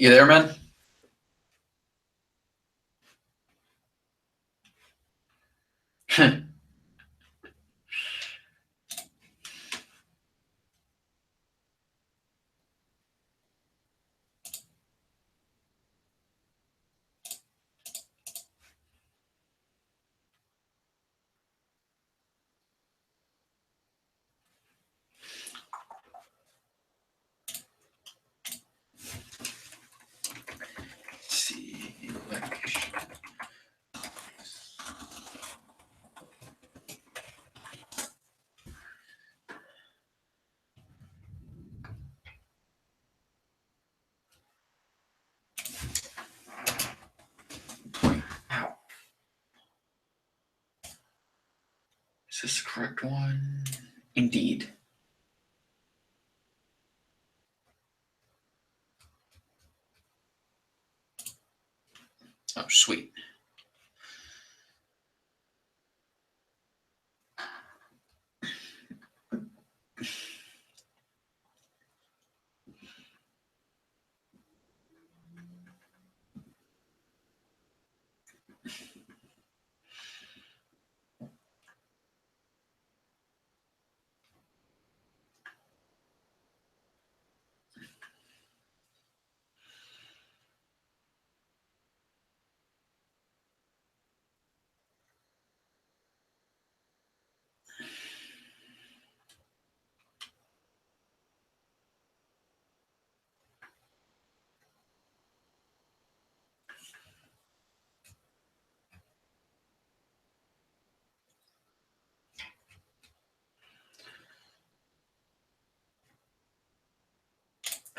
You there, man? Ow. Is this the correct one? Indeed. Oh, sweet.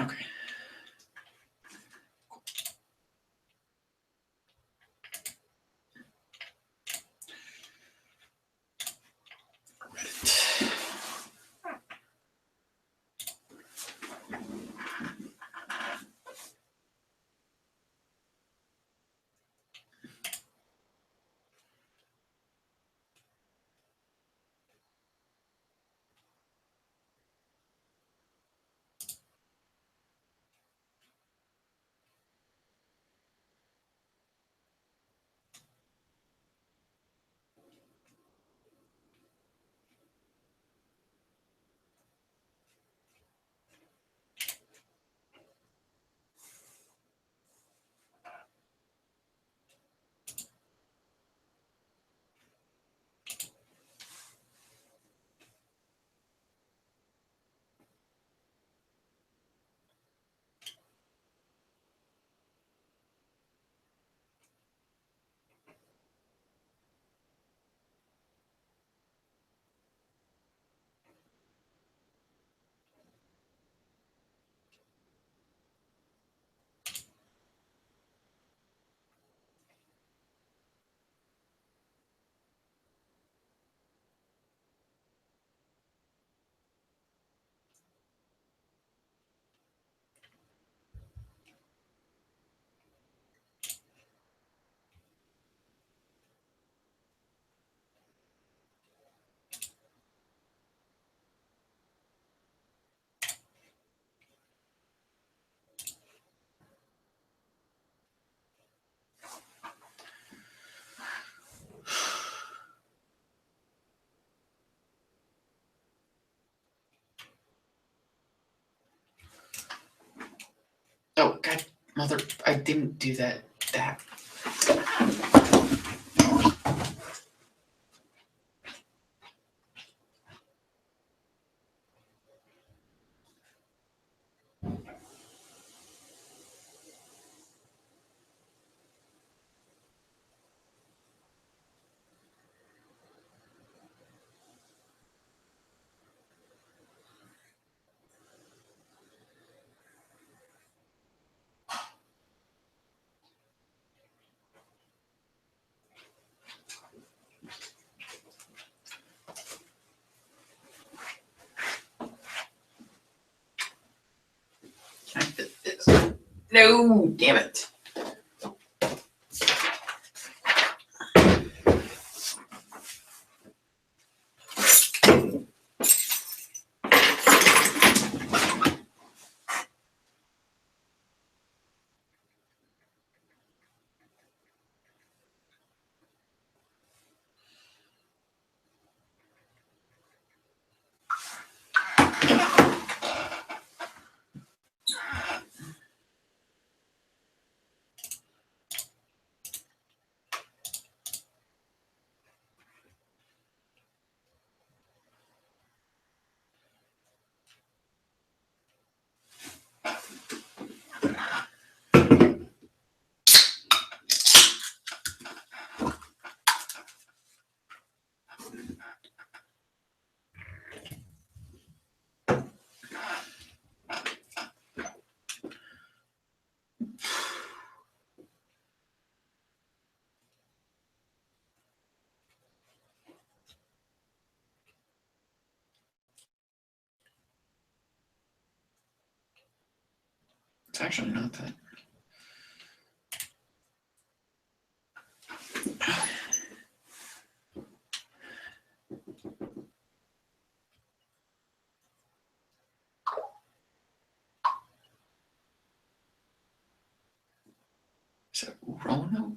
Okay. Reddit. Oh, God, mother, I didn't do that. Can I fit this? No, damn it. It's actually not that. Is it Roanoke?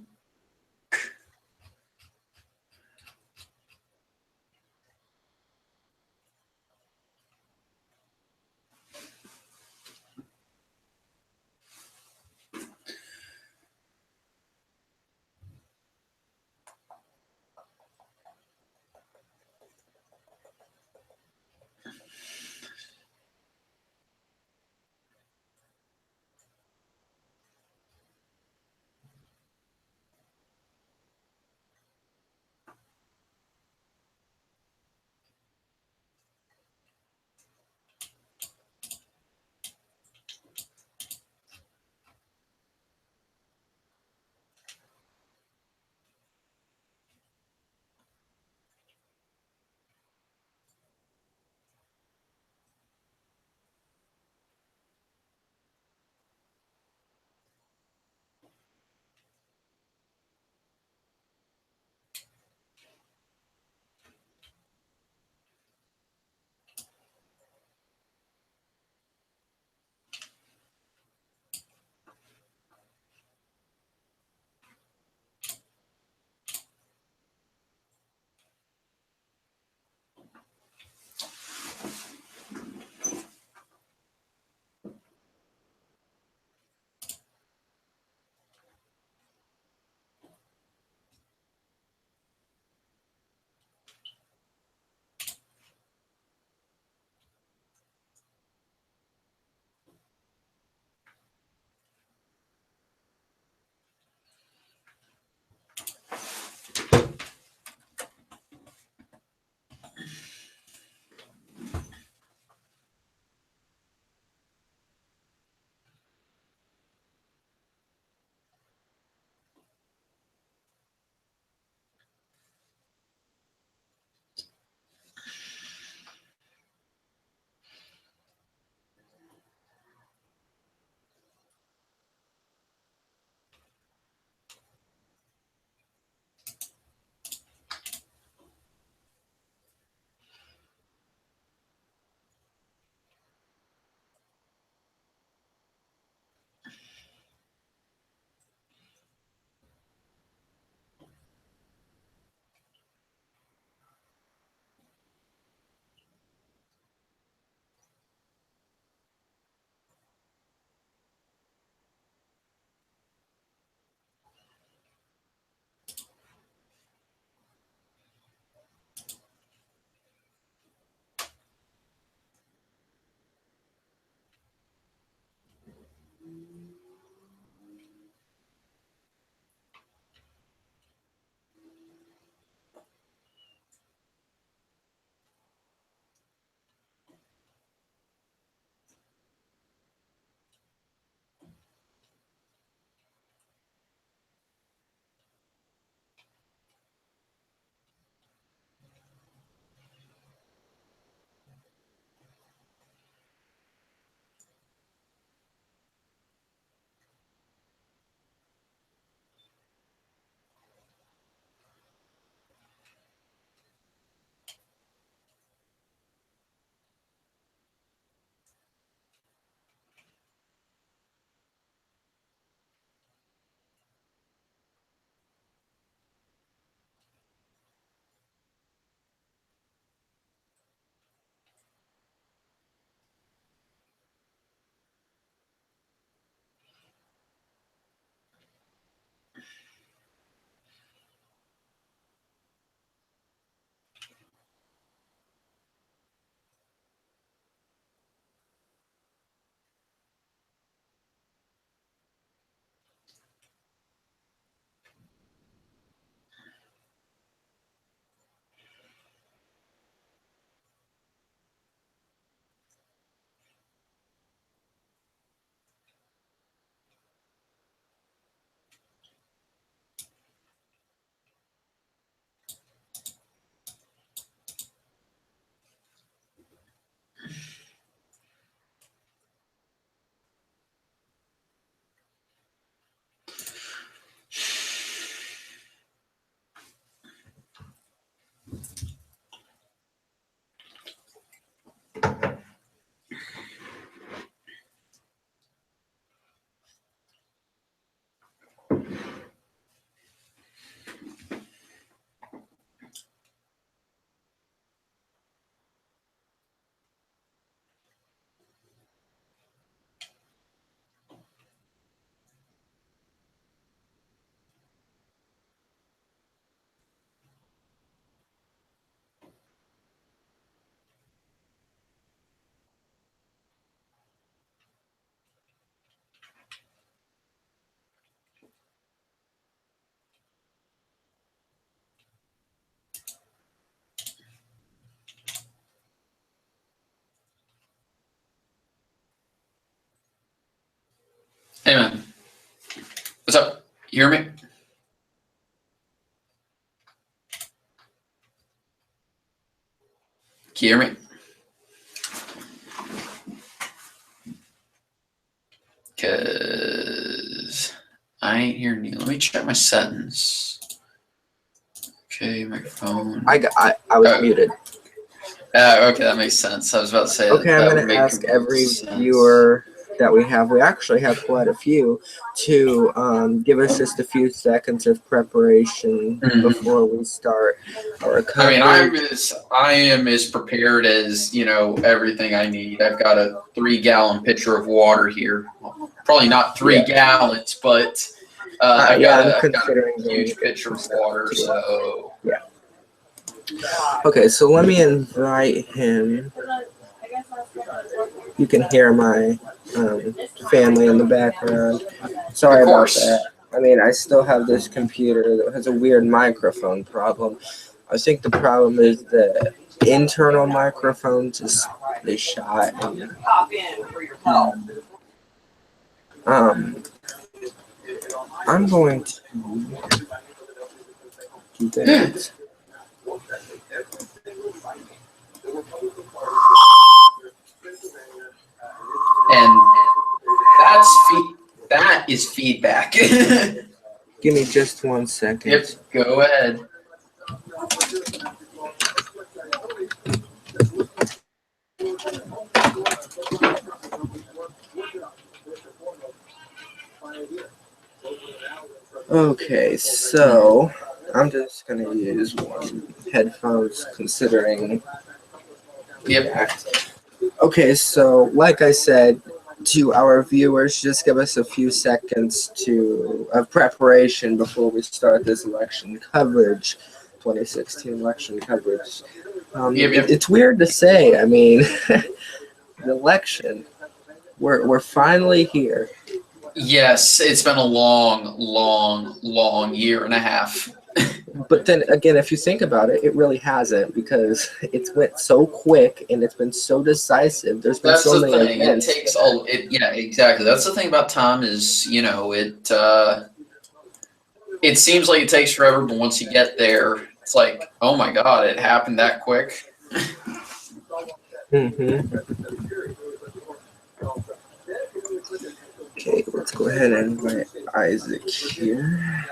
What's up? You hear me? Can you hear me? Because I ain't hearing you. Let me check my settings. Okay, microphone. I was muted. Okay, that makes sense. I was about to say Okay, that I'm would going to make ask complete every sense. viewer that we have. We actually have quite a few to give us just a few seconds of preparation before we start our coverage. I mean, I am as prepared as, you know, everything I need. I've got a 3-gallon pitcher of water here. Well, probably not 3 gallons, but I've got a huge pitcher of water. So yeah. Okay, so let me invite him. You can hear my family in the background. Sorry about that. I mean, I still have this computer that has a weird microphone problem. I think the problem is the internal microphone just is shot. I'm going to do that. And that is feedback. Give me just 1 second. Yep, go ahead. Okay, so I'm just going to use one headphones considering. Yep. Okay, so like I said to our viewers, just give us a few seconds of preparation before we start this election coverage, 2016 election coverage. It's weird to say. I mean, the election, we're finally here. Yes, it's been a long year and a half. But then again, if you think about it, it really hasn't, because it's went so quick and it's been so decisive. There's been so many events. It takes yeah, exactly. That's the thing about time is, you know, it seems like it takes forever, but once you get there, it's like, oh my God, it happened that quick. Okay, let's go ahead and invite Isaac here.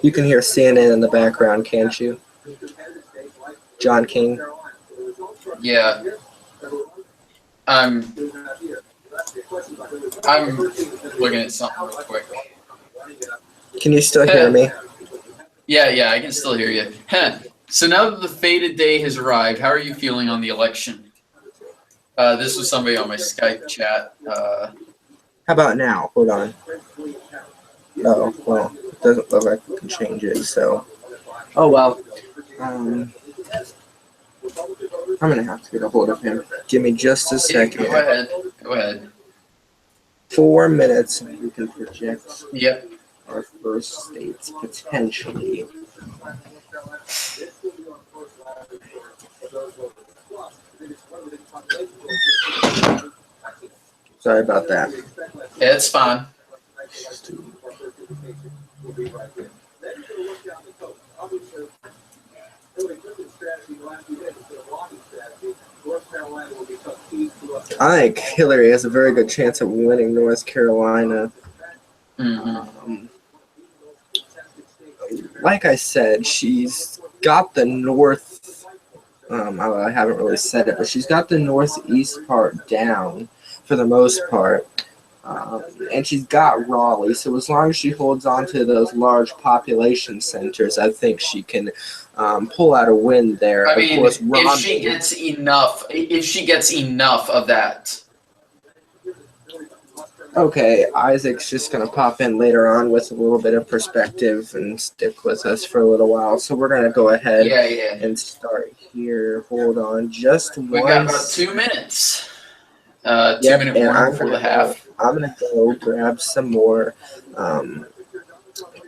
You can hear CNN in the background, can't you? John King. Yeah. I'm looking at something real quick. Can you still hear me? Yeah, I can still hear you. So now that the fated day has arrived, how are you feeling on the election? This was somebody on my Skype chat. How about now? Hold on. Oh, well, it doesn't look like we can change it, so. Oh, well. I'm going to have to get a hold of him. Give me just a second. Go ahead. 4 minutes, and we can project Yep. our first states, potentially. Sorry about that. Yeah, it's fine. I think Hillary has a very good chance of winning North Carolina. Like I said, she's got the north. I haven't really said it, but she's got the northeast part down for the most part. And she's got Raleigh, so as long as she holds on to those large population centers, I think she can pull out a win there. I mean, of course, if she gets enough of that. Okay, Isaac's just going to pop in later on with a little bit of perspective and stick with us for a little while. So we're going to go ahead and start here. Hold on just one. We got about 2 minutes. 2-minute warning before the half. I'm going to go grab some more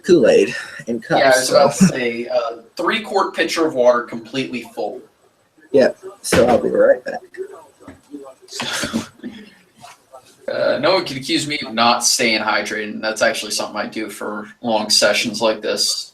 Kool-Aid and cups. Yeah, I was about to say 3-quart pitcher of water completely full. Yep, so I'll be right back. No one can accuse me of not staying hydrated. That's actually something I do for long sessions like this.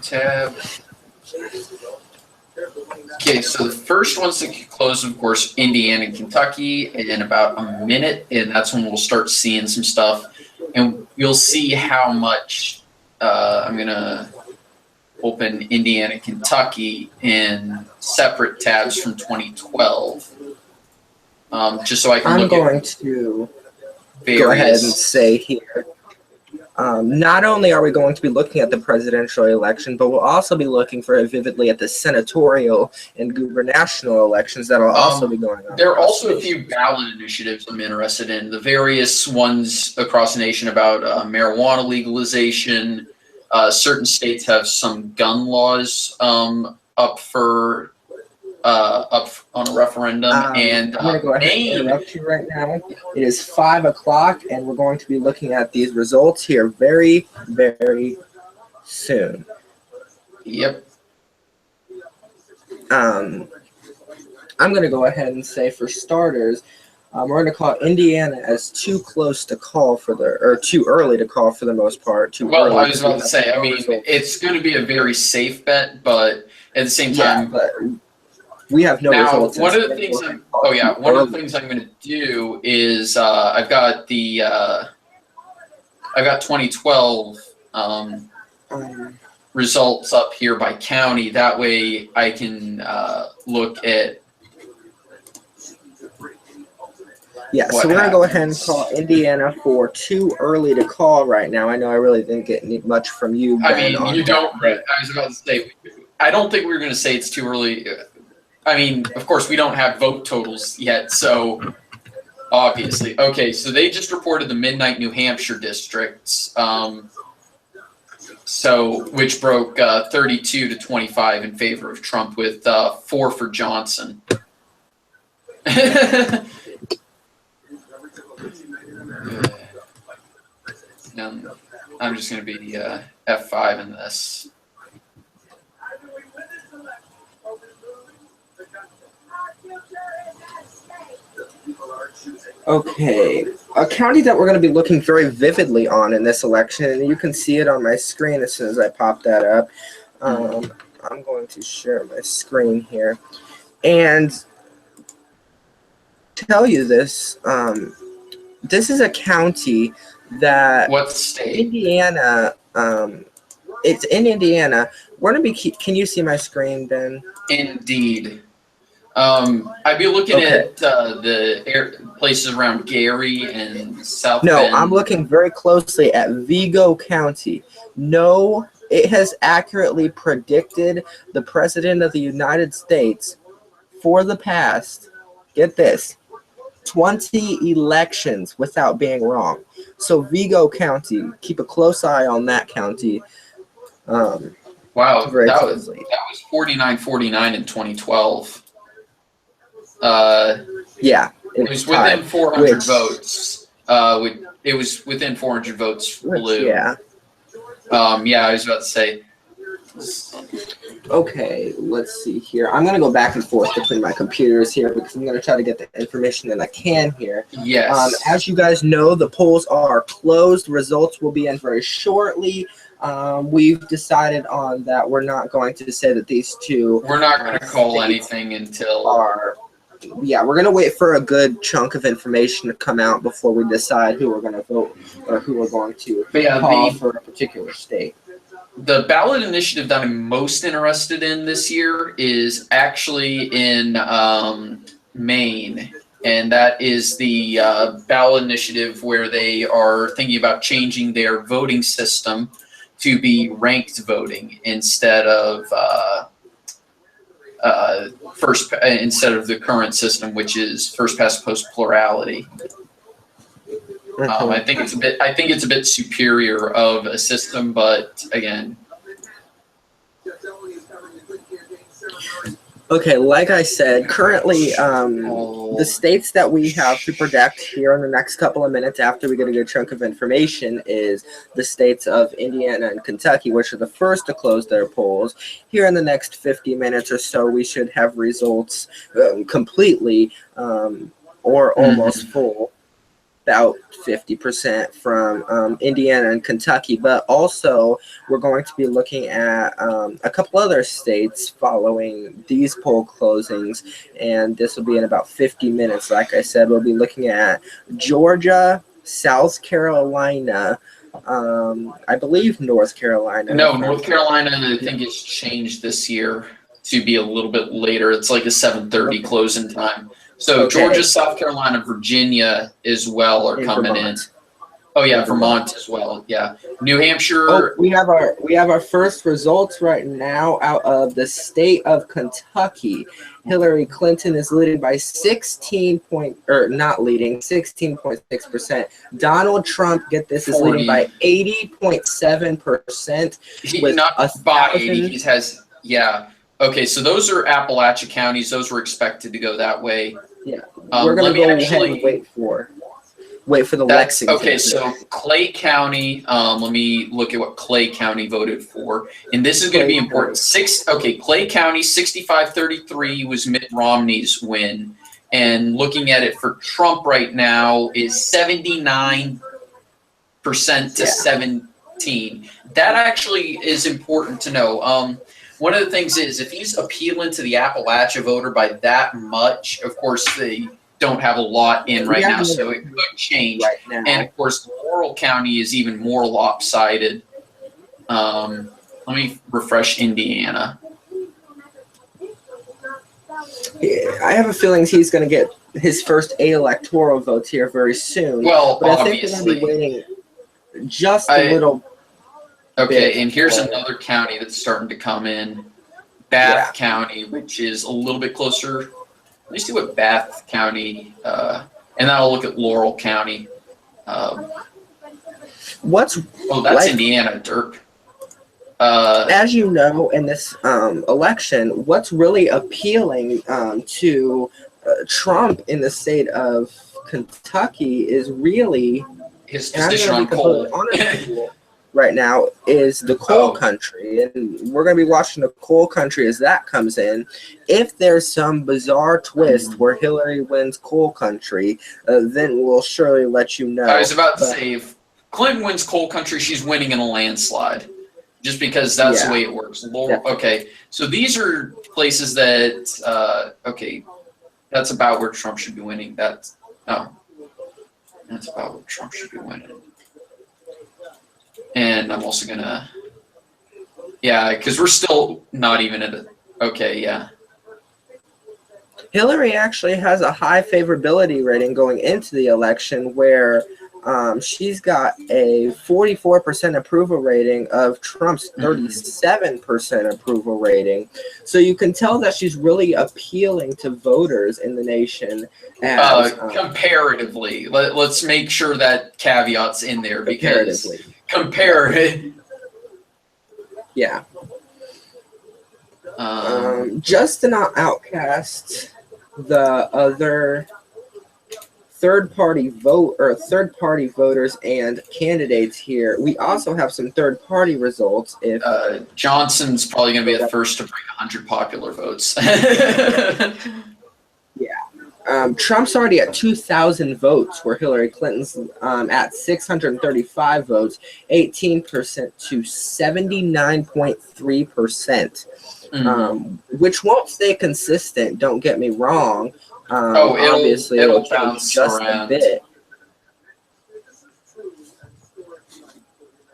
Tab. Okay, so the first ones that can close, of course, Indiana and Kentucky in about a minute, and that's when we'll start seeing some stuff. And you'll see how much I'm going to open Indiana, Kentucky in separate tabs from 2012, just so I can look going at to various. go ahead and say here, not only are we going to be looking at the presidential election, but we'll also be looking very vividly at the senatorial and gubernatorial elections that will also be going on. There are also a few ballot initiatives I'm interested in. The various ones across the nation about marijuana legalization. Certain states have some gun laws up on a referendum, and I'm going to go ahead and interrupt you right now. It is 5 o'clock, and we're going to be looking at these results here very, very soon. Yep. I'm going to go ahead and say, for starters, we're going to call Indiana as too close to call for or too early to call for the most part. Well, I was about to say, I mean, it's going to be a very safe bet, but at the same time, but we have no results. One of the things I'm going to do is I've got 2012 results up here by county. That way I can look at. Yeah, so we're going to go ahead and call Indiana for too early to call right now. I know I really didn't get much from you, Ben. I mean, you don't. I was about to say, I don't think we were going to say it's too early. I mean, of course, we don't have vote totals yet, so obviously. Okay, so they just reported the midnight New Hampshire districts, which broke 32 to 25 in favor of Trump, with 4 for Johnson. I'm just going to be F5 in this. Okay, a county that we're going to be looking very vividly on in this election, and you can see it on my screen as soon as I pop that up. I'm going to share my screen here and tell you this. This is a county that what state? Indiana. It's in Indiana. We're gonna be. Can you see my screen, Ben? Indeed. I'd be looking at the places around Gary and South Bend. I'm looking very closely at Vigo County. No, it has accurately predicted the President of the United States for the past, get this, 20 elections without being wrong. So Vigo County, keep a close eye on that county. Wow, that was 49-49 in 2012. Yeah, it was within 400 votes. It was within 400 votes blue. Yeah. I was about to say. Okay, let's see here. I'm going to go back and forth between my computers here because I'm going to try to get the information that I can here. Yes. As you guys know, the polls are closed. Results will be in very shortly. We've decided on that. We're not going to say that these two. We're not going to call anything until. We're going to wait for a good chunk of information to come out before we decide who we're going to vote or who we're going to call for a particular state. The ballot initiative that I'm most interested in this year is actually in Maine, and that is the ballot initiative where they are thinking about changing their voting system to be ranked voting instead of instead of the current system, which is first past post plurality. I think it's a bit superior of a system, but again. Okay, like I said, currently, the states that we have to predict here in the next couple of minutes after we get a good chunk of information is the states of Indiana and Kentucky, which are the first to close their polls. Here in the next 50 minutes or so, we should have results completely or almost full. About 50% from Indiana and Kentucky, but also we're going to be looking at a couple other states following these poll closings, and this will be in about 50 minutes. Like I said, we'll be looking at Georgia, South Carolina, I believe North Carolina. No, North Carolina, I think it's changed this year to be a little bit later. It's like a 7:30 closing time. So Okay. Georgia, South Carolina, Virginia as well are And coming Vermont. in. Oh yeah, And Vermont as well. Yeah, New Hampshire. Oh, we have our first results right now out of the state of Kentucky. Hillary Clinton is leading by 16.6%. Donald Trump, get this, is leading by 80.7%. with Not by 1,000. 80. He has Okay, so those are Appalachia counties. Those were expected to go that way. Yeah, Um, we're gonna let me go ahead actually- and wait for the That's Lexington. okay. So Clay County. Let me look at what Clay County voted for, and this is going to be Clay important. Clay County 65-33 was Mitt Romney's win, and looking at it for Trump right now is 79% to 17. That actually is important to know. One of the things is if he's appealing to the Appalachia voter by that much, of course they don't have a lot in right now, so it could change. right now. And of course, Laurel County is even more lopsided. Let me refresh Indiana. I have a feeling he's going to get his first 8 electoral votes here very soon. Well, but I think we're going to be obviously. waiting just a little. Okay, bit and here's for- another county that's starting to come in. Bath County, which is a little bit closer. Let me see what Bath County, and then I'll look at Laurel County. What's That's like- Indiana, Dirk. as you know, in this election, what's really appealing to Trump in the state of Kentucky is really, His and I'm position gonna on be completely coal. honest with you, right now is the coal Oh. country, and we're going to be watching the coal country as that comes in. If there's some bizarre twist where Hillary wins coal country, then we'll surely let you know. I was about to But- say, if Clinton wins coal country, she's winning in a landslide. Just because that's the way it works. Okay, so these are places that, that's about where Trump should be winning. That's about where Trump should be winning. And I'm also gonna, because we're still not even at Hillary actually has a high favorability rating going into the election where she's got a 44% approval rating of Trump's 37% approval rating. So you can tell that she's really appealing to voters in the nation. As, comparatively. Let's make sure that caveat's in there because comparatively. Yeah. Just to not outcast the other third-party voters and candidates here, we also have some third-party results. If Johnson's probably going to be the first to break 100 popular votes. Trump's already at 2,000 votes, where Hillary Clinton's at 635 votes, 18% to 79.3%, which won't stay consistent. Don't get me wrong. Obviously, it'll change bounce just around. a bit.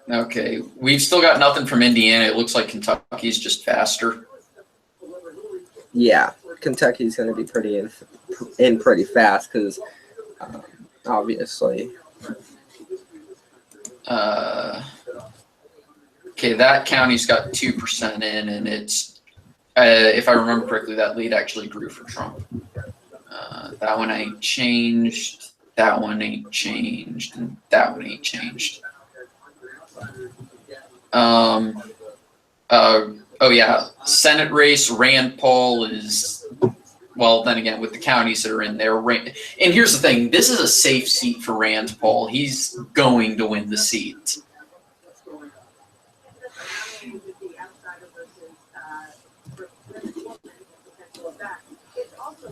Okay, we've still got nothing from Indiana. It looks like Kentucky's just faster. Yeah, Kentucky's going to be pretty pretty fast because obviously. Okay, that county's got 2% in, and it's, if I remember correctly, that lead actually grew for Trump. That one ain't changed. That one ain't changed. And that one ain't changed. Senate race, Rand Paul is, well, then again, with the counties that are in there. And here's the thing, this is a safe seat for Rand Paul. He's going to win the seat.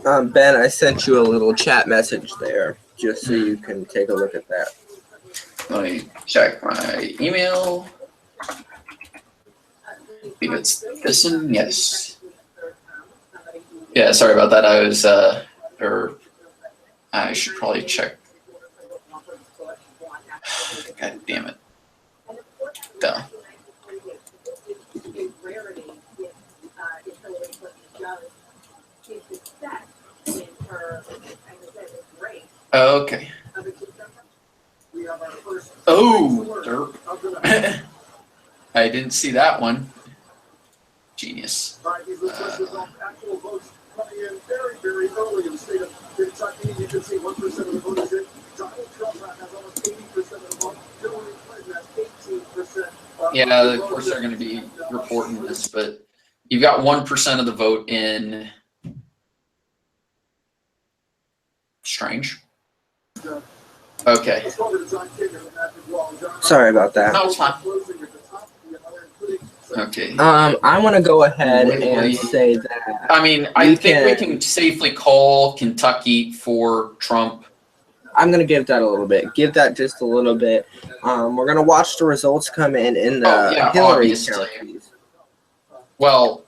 Ben, I sent you a little chat message there, just so you can take a look at that. Let me check my email. If it's this one, yes. Yeah, sorry about that. I was, or I should probably check. God damn it. Duh. Okay. Oh, derp. I didn't see that one. Genius. Yeah, of course they're going to be reporting this, but you've got 1% of the vote in. Strange. Okay. Sorry about that. No, it's fine. Okay. I want to go ahead and Wait. say that. I mean, I think we can safely call Kentucky for Trump. I'm gonna give that a little bit. Give that just a little bit. We're gonna watch the results come in the Hillary obviously. counties. Well,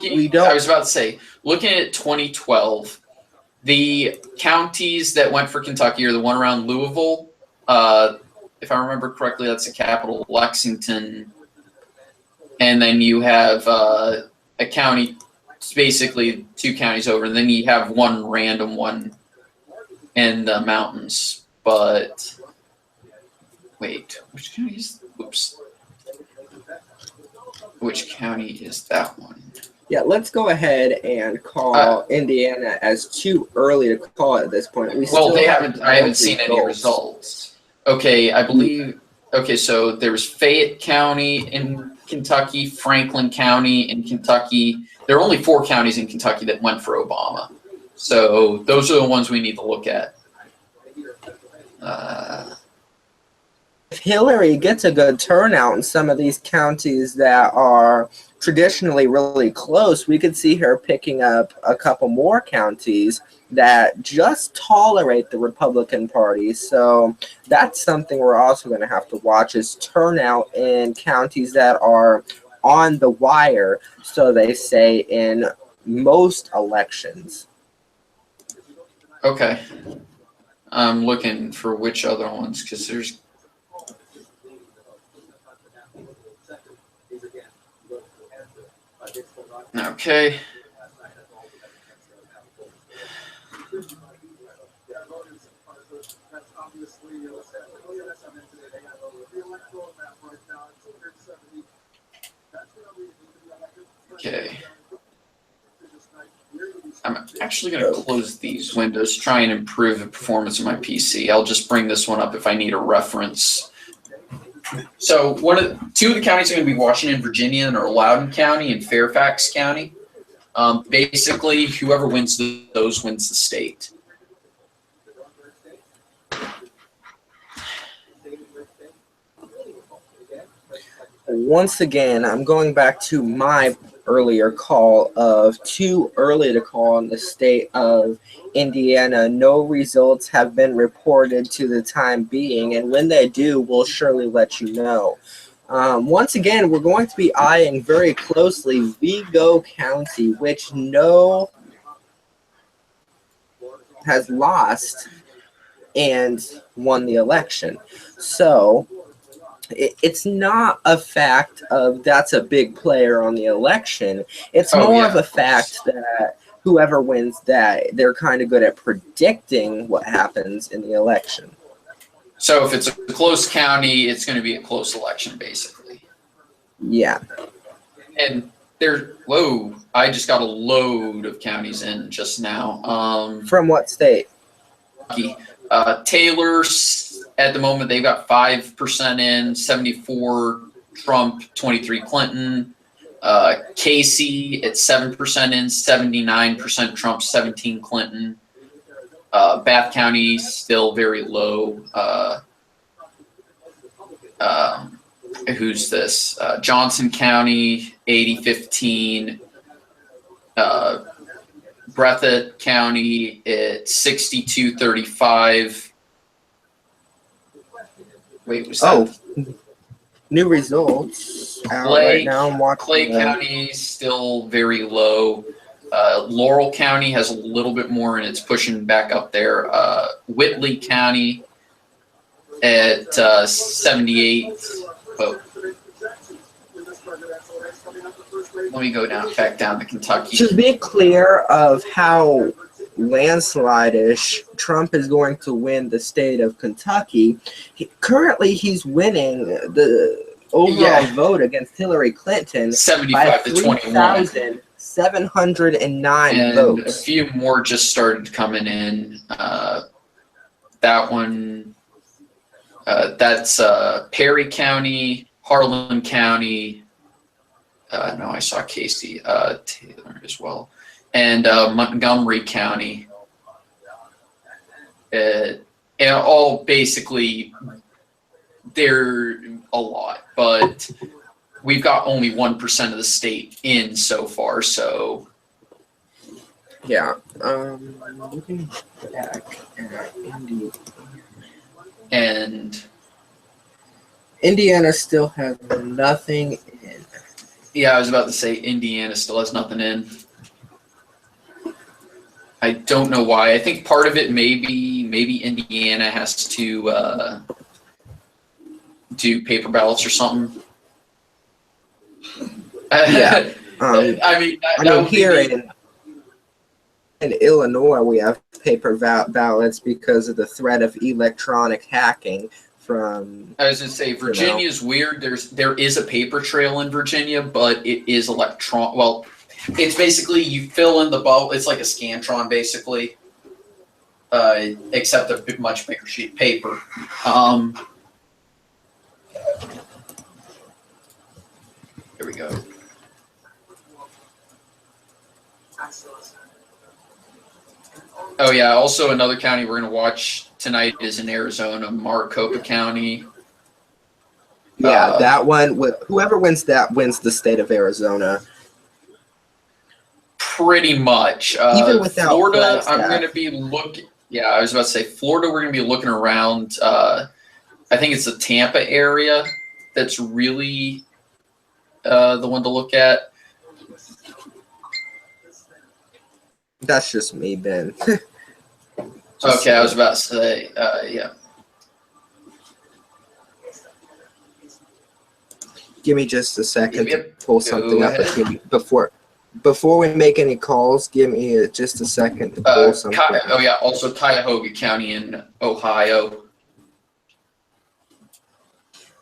We don't- I was about to say, looking at 2012, the counties that went for Kentucky are the one around Louisville. If I remember correctly, that's the capital, Lexington. And then you have a county, it's basically two counties over, and then you have one random one in the mountains. But wait, which county is? Oops. Which county is that one? Yeah, let's go ahead and call Indiana as too early to call at this point. I haven't seen any results. Okay, I believe. Okay, so there was Fayette County in Kentucky, Franklin County in Kentucky. There are only 4 counties in Kentucky that went for Obama. So those are the ones we need to look at. If Hillary gets a good turnout in some of these counties that are traditionally really close, we could see her picking up a couple more counties that just tolerate the Republican Party. So that's something we're also going to have to watch, is turnout in counties that are on the wire, so they say, in most elections. Okay. I'm looking for which other ones, because there's. Okay. Okay. I'm actually going to close these windows, try and improve the performance of my PC. I'll just bring this one up if I need a reference. So two of the counties are going to be Washington, Virginia, and Loudoun County and Fairfax County. Basically, whoever wins those wins the state. Once again, I'm going back to my earlier call of too early to call in the state of Indiana. No results have been reported to the time being, and when they do, we'll surely let you know. Once again, we're going to be eyeing very closely Vigo County, which has lost and won the election. So it's not a fact of that's a big player on the election. It's more of a fact that whoever wins that, they're kind of good at predicting what happens in the election. So if it's a close county, it's going to be a close election, basically. Yeah. And whoa, I just got a load of counties in just now. From what state? Taylor's, at the moment, they've got 5% in, 74 Trump, 23 Clinton. Casey at 7% in, 79% Trump, 17 Clinton. Bath County still very low. Who's this? Johnson County 80-15. Breathitt County at 62-35. Wait, was that? New results out right now. I'm watching Clay County still very low. Laurel County has a little bit more, and it's pushing back up there. Whitley County at 78. Oh. Let me go back down to Kentucky. To be clear of how landslide-ish Trump is going to win the state of Kentucky, currently he's winning the overall vote against Hillary Clinton 75 to 21. 3,709 votes. votes. A few more just started coming in. That one, that's Perry County, Harlan County. No, I saw Casey Taylor as well, and Montgomery County. And all basically, they're a lot, but we've got only 1% of the state in so far. So yeah, looking back at Indiana, and Indiana still has nothing in. Yeah, I was about to say Indiana still has nothing in. I don't know why. I think part of it maybe Indiana has to do paper ballots or something. Yeah. I mean here in Illinois, we have paper ballots because of the threat of electronic hacking from. I was going to say Virginia is weird. There is a paper trail in Virginia, but it is Well, it's basically you fill in the bubble. It's like a Scantron, basically, except a much bigger sheet of paper. Here we go. Oh yeah. Also, another county we're going to watch tonight is in Arizona, Maricopa County. Yeah, that one. Whoever wins that wins the state of Arizona. Pretty much. Even without Florida, I'm going to be looking. Yeah, I was about to say Florida. We're going to be looking around. I think it's the Tampa area that's really the one to look at. That's just me, Ben. Okay, I was about to say, yeah. Give me just a second to Yep. pull something up before we make any calls. Give me just a second to pull something. Oh yeah, also Cuyahoga County in Ohio.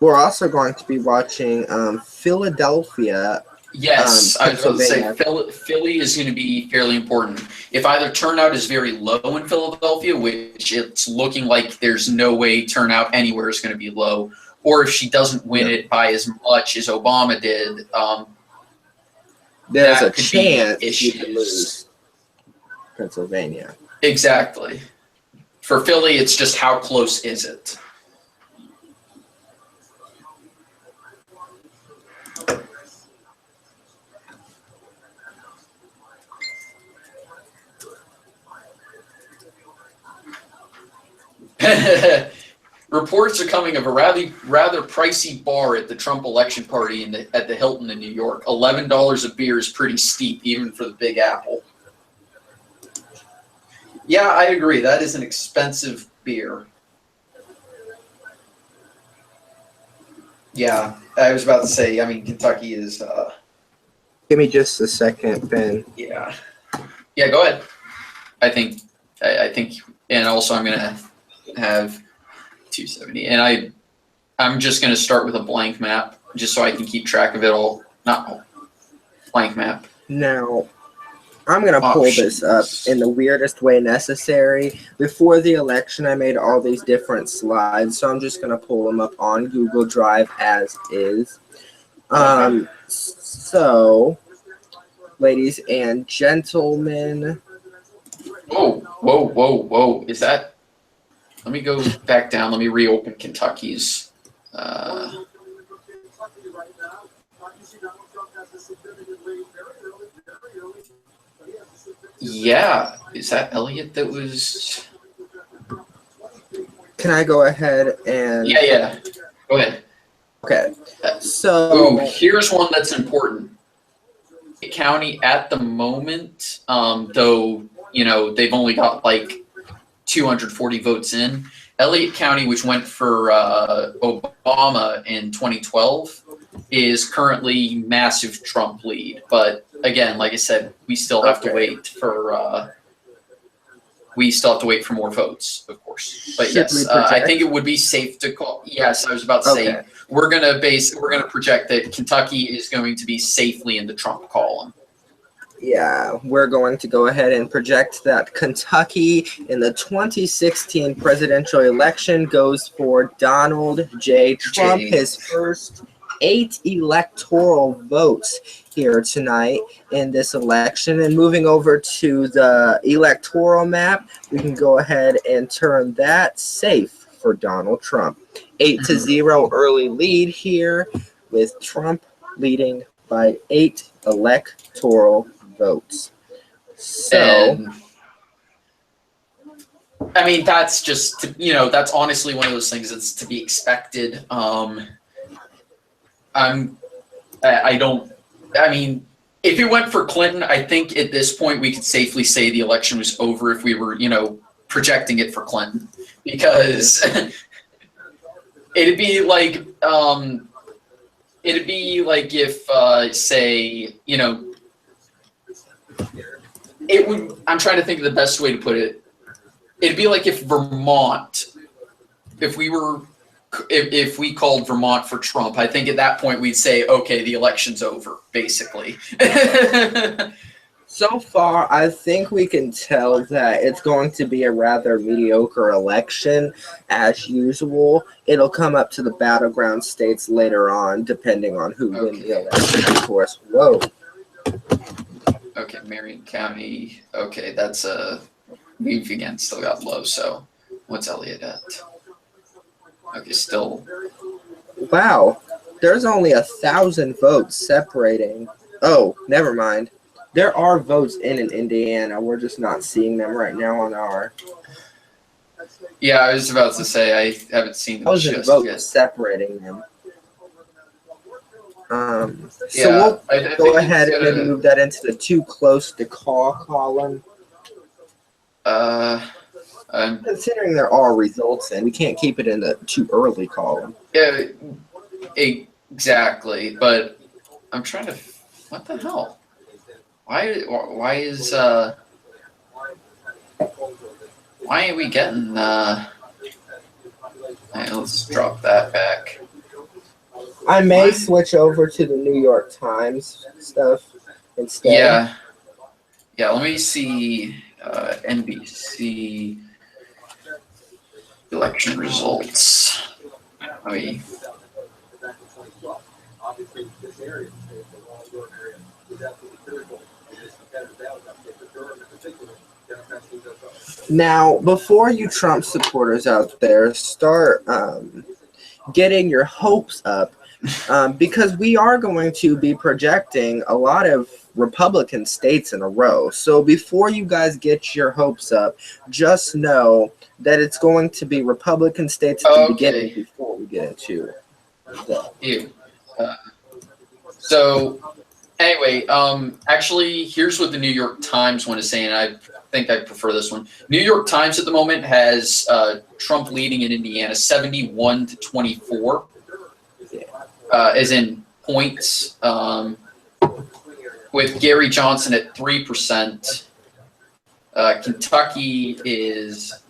We're also going to be watching Philadelphia. Yes, I was about to say Pennsylvania. Philly is going to be fairly important. If either turnout is very low in Philadelphia, which it's looking like there's no way turnout anywhere is going to be low, or if she doesn't win it by as much as Obama did, there's a could be chance you issues. could lose Pennsylvania. Exactly. For Philly, it's just how close is it? Reports are coming of a rather pricey bar at the Trump election party at the Hilton in New York. $11 a beer is pretty steep, even for the Big Apple. Yeah, I agree. That is an expensive beer. Yeah, I was about to say. I mean, Kentucky is. Give me just a second, Ben. Yeah. Yeah. Go ahead. I think, and also I'm gonna have 270, and I'm just gonna start with a blank map, just so I can keep track of it all. Not blank map. Now, I'm going to pull this up in the weirdest way necessary. Before the election, I made all these different slides, so I'm just going to pull them up on Google Drive as is. So, ladies and gentlemen, Whoa. Is that? Let me go back down. Let me reopen Kentucky's. Yeah, is that Elliott that was? can I go ahead and? Yeah. Go ahead. Okay. Ooh, So, here's one that's important. County at the moment, though, they've only got like 240 votes in. Elliott County, which went for Obama in 2012, is currently massive Trump lead. But again, like I said, we still have to wait for more votes, of course. But should yes, we project? I think it would be safe to call. Yes, I was about to say we're gonna project that Kentucky is going to be safely in the Trump column. Yeah, we're going to go ahead and project that Kentucky in the 2016 presidential election goes for Donald J. Trump, his first 8 electoral votes here tonight in this election. And moving over to the electoral map, we can go ahead and turn that safe for Donald Trump. 8-0 early lead here, with Trump leading by 8 electoral votes. So, And, I mean, that's just that's honestly one of those things that's to be expected. If it went for Clinton, I think at this point we could safely say the election was over if we were projecting it for Clinton, because it'd be like if say it would. I'm trying to think of the best way to put it. It'd be like if Vermont, if we called Vermont for Trump, I think at that point we'd say, okay, the election's over, basically. so far, I think we can tell that it's going to be a rather mediocre election, as usual. It'll come up to the battleground states later on, depending on who wins the election, of course. Whoa. Okay, Marion County. Okay, that's we've again still got low. So, what's Elliott at? Okay, still. Wow, there's only 1,000 votes separating. Oh, never mind. There are votes in Indiana. We're just not seeing them right now on our. Yeah, I was about to say I haven't seen them just votes yet. Separating them. Yeah, we'll I go ahead and then move that into the too close to call column. Considering there are results in, we can't keep it in the too early column. Yeah, exactly. But I'm trying to. What the hell? Why are we getting? Let's drop that back. I may switch over to the New York Times stuff instead. Yeah. Let me see NBC election results. Now, before you Trump supporters out there start getting your hopes up, because we are going to be projecting a lot of Republican states in a row. So before you guys get your hopes up, just know that it's going to be Republican states at the beginning before we get into the. So anyway, actually, here's what the New York Times one is saying. I think I prefer this one. New York Times at the moment has Trump leading in Indiana 71-24. As in points, with Gary Johnson at 3%. Kentucky is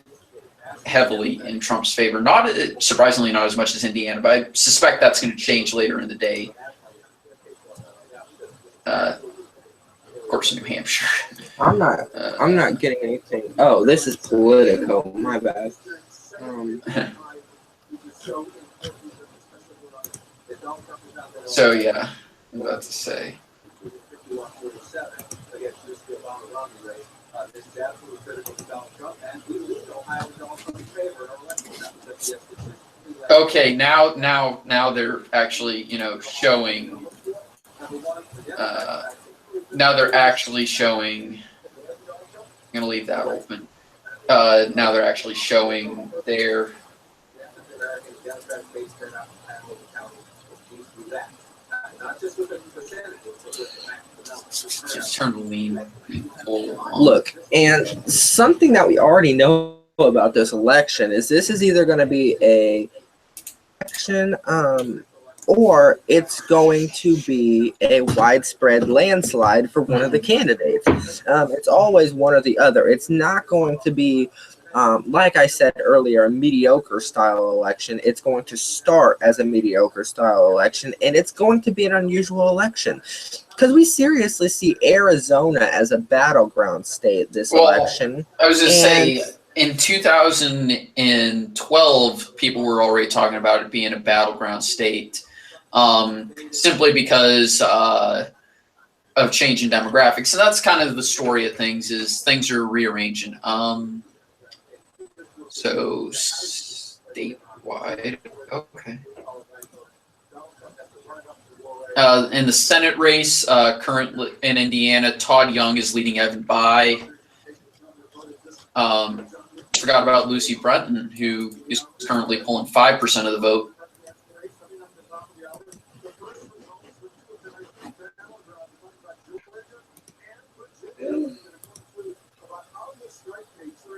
heavily in Trump's favor. Not surprisingly, not as much as Indiana, but I suspect that's going to change later in the day. Of course, New Hampshire. I'm not getting anything. Oh, this is Politico. My bad. So yeah, I'm about to say. Okay, now they're actually, showing. Now they're actually showing. I'm gonna leave that open. Now they're actually showing their. Just turn the lean. Look, and something that we already know about this election is this is either going to be a election, or it's going to be a widespread landslide for one of the candidates. It's always one or the other. It's not going to be, like I said earlier, a mediocre style election. It's going to start as a mediocre style election, and it's going to be an unusual election. Because we seriously see Arizona as a battleground state this election. I was just saying, in 2012, people were already talking about it being a battleground state, simply because of changing demographics. So that's kind of the story of things. Is things are rearranging. So statewide, okay. In the Senate race, currently in Indiana, Todd Young is leading Evan Bayh. Forgot about Lucy Brenton, who is currently pulling 5% of the vote.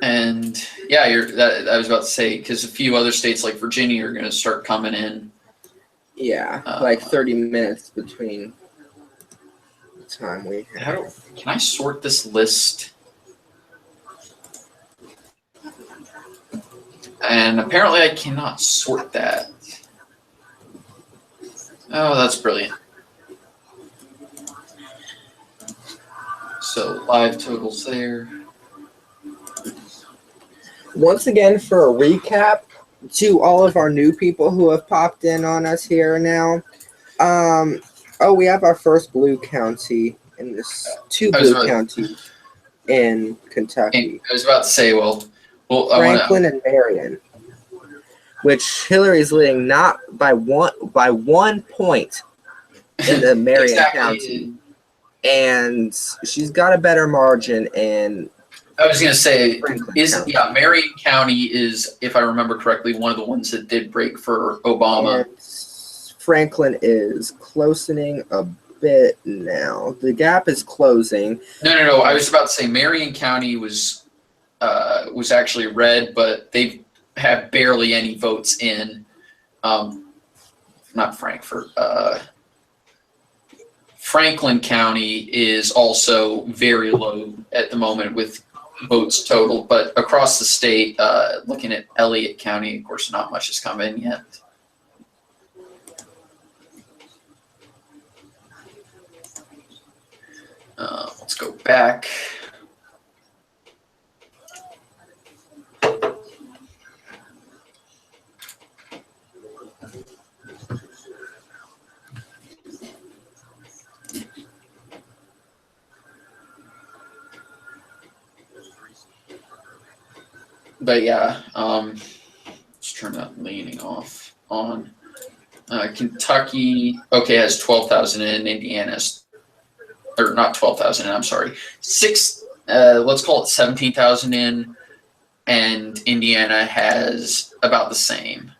And yeah, I was about to say, because a few other states like Virginia are going to start coming in. Yeah, like 30 minutes between the time we have. Can I sort this list? And apparently I cannot sort that. Oh, that's brilliant. So live totals there. Once again, for a recap, to all of our new people who have popped in on us here now. We have our first blue county in this, two blue counties in Kentucky. I was about to say, Franklin and Marion, which Hillary's leading not by 1 point in the Marion County, and she's got a better margin in. I was going to say, Marion County is, if I remember correctly, one of the ones that did break for Obama. And Franklin is closing a bit now. The gap is closing. No. I was about to say Marion County was actually red, but they have barely any votes in. Not Frankfurt. Franklin County is also very low at the moment with votes total, but across the state, looking at Elliott County, of course, not much has come in yet. Let's go back. But yeah, let's turn that leaning off on. Kentucky, has 12,000 in. Indiana's, or not 12,000 in, I'm sorry. Let's call it 17,000 in. And Indiana has about the same.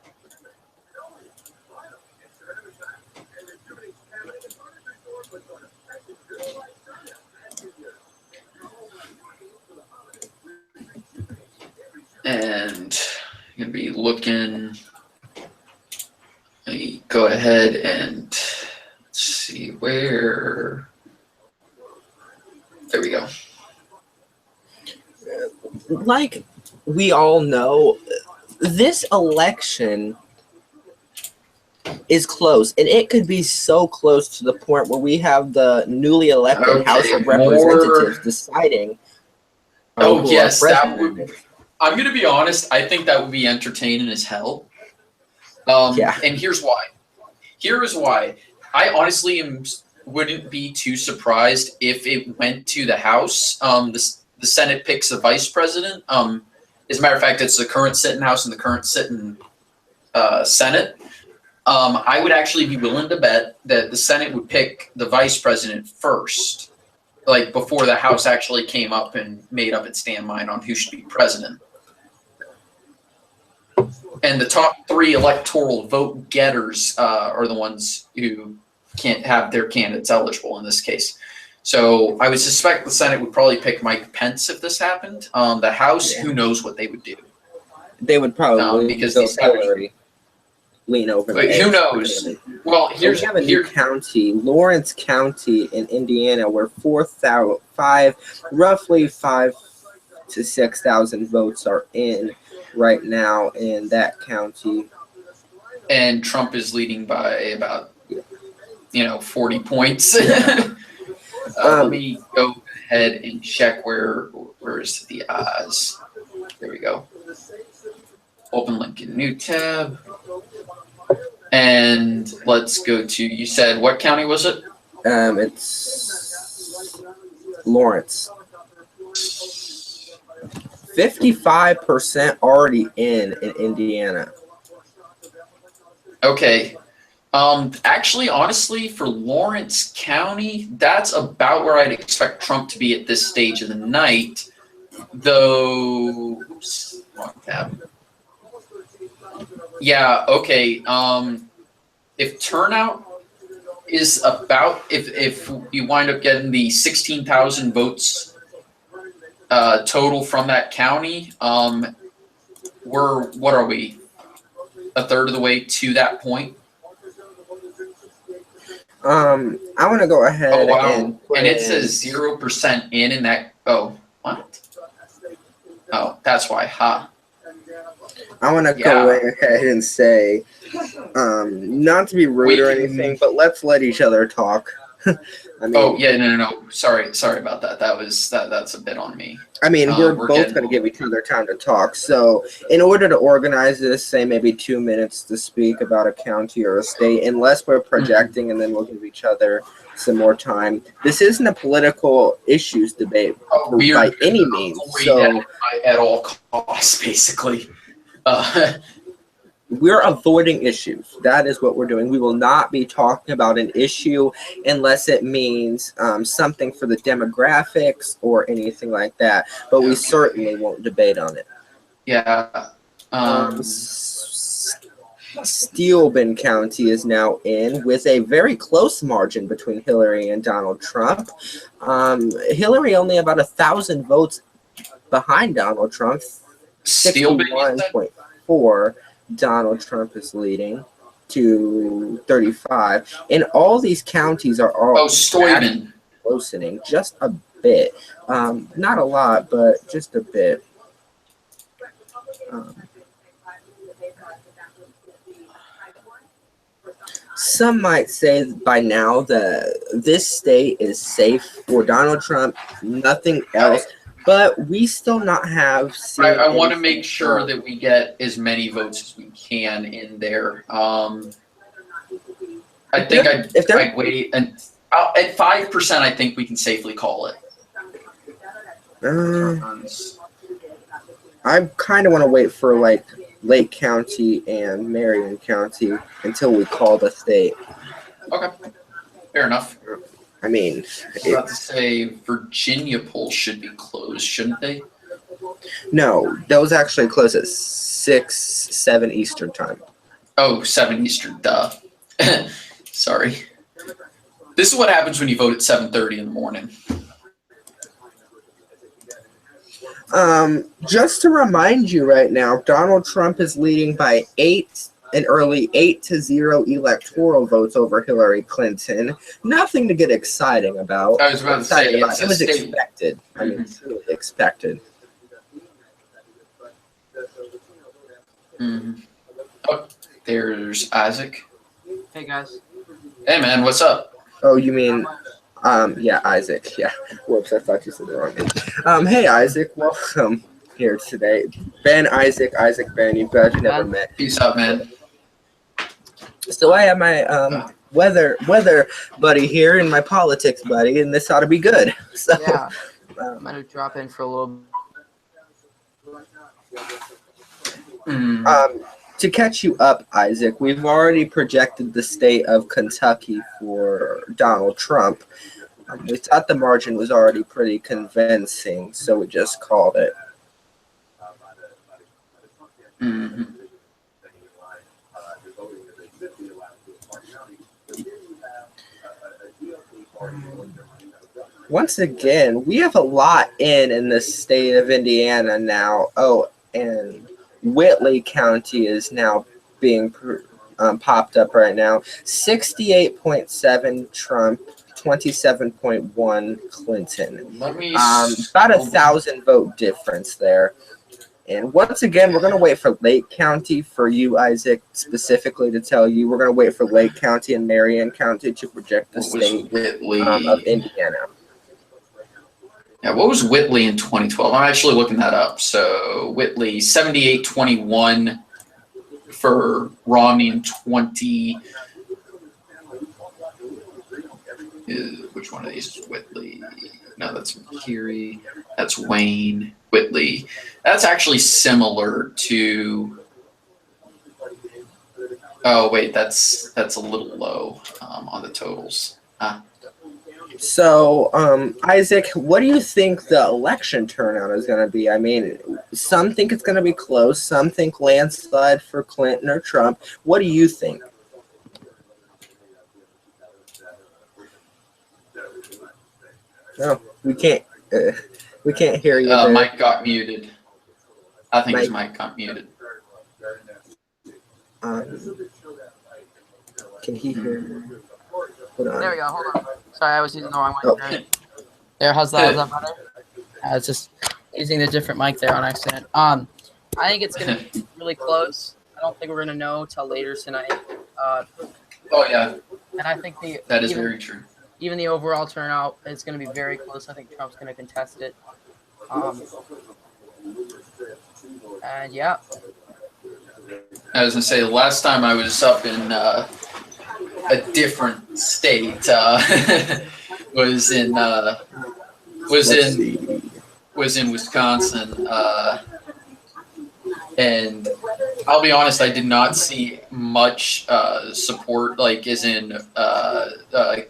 And I'm going to be looking. Let me go ahead and let's see where. There we go. Like we all know, this election is close, and it could be so close to the point where we have the newly elected House of Representatives deciding. Yes, that would. I'm going to be honest. I think that would be entertaining as hell. And here's why. Here is why. I honestly am wouldn't be too surprised if it went to the House. The Senate picks a vice president. As a matter of fact, it's the current sitting House and the current sitting Senate. I would actually be willing to bet that the Senate would pick the vice president first, like before the House actually came up and made up its damn mind on who should be president. And the top 3 electoral vote getters are the ones who can't have their candidates eligible in this case. So I would suspect the Senate would probably pick Mike Pence if this happened. The House, who knows what they would do? They would probably because go these guys- Hillary, lean over. Wait, the who edge. knows? Well, We have a new county, Lawrence County in Indiana, where roughly 5 to 6,000 votes are in right now in that county. and Trump is leading by about 40 points. Let me go ahead and check where's the odds. There we go. Open link in new tab. And let's go to, you said what county was it? It's Lawrence. 55% already in Indiana. Okay. Actually, honestly, for Lawrence County, that's about where I'd expect Trump to be at this stage of the night. Though, oops, wrong tab. Yeah, okay. If turnout is about, if you wind up getting the 16,000 votes total from that county, what are we? A third of the way to that point? I want to go ahead Oh, wow. and it says 0% in that. Oh, what? Oh, that's why. Ha. I want to go ahead and say, not to be rude or anything, but let's let each other talk. I mean, Oh, yeah, no. Sorry about that. That's a bit on me. I mean, we're both getting- going to give each other time to talk. So, in order to organize this, say maybe 2 minutes to speak about a county or a state, unless we're projecting, and then we'll give each other some more time. This isn't a political issues debate We by are any means. avoid So, that at all costs, basically. we're avoiding issues. That is what we're doing. We will not be talking about an issue unless it means something for the demographics or anything like that. But we certainly won't debate on it. Yeah. Steelman County is now in with a very close margin between Hillary and Donald Trump. Hillary only about 1,000 votes behind Donald Trump. Steelman, you said? 61.4. Donald Trump is leading to 35. And all these counties are all Stoyman. closening just a bit. Not a lot, but just a bit. Some might say by now that this state is safe for Donald Trump, nothing else. But we still not have seen. I want to make sure that we get as many votes as we can in there. I think I'd wait, and at 5%, I think we can safely call it. I kind of want to wait for like Lake County and Marion County until we call the state. Okay, fair enough. I mean, I was about to say Virginia polls should be closed, shouldn't they? No, those actually close at 7 Eastern time. Oh, 7 Eastern, duh. Sorry. This is what happens when you vote at 7:30 in the morning. Just to remind you right now, Donald Trump is leading by an early 8-0 electoral votes over Hillary Clinton. Nothing to get exciting about. I was about to say, It was expected. I mean, it's really expected. Mm-hmm. Oh, there's Isaac. Hey guys. Hey man, what's up? Oh, you mean, yeah, Isaac. Yeah. Whoops, I thought you said the wrong name. Hey, Isaac, welcome here today. Ben, Isaac, Ben. You guys never met. Peace out, man. So I have my weather buddy here and my politics buddy, and this ought to be good. So Yeah, I'm gonna drop in for a little. to catch you up, Isaac, we've already projected the state of Kentucky for Donald Trump. We thought the margin was already pretty convincing, so we just called it. Mhm. Once again, we have a lot in the state of Indiana now. Oh, and Whitley County is now being popped up right now. 68.7 Trump, 27.1 Clinton. Let me About 1,000 vote difference there. And once again, we're going to wait for Lake County for you, Isaac, specifically to tell you. We're going to wait for Lake County and Marion County to project the What was state Whitley? of Indiana. Yeah, what was Whitley in 2012? I'm actually looking that up. So Whitley, 78-21 for Romney in 20. Which one of these is Whitley? No, that's McCreary. That's Wayne. Whitley. That's actually similar to. Oh wait, that's a little low on the totals. So, Isaac, what do you think the election turnout is going to be? I mean, some think it's going to be close. Some think landslide for Clinton or Trump. What do you think? No, we can't hear you. There. Mike got muted. I think his mic got muted. Can he hear? Hold on. There we go. Hold on. Sorry, I was using the wrong mic. Okay. There, how's that? Is that better? I was just using a different mic there on accident. I think it's gonna be really close. I don't think we're gonna know till later tonight. Oh yeah, And I think that is very true. even the overall turnout is gonna be very close. I think Trump's gonna contest it. And yeah. I was gonna say the last time I was up in a different state was in Wisconsin, and I'll be honest, I did not see much support, like as in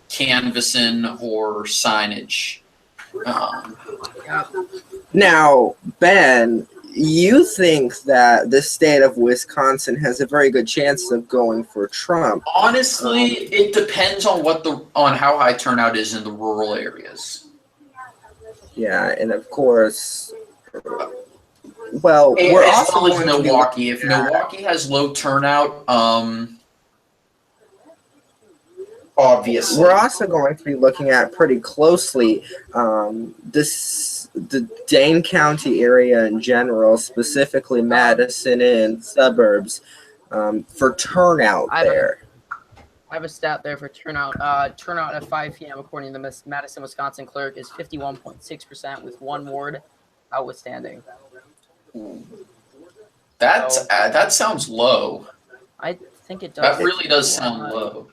canvassing or signage. Now, Ben, you think that the state of Wisconsin has a very good chance of going for Trump? Honestly, it depends on on how high turnout is in the rural areas. Yeah, and of course, well, we're As also well as going to be Milwaukee. If Milwaukee has low turnout, obviously. We're also going to be looking at pretty closely the Dane County area in general, specifically Madison and suburbs, for turnout there. I have a stat there for turnout. Turnout at 5 p.m. according to the Madison, Wisconsin clerk is 51.6% with one ward outstanding. That sounds low. I think it does. That really does sound low.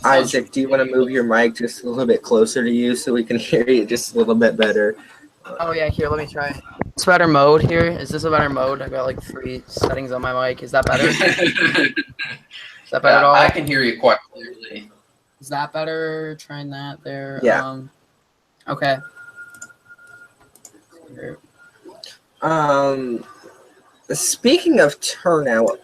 Isaac, do you want to move your mic just a little bit closer to you so we can hear you just a little bit better? Oh yeah, here, let me try. It's better mode here. Is this a better mode? I got like 3 settings on my mic. Is that better? Is that better at all? I can hear you quite clearly. Is that better? Trying that there. Yeah. Okay. Speaking of turnout,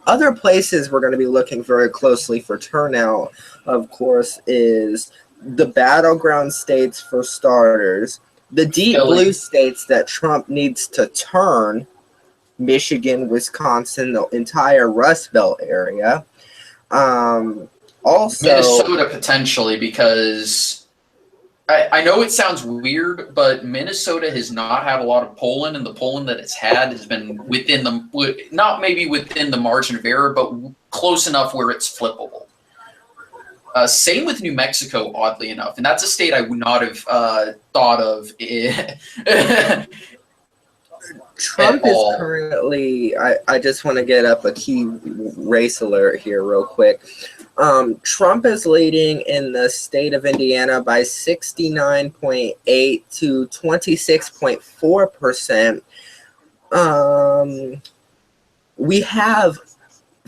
other places we're going to be looking very closely for turnout, of course, is the battleground states for starters, the deep blue states that Trump needs to turn, Michigan, Wisconsin, the entire Rust Belt area. Also, Minnesota potentially, because I know it sounds weird, but Minnesota has not had a lot of polling, and the polling that it's had has been within not maybe within the margin of error, but close enough where it's flippable. Same with New Mexico, oddly enough, and that's a state I would not have thought of. Trump At is all. currently. I just want to get up a key race alert here, real quick. Trump is leading in the state of Indiana by 69.8 to 26.4%. We have,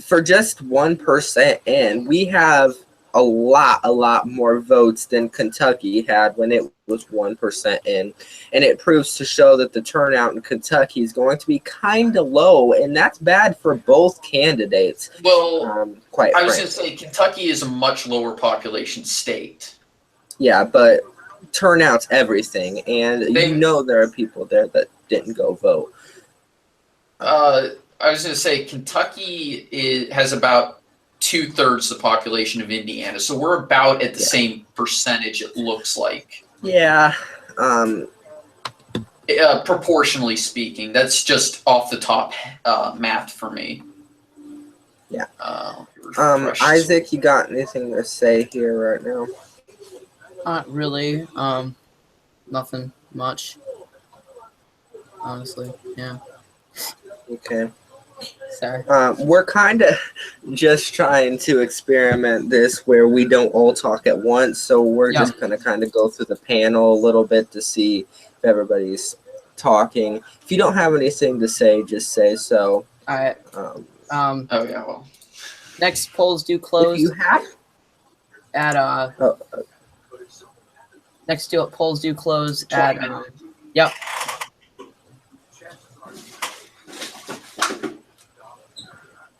for just 1% in, we have a lot more votes than Kentucky had when it was 1% in. And it proves to show that the turnout in Kentucky is going to be kind of low, and that's bad for both candidates. Well, Quite I was frankly. going to say Kentucky is a much lower population state. Yeah, but turnout's everything, and there are people there that didn't go vote. I was going to say Kentucky has about 2/3 the population of Indiana, so we're about at the same percentage. It looks like. Yeah. Proportionally speaking, that's just off the top math for me. Yeah. Refresh. Isaac, you got anything to say here right now? Not really. Nothing much. Honestly, yeah. Okay. Sorry. We're kind of just trying to experiment this where we don't all talk at once, so we're just going to kind of go through the panel a little bit to see if everybody's talking. If you don't have anything to say, just say so. All right. Oh yeah. Well. Next polls do close. If you have at next polls do close at yep.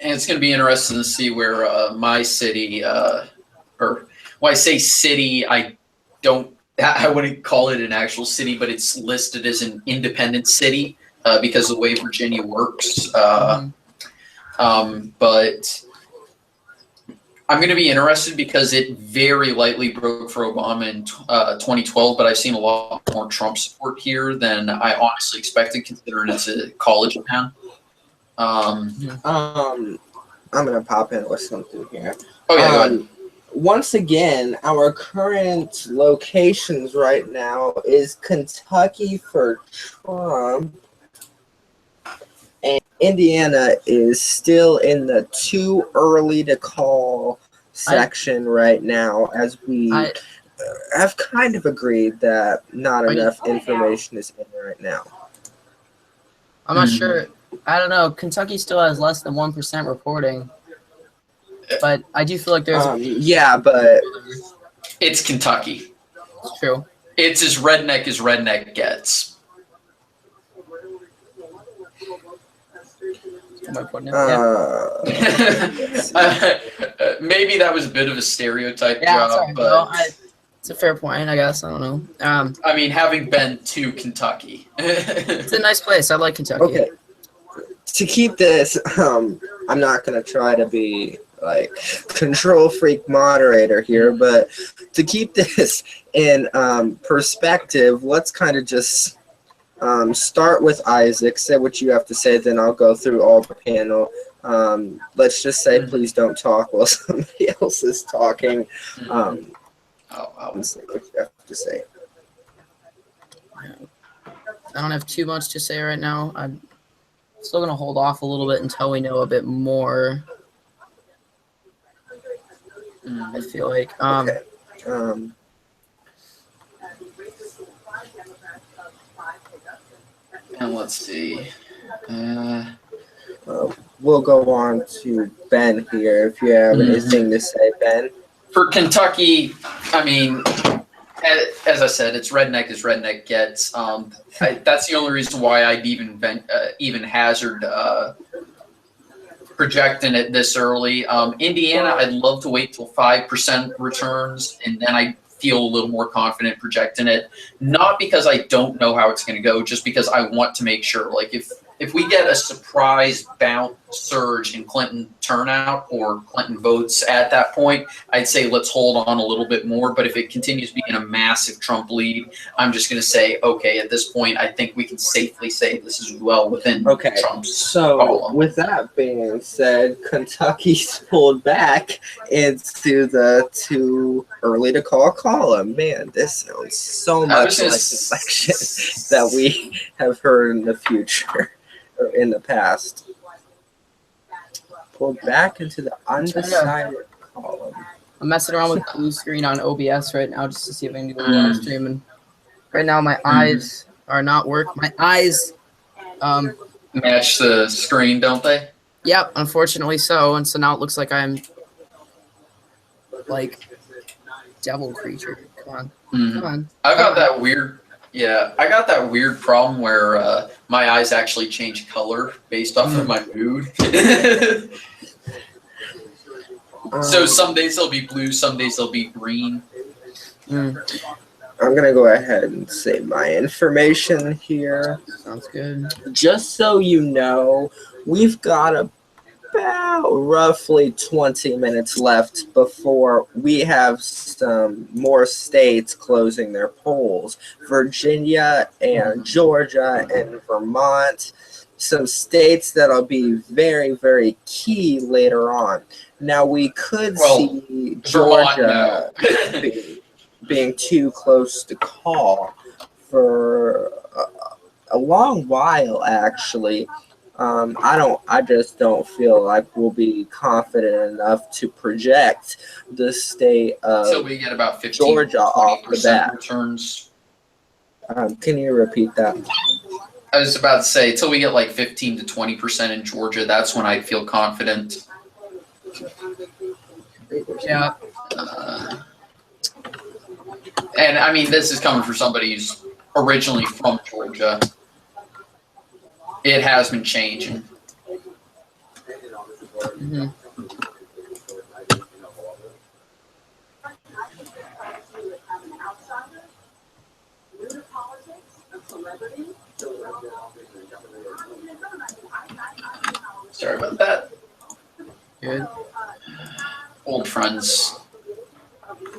And it's going to be interesting to see where my city, or when I say city, I wouldn't call it an actual city, but it's listed as an independent city because of the way Virginia works. But I'm going to be interested because it very lightly broke for Obama in 2012, but I've seen a lot more Trump support here than I honestly expected, considering it's a college town. I'm gonna pop in with something here. Oh yeah, go ahead. Once again, our current locations right now is Kentucky for Trump, and Indiana is still in the too early to call section right now, as we have kind of agreed that not enough information is in right now. I'm not sure. I don't know. Kentucky still has less than 1% reporting, but I do feel like there's. But it's Kentucky. It's true. It's as redneck gets. Maybe that was a bit of a stereotype job, but it's a fair point, I guess. I don't know. I mean, having been to Kentucky, it's a nice place. I like Kentucky. Okay. To keep this, I'm not gonna try to be like control freak moderator here, but to keep this in perspective, let's kind of just start with Isaac. Say what you have to say, then I'll go through all the panel. Let's just say, please don't talk while somebody else is talking. I'll say what you have to say. I don't have too much to say right now. I'm still going to hold off a little bit until we know a bit more. I feel like. Okay. And let's see. We'll go on to Ben here. If you have anything to say, Ben. For Kentucky, I mean, as I said, it's redneck gets. That's the only reason why I'd even hazard projecting it this early. Indiana, I'd love to wait till 5% returns, and then I feel a little more confident projecting it. Not because I don't know how it's going to go, just because I want to make sure. Like if we get a surprise bounce surge in Clinton turnout or Clinton votes at that point, I'd say let's hold on a little bit more. But if it continues being a massive Trump lead, I'm just going to say, okay, at this point, I think we can safely say this is well within Okay, Trump's so column. with that being said, Kentucky's pulled back into the too early to call column. Man, this sounds so I much was gonna like the election that we have heard in the future or in the past. Pulled back into the undecided column. I'm messing around with blue screen on OBS right now just to see if I can do the live stream. And right now my eyes are not working. My eyes, match the screen, don't they? yep, unfortunately so. And so now it looks like I'm like devil creature. Come on, come on. I got that weird. Yeah, I got that weird problem where my eyes actually change color based off of my mood. So some days they'll be blue, some days they'll be green. I'm gonna go ahead and say my information here. Sounds good. Just so you know, we've got about roughly 20 minutes left before we have some more states closing their polls. Virginia and Georgia and Vermont, some states that'll be very, very key later on. Now, we could see Georgia being too close to call for a long while, actually. I just don't feel like we'll be confident enough to project the state Until of we get about 15 Georgia off the 20% bat. returns. Can you repeat that? I was about to say, until we get like 15 to 20% in Georgia, that's when I feel confident. Yeah. And I mean, this is coming from somebody who's originally from Georgia. It has been changing. Mhm. Sorry about that. Good. Old friends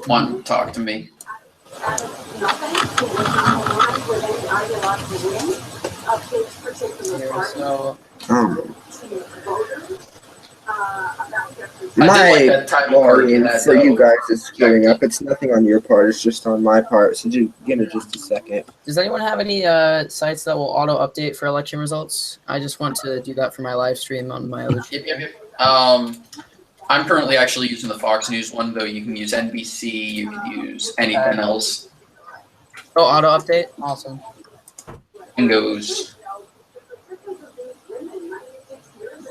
want to talk to me. Here, so I did My like that type of card you volume had, for you though. guys is screwing up. It's nothing on your part. It's just on my part. So give me just a second. does anyone have any sites that will auto update for election results? I just want to do that for my live stream on my other. Yep. I'm currently actually using the Fox News one, though you can use NBC, you can use anything else. Oh, auto update. Awesome. Windows.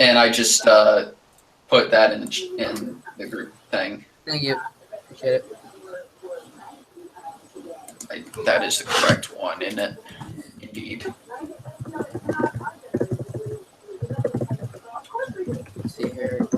And I just put that in the group thing. Thank you. Appreciate it. That is the correct one, isn't it? Indeed. Let's see here.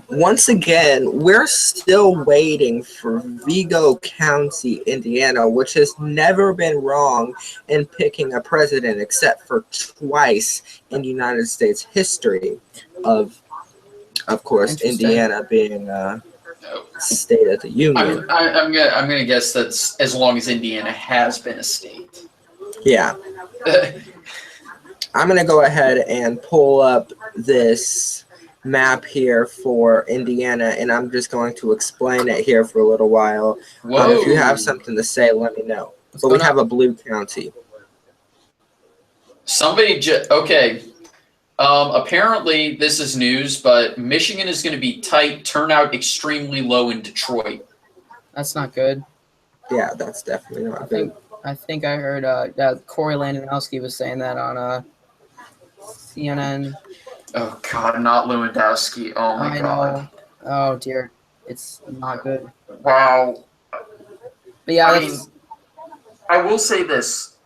Once again, we're still waiting for Vigo County, Indiana, which has never been wrong in picking a president except for twice in United States history of course, Interesting. Indiana being a state of the union. I'm gonna guess that's as long as Indiana has been a state. Yeah. I'm going to go ahead and pull up this map here for Indiana, and I'm just going to explain it here for a little while. Whoa. If you have something to say, let me know. What's But we going on? have a blue county. Somebody okay. Apparently this is news, but Michigan is going to be tight. Turnout extremely low in Detroit. That's not good. Yeah, that's definitely not good. I think I heard that Corey Landonowski was saying that on CNN. Oh God, not Lewandowski. Oh my I God. know. Oh dear, it's not good. Wow. But yeah, I that's, I will say this.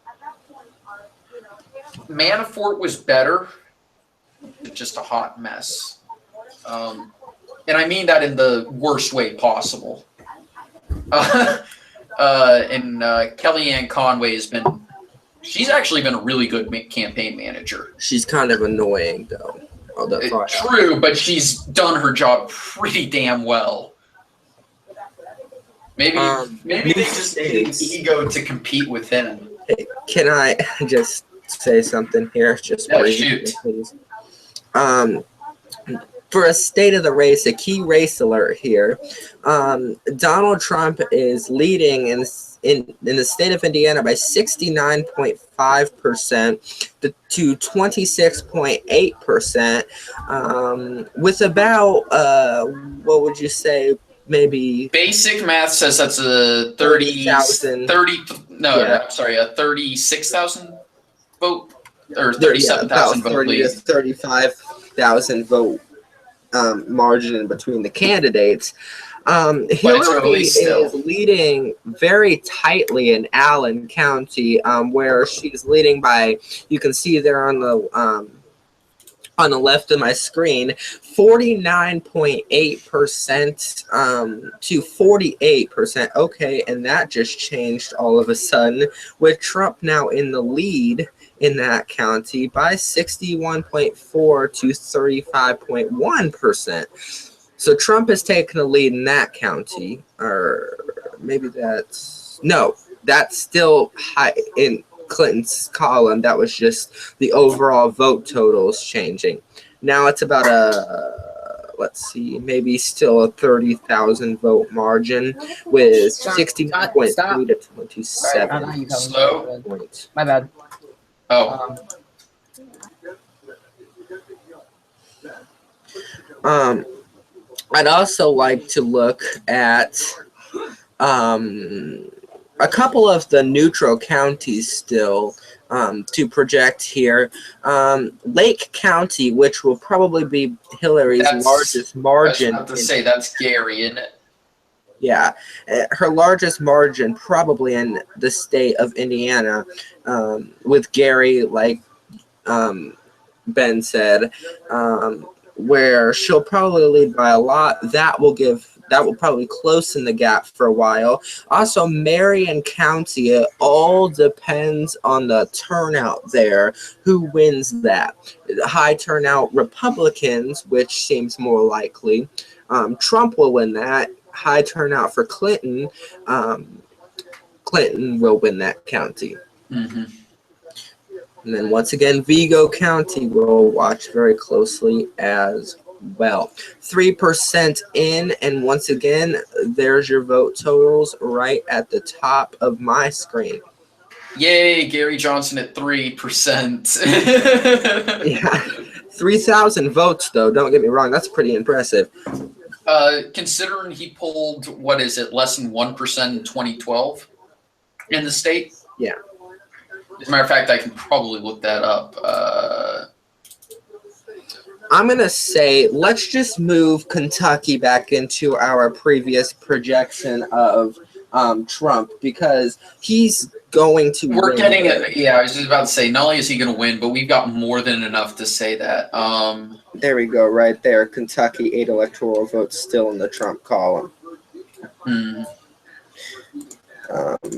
Manafort was better, just a hot mess. And I mean that in the worst way possible. And Kellyanne Conway she's actually been a really good campaign manager. She's kind of annoying, though. True, but she's done her job pretty damn well. Maybe they just need an ego to compete with him. Hey, can I just say something here? Just briefly, shoot. please. For a state of the race, a key race alert here. Donald Trump is leading in the state of Indiana by 69.5% to 26.8%, with about what would you say, maybe basic math says that's a 36,000 vote or 37,000 vote lead. 35,000 vote margin in between the candidates. Hillary is leading very tightly in Allen County, where she's leading by, you can see there on the left of my screen, 49.8% to 48%. Okay, and that just changed all of a sudden with Trump now in the lead in that county by 61.4 to 35.1%. So Trump has taken a lead in that county, or maybe that's still high in Clinton's column. That was just the overall vote totals changing. Now it's about maybe still a 30,000 vote margin with 61.3 to 27. Slow. My bad. Oh. I'd also like to look at a couple of the neutral counties still to project here. Lake County, which will probably be Hillary's largest margin. I was about to say that's Gary, isn't it? Yeah, her largest margin probably in the state of Indiana, with Gary, like Ben said, where she'll probably lead by a lot. That will probably close in the gap for a while. Also, Marion County, it all depends on the turnout there, who wins that. High turnout Republicans, which seems more likely. Trump will win that. High turnout for Clinton. Clinton will win that county. Mm-hmm. And then once again, Vigo County will watch very closely as well. 3% in, and once again, there's your vote totals right at the top of my screen. Yay, Gary Johnson at 3%. Yeah, 3,000 votes, though. Don't get me wrong. That's pretty impressive. Considering he polled, less than 1% in 2012 in the state? Yeah. As a matter of fact, I can probably look that up. I'm going to say, let's just move Kentucky back into our previous projection of Trump, because he's going to We're win. getting it. Yeah, I was just about to say, not only is he going to win, but we've got more than enough to say that. There we go, right there. Kentucky, 8 electoral votes still in the Trump column.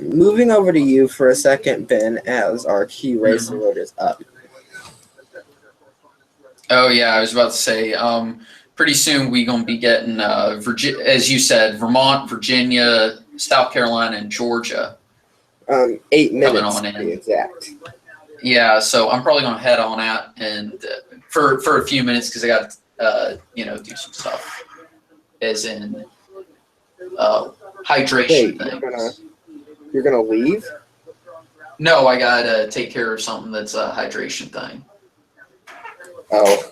Moving over to you for a second, Ben, as our key race alert is up. Oh, yeah, I was about to say, pretty soon we're going to be getting, as you said, Vermont, Virginia, South Carolina, and Georgia. 8 minutes to be exact. Yeah, so I'm probably going to head on out and for a few minutes, because I got to, do some stuff, as in hydration things. You're gonna leave? No, I got to take care of something that's a hydration thing. Oh,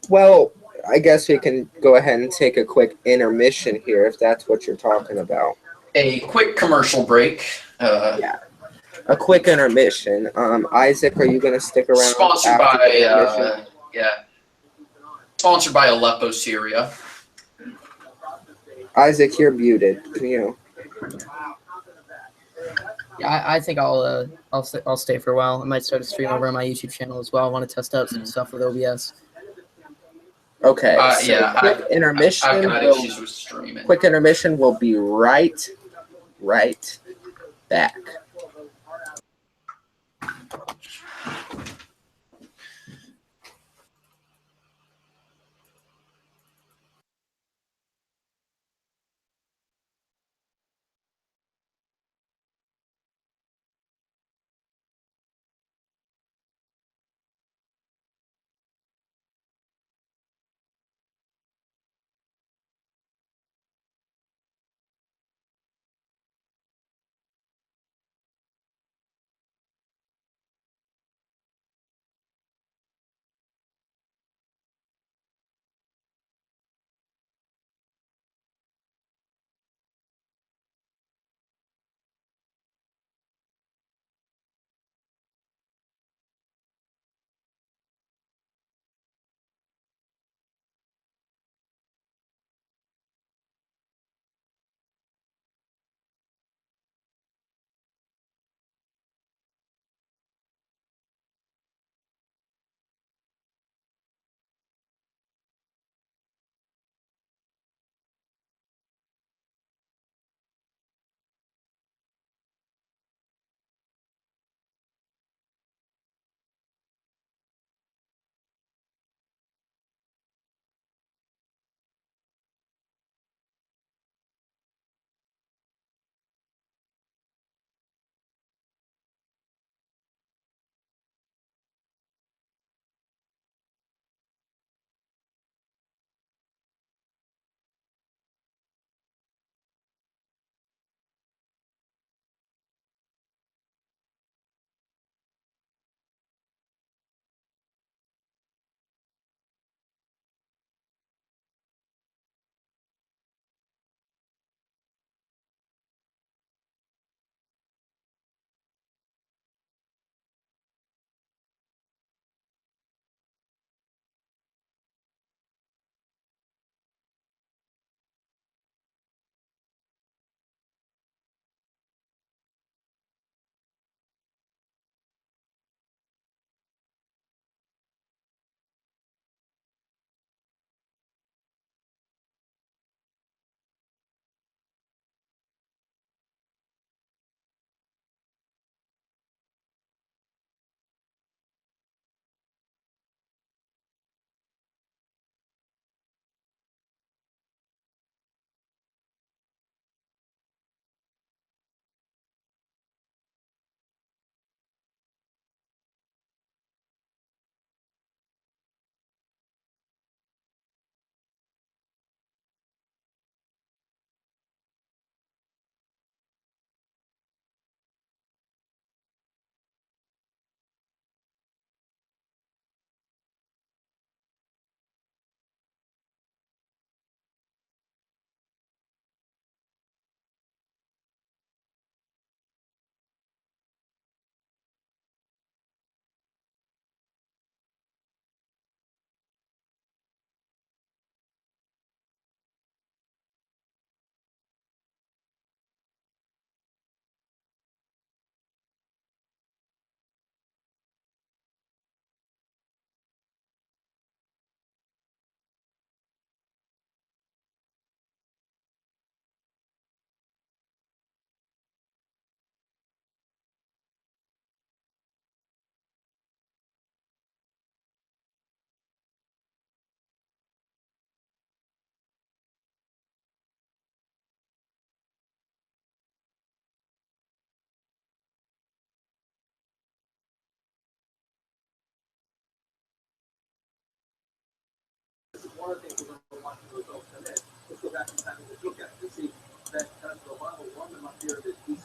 well, I guess we can go ahead and take a quick intermission here if that's what you're talking about. A quick commercial break. Yeah, a quick intermission. Isaac, are you going to stick around? Sponsored by, sponsored by Aleppo, Syria. Isaac, you're muted. Can you? Yeah, I think I'll stay for a while. I might start a stream over on my YouTube channel as well. I want to test out some stuff with OBS. Okay, so Yeah, quick intermission. I've got We'll, issues with streaming. quick intermission. We'll be right back.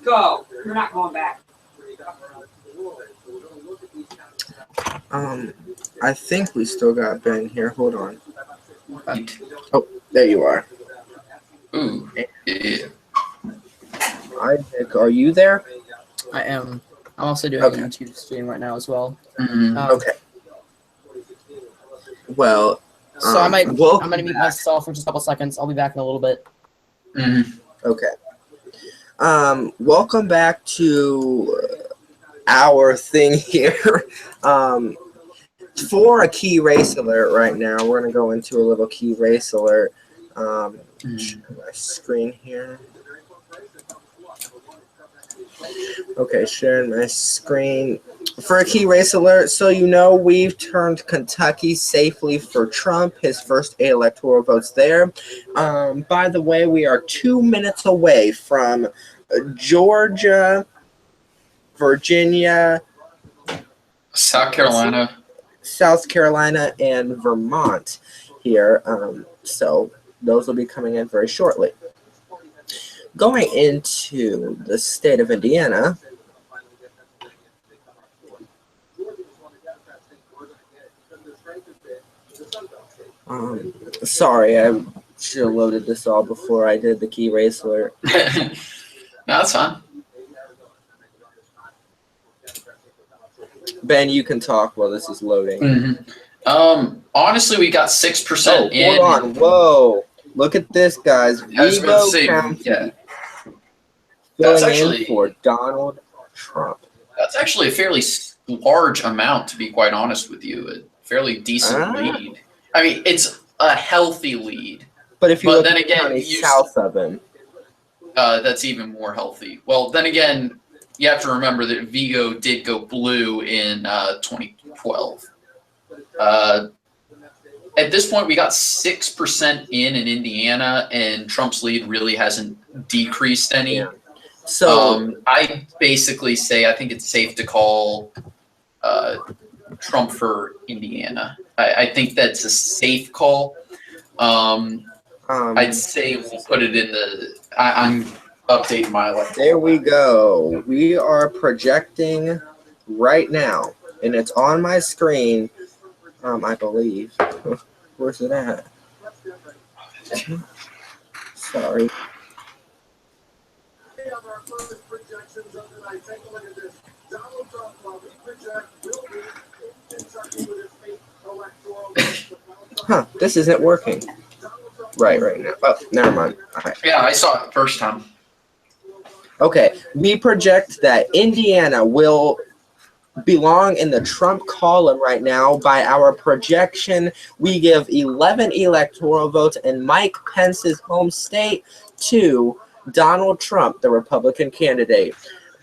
Go. You're not going back. I think we still got Ben here. Hold on. Right. Oh, there you are. Ooh, yeah. Isaac, are you there? I am. I'm also doing Okay. a YouTube stream right now as well. Mhm. Okay. Well, So I'm gonna welcome mute back. myself for just a couple seconds. I'll be back in a little bit. Mhm. Okay. Welcome back to our thing here. For a key race alert right now, we're gonna go into a little key race alert. Share my screen here. Okay, sharing my screen. For a key race alert, so you know we've turned Kentucky safely for Trump, his first 8 electoral votes there. By the way, we are 2 minutes away from Georgia, Virginia, South Carolina. South Carolina, and Vermont here. So those will be coming in very shortly. Going into the state of Indiana, sorry, I should have loaded this all before I did the key race alert. No, that's fine. Ben, you can talk while this is loading. Honestly, we got 6% Oh, in. hold on. Whoa. Look at this, guys. I was about to say, County yeah. filling That's actually- in for Donald Trump. That's actually a fairly large amount, to be quite honest with you. A fairly decent lead. I mean, it's a healthy lead. But if you But look then at the again, county you- south of him, That's even more healthy. Well, then again, you have to remember that Vigo did go blue in 2012. At this point, we got 6% in Indiana, and Trump's lead really hasn't decreased any. Yeah. So I basically say I think it's safe to call Trump for Indiana. I think that's a safe call. I'd say we'll put it in the. I'm updating my electoral. there we go. We are projecting right now, and it's on my screen. I believe. Where's it at? Sorry. Huh, this isn't working. Right now. Oh, never mind. Okay. Yeah, I saw it first time. Okay, we project that Indiana will belong in the Trump column right now. By our projection, we give 11 electoral votes in Mike Pence's home state to Donald Trump, the Republican candidate.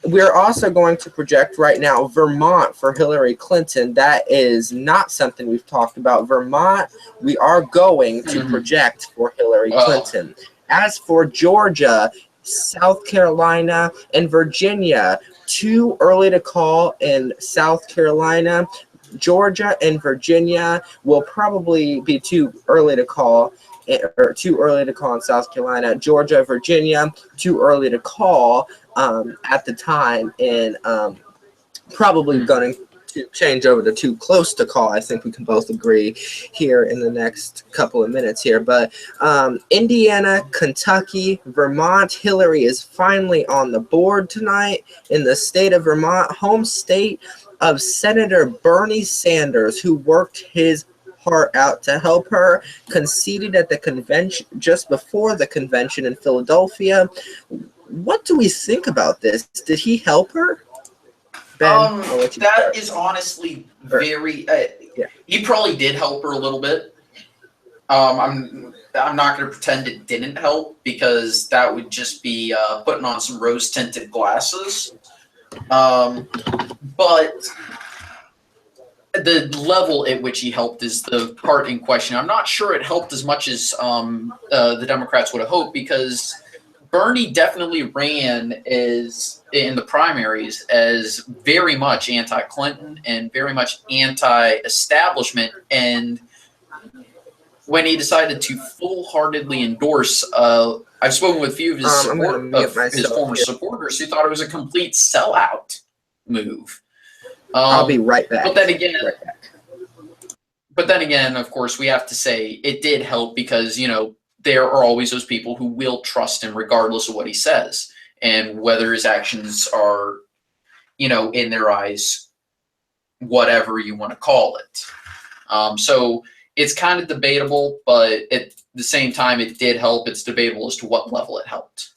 We're also going to project right now Vermont for Hillary Clinton. That is not something we've talked about. Vermont, we are going to project for Hillary Clinton. As for Georgia, South Carolina, and Virginia, too early to call in South Carolina. Georgia and Virginia will probably be too early to call, or too early to call in South Carolina. Georgia, Virginia, too early to call at the time, and probably going to change over to too close to call. I think we can both agree here in the next couple of minutes here. But Indiana, Kentucky, Vermont, Hillary is finally on the board tonight in the state of Vermont, home state of Senator Bernie Sanders, who worked his heart out to help her, conceded at the convention just before the convention in Philadelphia. What do we think about this? Did he help her? Ben, I'll let you That start. is honestly Sure. very. Yeah. He probably did help her a little bit. I'm not going to pretend it didn't help, because that would just be putting on some rose tinted glasses. But the level at which he helped is the part in question. I'm not sure it helped as much as the Democrats would have hoped, because Bernie definitely ran as in the primaries as very much anti-Clinton and very much anti-establishment. And when he decided to full-heartedly endorse, I've spoken with a few of his, former supporters who thought it was a complete sellout move. I'll be right back. But then again, Right back. But then again, of course, we have to say it did help, because, you know, there are always those people who will trust him regardless of what he says and whether his actions are, you know, in their eyes, whatever you want to call it. So it's kind of debatable, but at the same time, it did help. It's debatable as to what level it helped.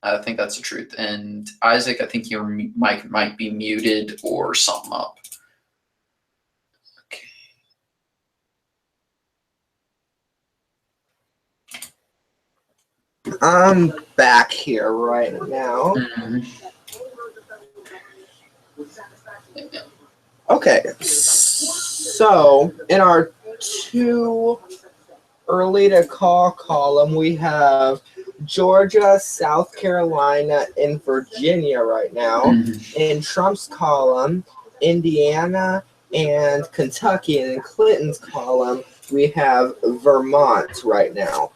I think that's the truth. And Isaac, I think your mic might be muted or something up. Okay. I'm back here right now. Okay, so in our 2 early to call column, we have Georgia, South Carolina, and Virginia right now. In Trump's column, Indiana and Kentucky. And in Clinton's column, we have Vermont right now.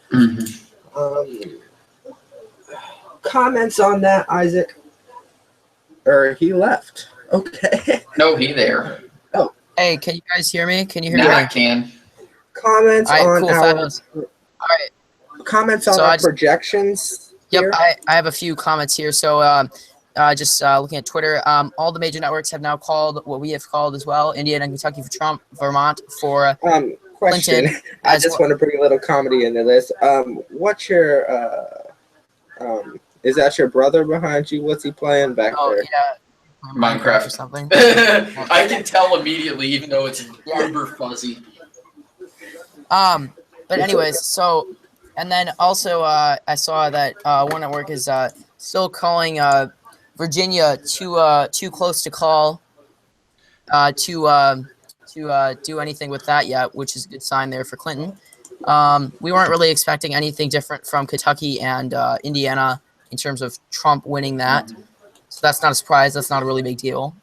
Comments on that, Isaac? Or he left. Okay. No, he there. Hey, can you guys hear me? Can you hear Now me? I can. Comments All right, on cool, our fabulous. All right. comments on So our projections. Yep, here? I have a few comments here. So just looking at Twitter, all the major networks have now called what we have called as well, Indiana and Kentucky for Trump, Vermont for Question. Clinton. I just want to bring a little comedy into this. What's your is that your brother behind you? What's he playing back there? Yeah, Minecraft or something. I can tell immediately, even though it's uber fuzzy. But anyways, so, and then also I saw that one network is still calling Virginia too close to call to do anything with that yet, which is a good sign there for Clinton. We weren't really expecting anything different from Kentucky and Indiana in terms of Trump winning that. So that's not a surprise. That's not a really big deal.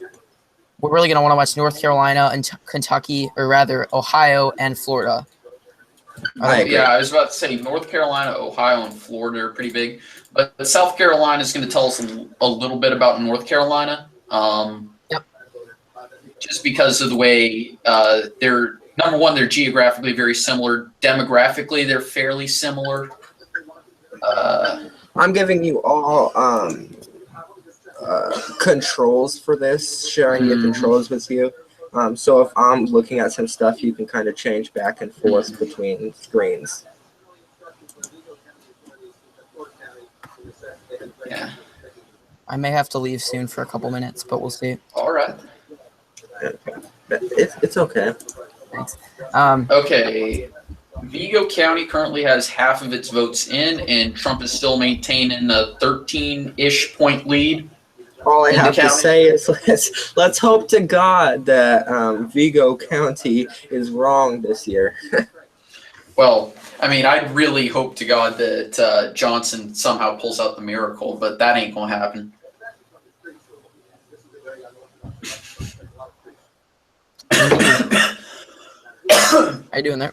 We're really going to want to watch North Carolina and Kentucky, or rather Ohio and Florida. Yeah, I was about to say North Carolina, Ohio, and Florida are pretty big. But South Carolina is going to tell us a little bit about North Carolina. Yep. Just because of the way they're, number one, they're geographically very similar. Demographically, they're fairly similar. I'm giving you all controls for this, sharing the controls with you. So if I'm looking at some stuff, you can kind of change back and forth between screens. Yeah. I may have to leave soon for a couple minutes, but we'll see. All right. It's okay. Thanks. Okay. Vigo County currently has half of its votes in, and Trump is still maintaining a 13-ish point lead. All I in the have to county. say is let's hope to God that Vigo County is wrong this year. Well, I mean, I really hope to God that Johnson somehow pulls out the miracle, but that ain't gonna happen. How you doing there?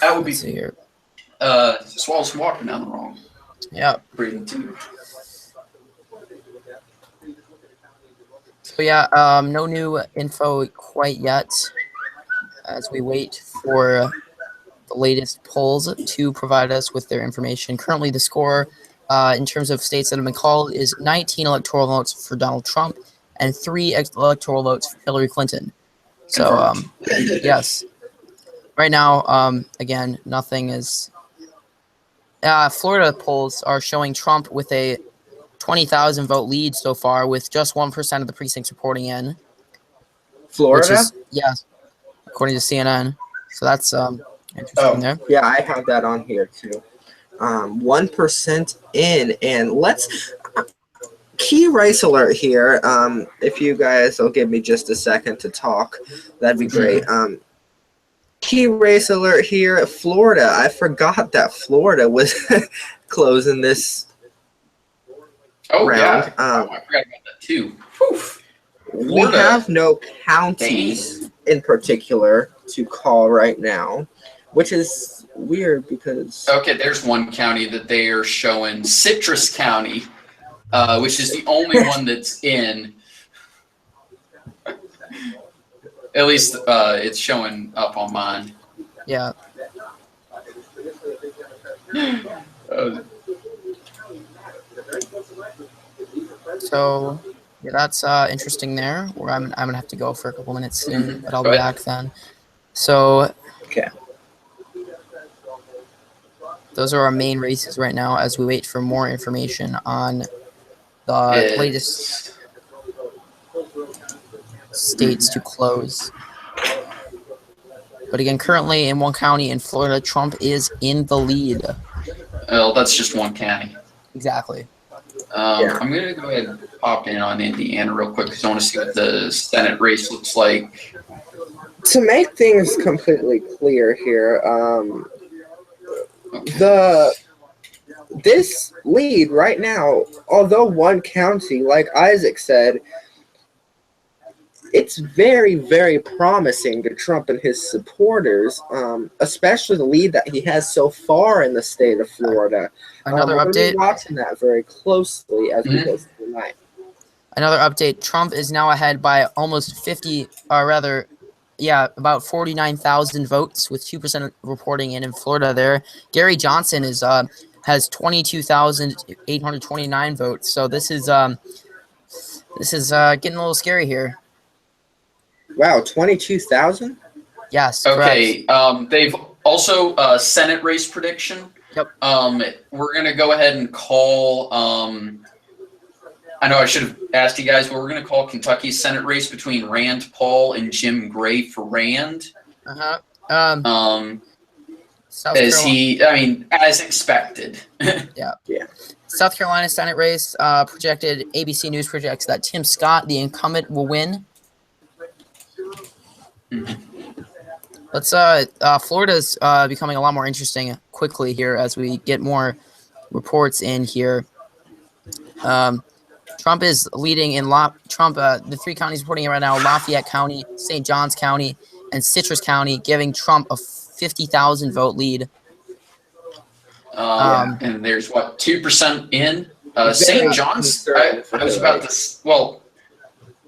That would be Let's see here. swallow some water down the wrong Yeah. breathing tube. So yeah, no new info quite yet, as we wait for the latest polls to provide us with their information. Currently, the score in terms of states that have been called is 19 electoral votes for Donald Trump and 3 electoral votes for Hillary Clinton. So yes, right now, again, nothing is. Florida polls are showing Trump with a 20,000 vote lead so far, with just 1% of the precincts reporting in. Florida? Which is, yeah, according to CNN. So that's interesting there. Yeah, I have that on here too. 1% in, and let's key race alert here. If you guys will give me just a second to talk, that'd be great. Key race alert here. Florida. I forgot that Florida was closing this round. I forgot about that too. Whew. We Florida. have no counties in particular to call right now, which is weird because Okay, there's one county that they are showing, Citrus County, which is the only one that's in. At least it's showing up on mine. Yeah. So yeah, that's interesting there. Where I'm gonna have to go for a couple minutes soon, but I'll Go be ahead. back then. So okay. those are our main races right now as we wait for more information on the latest states to close. But again, currently in one county in Florida, Trump is in the lead. Well, that's just one county. Exactly. Yeah. I'm going to go ahead and pop in on Indiana real quick because I want to see what the Senate race looks like. To make things completely clear here, this lead right now, although one county, like Isaac said, it's very, very promising to Trump and his supporters, especially the lead that he has so far in the state of Florida. Another we're gonna be update. watching that very closely as we go through the night. Another update. Trump is now ahead by almost 50, or rather, about 49,000 votes, with 2% reporting in Florida. There, Gary Johnson has 22,829 votes. So this is getting a little scary here. Wow, 22,000? Yes. Okay. They've also Senate race prediction. Yep. We're going to go ahead and call. I know I should have asked you guys, but we're going to call Kentucky's Senate race between Rand Paul and Jim Gray for Rand. South As Carolina, as expected. South Carolina Senate race projected. ABC News projects that Tim Scott, the incumbent, will win. Let's Florida's becoming a lot more interesting quickly here as we get more reports in here. Trump is leading in the three counties reporting it right now: Lafayette County, St. Johns County, and Citrus County, giving Trump a 50,000 vote lead. And there's 2% in St. John's.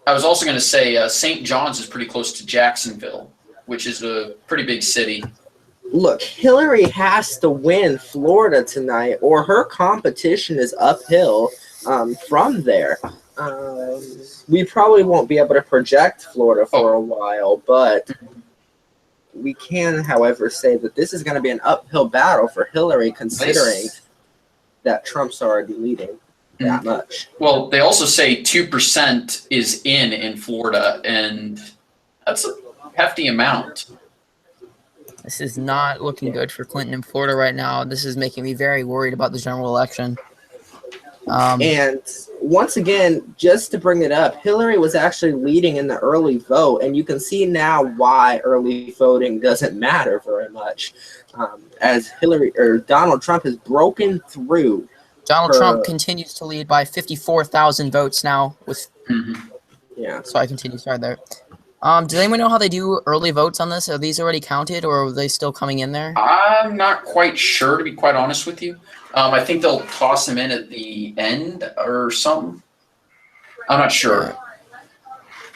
I was also going to say St. John's is pretty close to Jacksonville, which is a pretty big city. Look, Hillary has to win Florida tonight, or her competition is uphill from there. We probably won't be able to project Florida for a while, but we can, however, say that this is going to be an uphill battle for Hillary, considering that Trump's already leading that much. Well, they also say 2% is in Florida, and that's a hefty amount. This is not looking good for Clinton in Florida right now. This is making me very worried about the general election. And once again, just to bring it up, Hillary was actually leading in the early vote, and you can see now why early voting doesn't matter very much, as Donald Trump has broken through. Donald Trump continues to lead by 54,000 votes now. So I continue. Sorry there. Does anyone know how they do early votes on this? Are these already counted, or are they still coming in there? I'm not quite sure, to be quite honest with you. I think they'll toss them in at the end or something. I'm not sure.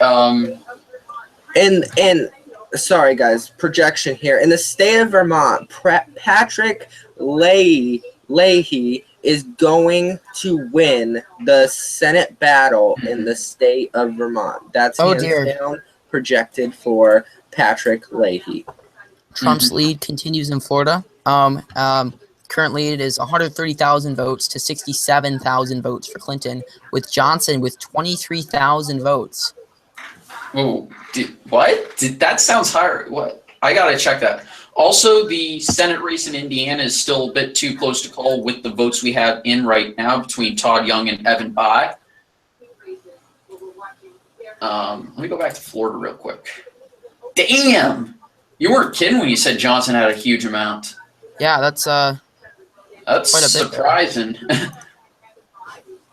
And sorry guys, projection here. In the state of Vermont, Patrick Leahy is going to win the Senate battle in the state of Vermont. That's hands down projected for Patrick Leahy. Trump's lead continues in Florida. Currently, it is 130,000 votes to 67,000 votes for Clinton, with Johnson with 23,000 votes. Oh, what? That sounds higher. What? I gotta check that. Also, the Senate race in Indiana is still a bit too close to call with the votes we have in right now between Todd Young and Evan Bayh. Let me go back to Florida real quick. Damn! You weren't kidding when you said Johnson had a huge amount. Yeah, that's quite a bit surprising.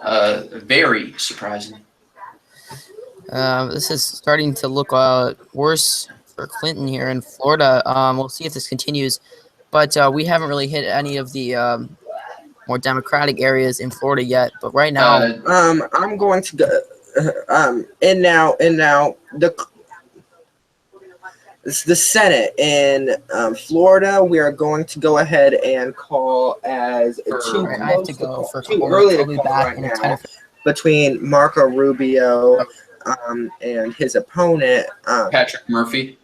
Very surprising. This is starting to look worse for Clinton here in Florida. We'll see if this continues, but we haven't really hit any of the more Democratic areas in Florida yet. But right now, I'm going to go. And now the Senate in Florida, we are going to go ahead and call as too I have to go for a too couple early to minutes. I'll be call back right in a now 10 or between Marco Rubio and his opponent Patrick Murphy.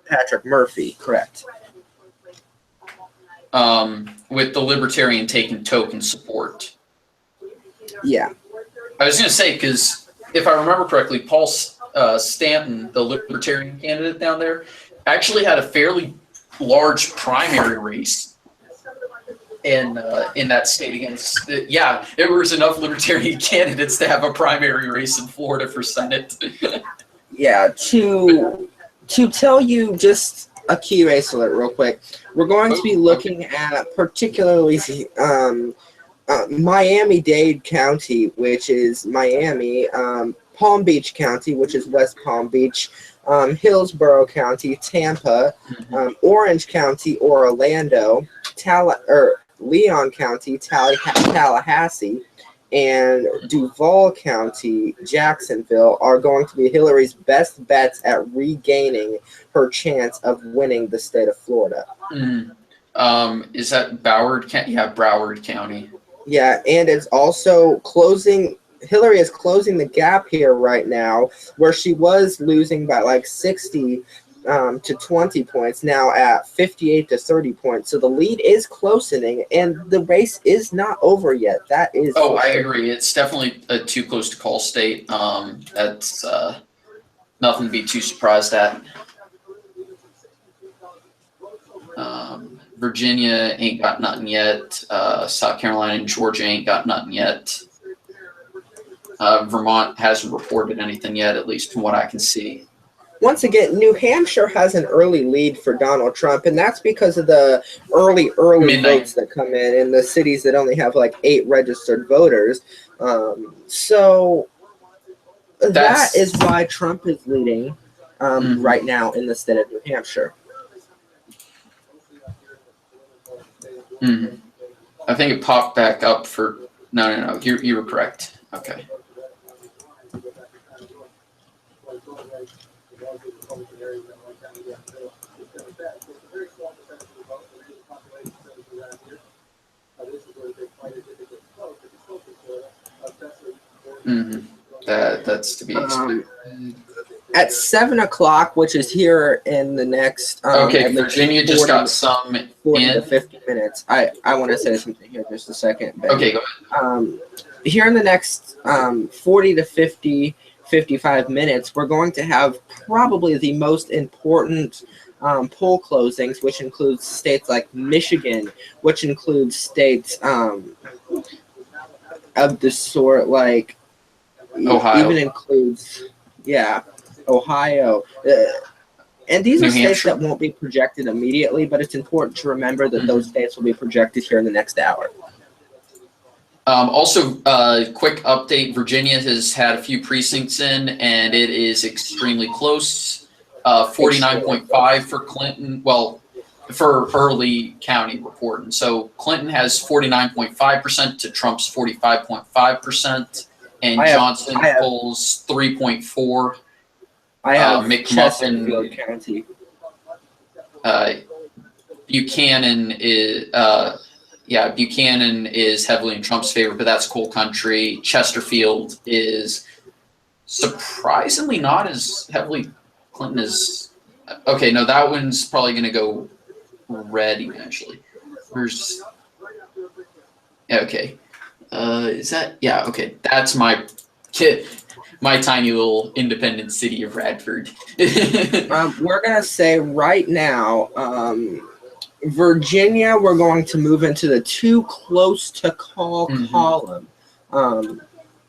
Patrick Murphy, correct. with the Libertarian taking token support. Yeah. I was going to say, because if I remember correctly, Paul Stanton, the Libertarian candidate down there, actually had a fairly large primary race in that state against. Yeah, there was enough Libertarian candidates to have a primary race in Florida for Senate. Yeah, to tell you just a key race alert real quick, we're going to be looking at particularly Miami-Dade County, which is Miami, Palm Beach County, which is West Palm Beach, Hillsborough County, Tampa, Orange County, or Orlando, Leon County, Tallahassee, and Duval County, Jacksonville are going to be Hillary's best bets at regaining her chance of winning the state of Florida. Is that Broward County? Yeah, Broward County. Yeah, and it's also closing. Hillary is closing the gap here right now, where she was losing by like 60 to 20 points, now at 58 to 30 points. So the lead is closing, and the race is not over yet. That is. Oh, I agree. It's definitely a too close to call state. That's nothing to be too surprised at. Virginia ain't got nothing yet. South Carolina and Georgia ain't got nothing yet. Vermont hasn't reported anything yet, at least from what I can see. Once again, New Hampshire has an early lead for Donald Trump, and that's because of the early Midnight votes that come in the cities that only have like 8 registered voters. So that is why Trump is leading right now in the state of New Hampshire. I think it popped back up for no. You were correct. Okay. That's to be expected. At 7 o'clock, which is here in the next okay, Virginia just got some 40 in. to 50 minutes. I want to say something here just a second. Ben. Okay, go ahead. Here in the next 40 to 55 minutes, we're going to have probably the most important poll closings, which includes states like Michigan, which includes states of the sort like Ohio. even includes, Ohio. And these New are states Hampshire. that won't be projected immediately, but it's important to remember that those states will be projected here in the next hour. Also, quick update, Virginia has had a few precincts in, and it is extremely close. 49.5 for Clinton, well, for early county reporting. So Clinton has 49.5% to Trump's 45.5%, and Johnson pulls 3.4. I have McMuffin, Chesterfield County. Buchanan is Buchanan is heavily in Trump's favor, but that's coal country. Chesterfield is surprisingly not as heavily Clinton is. Okay, no, that one's probably going to go red eventually. Where's okay? Is that okay? That's my kid. My tiny little independent city of Radford. We're going to say right now, Virginia, we're going to move into the too close to call column.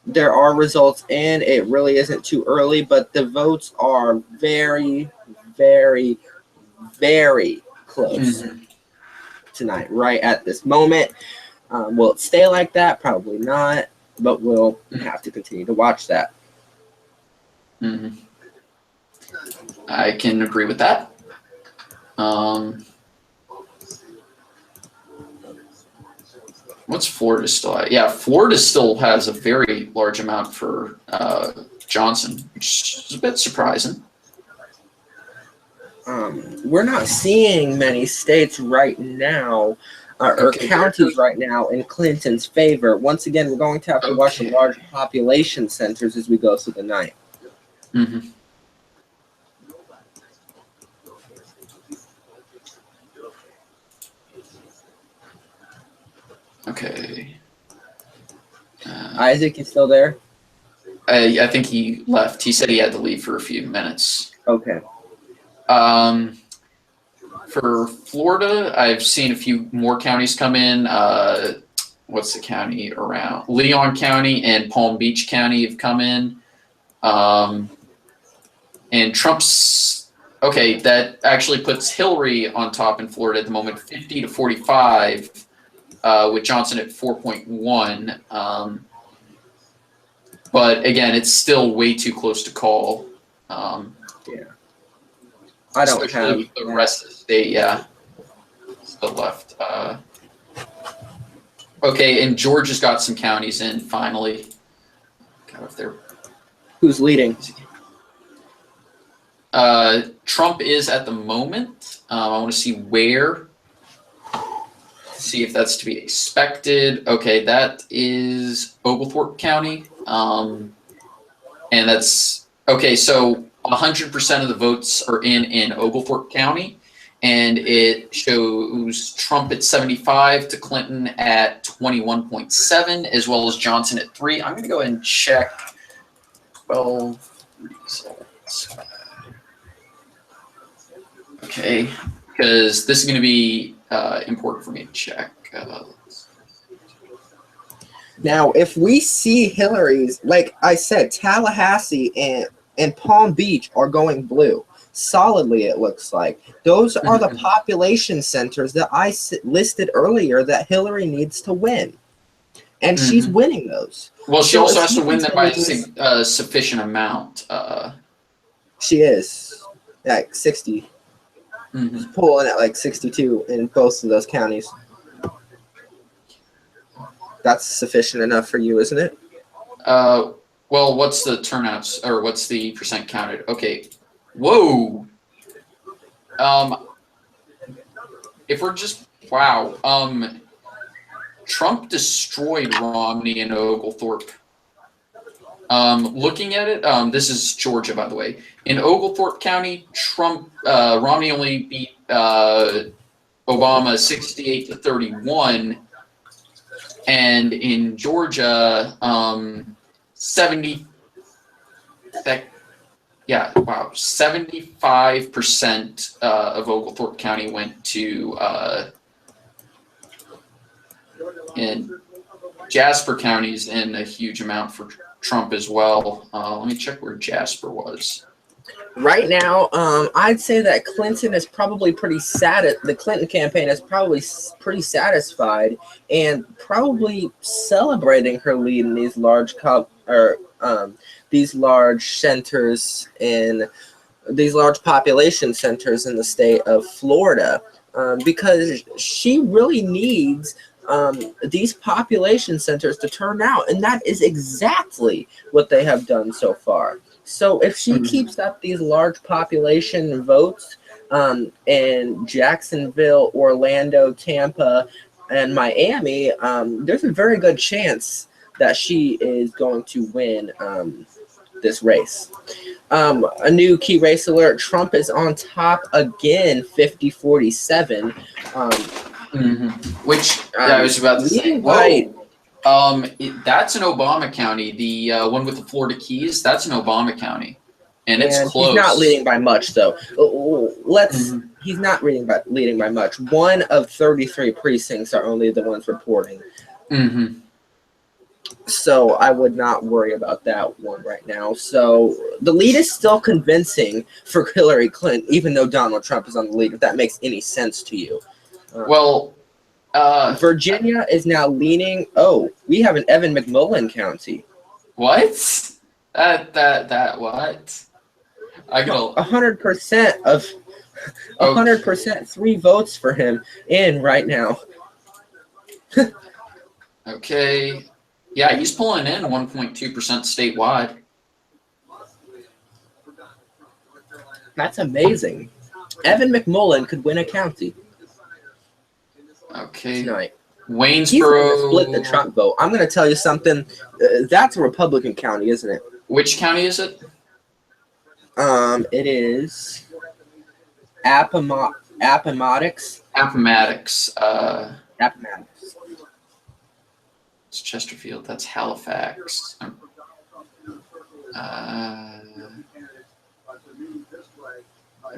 There are results in. It really isn't too early, but the votes are very, very, very close tonight, right at this moment. Will it stay like that? Probably not, but we'll have to continue to watch that. I can agree with that. What's Florida still at? Yeah, Florida still has a very large amount for Johnson, which is a bit surprising. We're not seeing many states right now, or counties right now in Clinton's favor. Once again, we're going to have to watch the large population centers as we go through the night. Okay. Isaac, you still there? I think he left. He said he had to leave for a few minutes. Okay. For Florida, I've seen a few more counties come in. What's the county around? Leon County and Palm Beach County have come in. And Trump's, okay, that actually puts Hillary on top in Florida at the moment, 50 to 45, with Johnson at 4.1. But again, it's still way too close to call. I don't especially have with the rest of the state, yeah. Still left. Okay, and Georgia's got some counties in finally. God, if they're who's leading. Trump is at the moment. I want to see where. See if that's to be expected. Okay, that is Oglethorpe County. And that's okay. So 100% of the votes are in Oglethorpe County, and it shows Trump at 75 to Clinton at 21.7, as well as Johnson at 3. I'm going to go ahead and check 12 results. Okay, because this is going to be important for me to check. Now, if we see Hillary's, like I said, Tallahassee and Palm Beach are going blue. Solidly, it looks like. Those are the population centers that I listed earlier that Hillary needs to win. And she's winning those. Well, she So also if has to he win them by continues- a sufficient amount. She is. Like 60. She's pulling at like 62 in both of those counties. That's sufficient enough for you, isn't it? Well, what's the turnouts or what's the percent counted? Okay. Whoa. If we're just wow. Trump destroyed Romney and Oglethorpe. Looking at it, this is Georgia, by the way. In Oglethorpe County, Romney only beat Obama 68 to 31, and in Georgia, 75% of Oglethorpe County went to in Jasper County's in a huge amount for Trump as well. Let me check where Jasper was. Right now, I'd say that Clinton is probably pretty sad. The Clinton campaign is probably pretty satisfied and probably celebrating her lead in these large centers in these large population centers in the state of Florida, because she really needs these population centers to turn out, and that is exactly what they have done so far. So if she keeps up these large population votes in Jacksonville, Orlando, Tampa, and Miami, there's a very good chance that she is going to win this race. A new key race alert: Trump is on top again, 50-47. Which I was about to say. Whoa. That's an Obama County. The one with the Florida Keys, that's an Obama County, and it's close. He's not leading by much, though. He's not leading by much. One of 33 precincts are only the ones reporting. So I would not worry about that one right now. So the lead is still convincing for Hillary Clinton, even though Donald Trump is on the lead, if that makes any sense to you. Virginia is now leaning. Oh, we have an Evan McMullen County. What? That what? I got 100% of 100%. 3 votes for him in right now. Okay. Yeah, he's pulling in 1.2% statewide. That's amazing. Evan McMullen could win a county. Okay. Tonight. Waynesboro. He's going to split the Trump vote. I'm going to tell you something. That's a Republican county, isn't it? Which county is it? It is Appomattox. Appomattox. Appomattox. It's Chesterfield. That's Halifax. I'm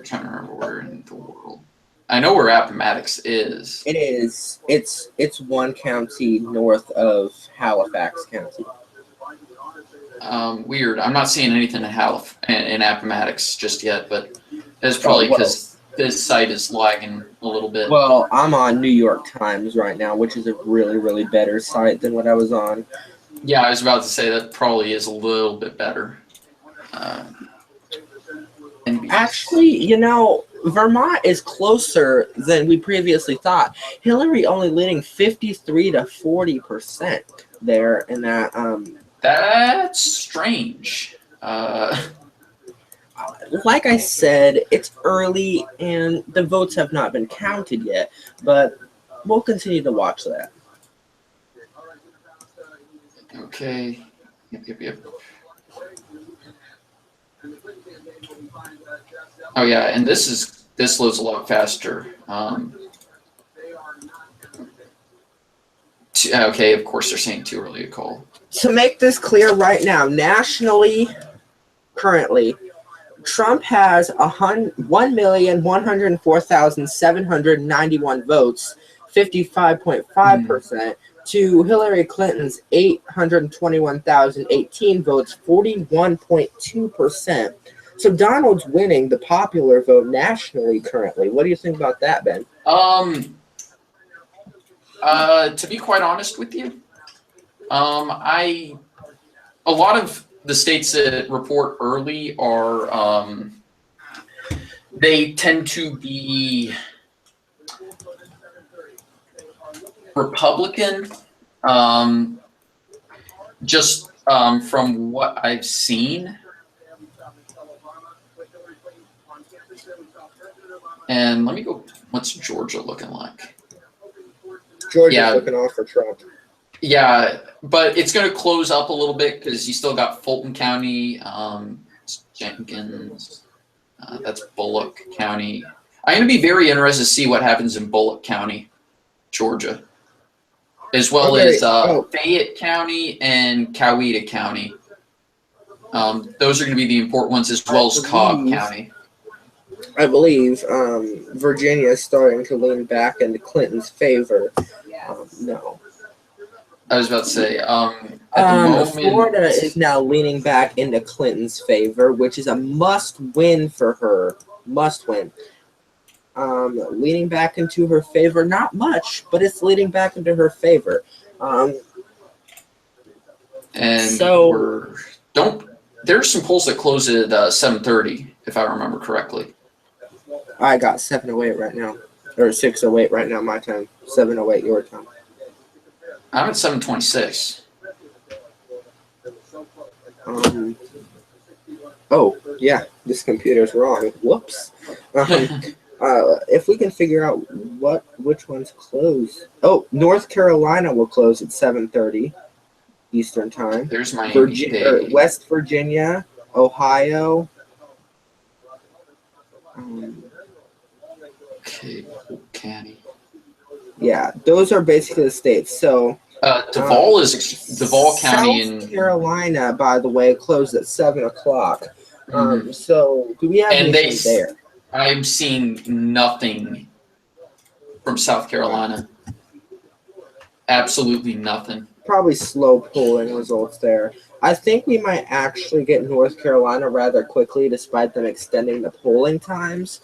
trying to remember where in the world. I know where Appomattox is. It is. It's one county north of Halifax County. Weird. I'm not seeing anything in Appomattox just yet, but it's probably because this site is lagging a little bit. Well, I'm on New York Times right now, which is a really, really better site than what I was on. Yeah, I was about to say that probably is a little bit better. Actually, you know, Vermont is closer than we previously thought. Hillary only leading 53 to 40% there in that. That's strange. Like I said, it's early and the votes have not been counted yet, but we'll continue to watch that. Okay. Yep. Oh yeah, and this loads a lot faster. Okay, of course they're saying too early to call. To make this clear right now, nationally, currently, Trump has 1,104,791 votes, 55.5%, to Hillary Clinton's 821,018 votes, 41.2%. So Donald's winning the popular vote nationally currently. What do you think about that, Ben? To be quite honest with you, a lot of the states that report early are they tend to be Republican. Just from what I've seen. And let me go. What's Georgia looking like? Georgia's looking off for Trump. Yeah, but it's going to close up a little bit because you still got Fulton County, Jenkins. That's Bullock County. I'm going to be very interested to see what happens in Bullock County, Georgia, as well as Fayette County and Coweta County. Those are going to be the important ones, as well as Cobb County. I believe Virginia is starting to lean back into Clinton's favor. No. I was about to say, at the moment, Florida is now leaning back into Clinton's favor, which is a must-win for her. Must-win. Leaning back into her favor, not much, but it's leaning back into her favor. There's some polls that close at 7:30, if I remember correctly. I got 7:08 right now, or 6:08 right now, my time. 7:08 your time. I'm at 7:26. Oh yeah, this computer's wrong. Whoops. If we can figure out which ones close. Oh, North Carolina will close at 7:30 Eastern time. There's my West Virginia, Ohio. Okay, County. Yeah, those are basically the states. So Duval County in South Carolina, by the way, closed at 7:00. So do we have anything there? I'm seeing nothing from South Carolina. Absolutely nothing. Probably slow polling results there. I think we might actually get North Carolina rather quickly, despite them extending the polling times.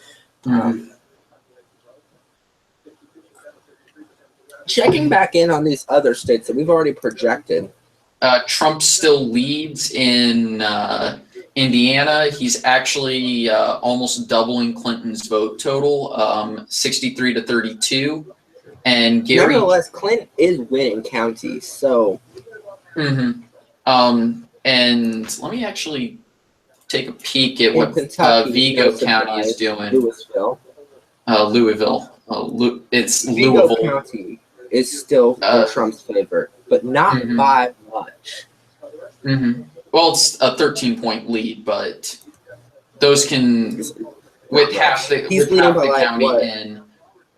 Checking back in on these other states that we've already projected. Trump still leads in Indiana. He's actually almost doubling Clinton's vote total, 63 to 32. And Gary. Nevertheless, Clinton is winning counties, so. And let me actually take a peek at what Vigo County is doing. Louisville. It's Vigo Louisville. County is still in Trump's favor, but not by much. Well, it's a 13-point lead, but those can, with half the county in.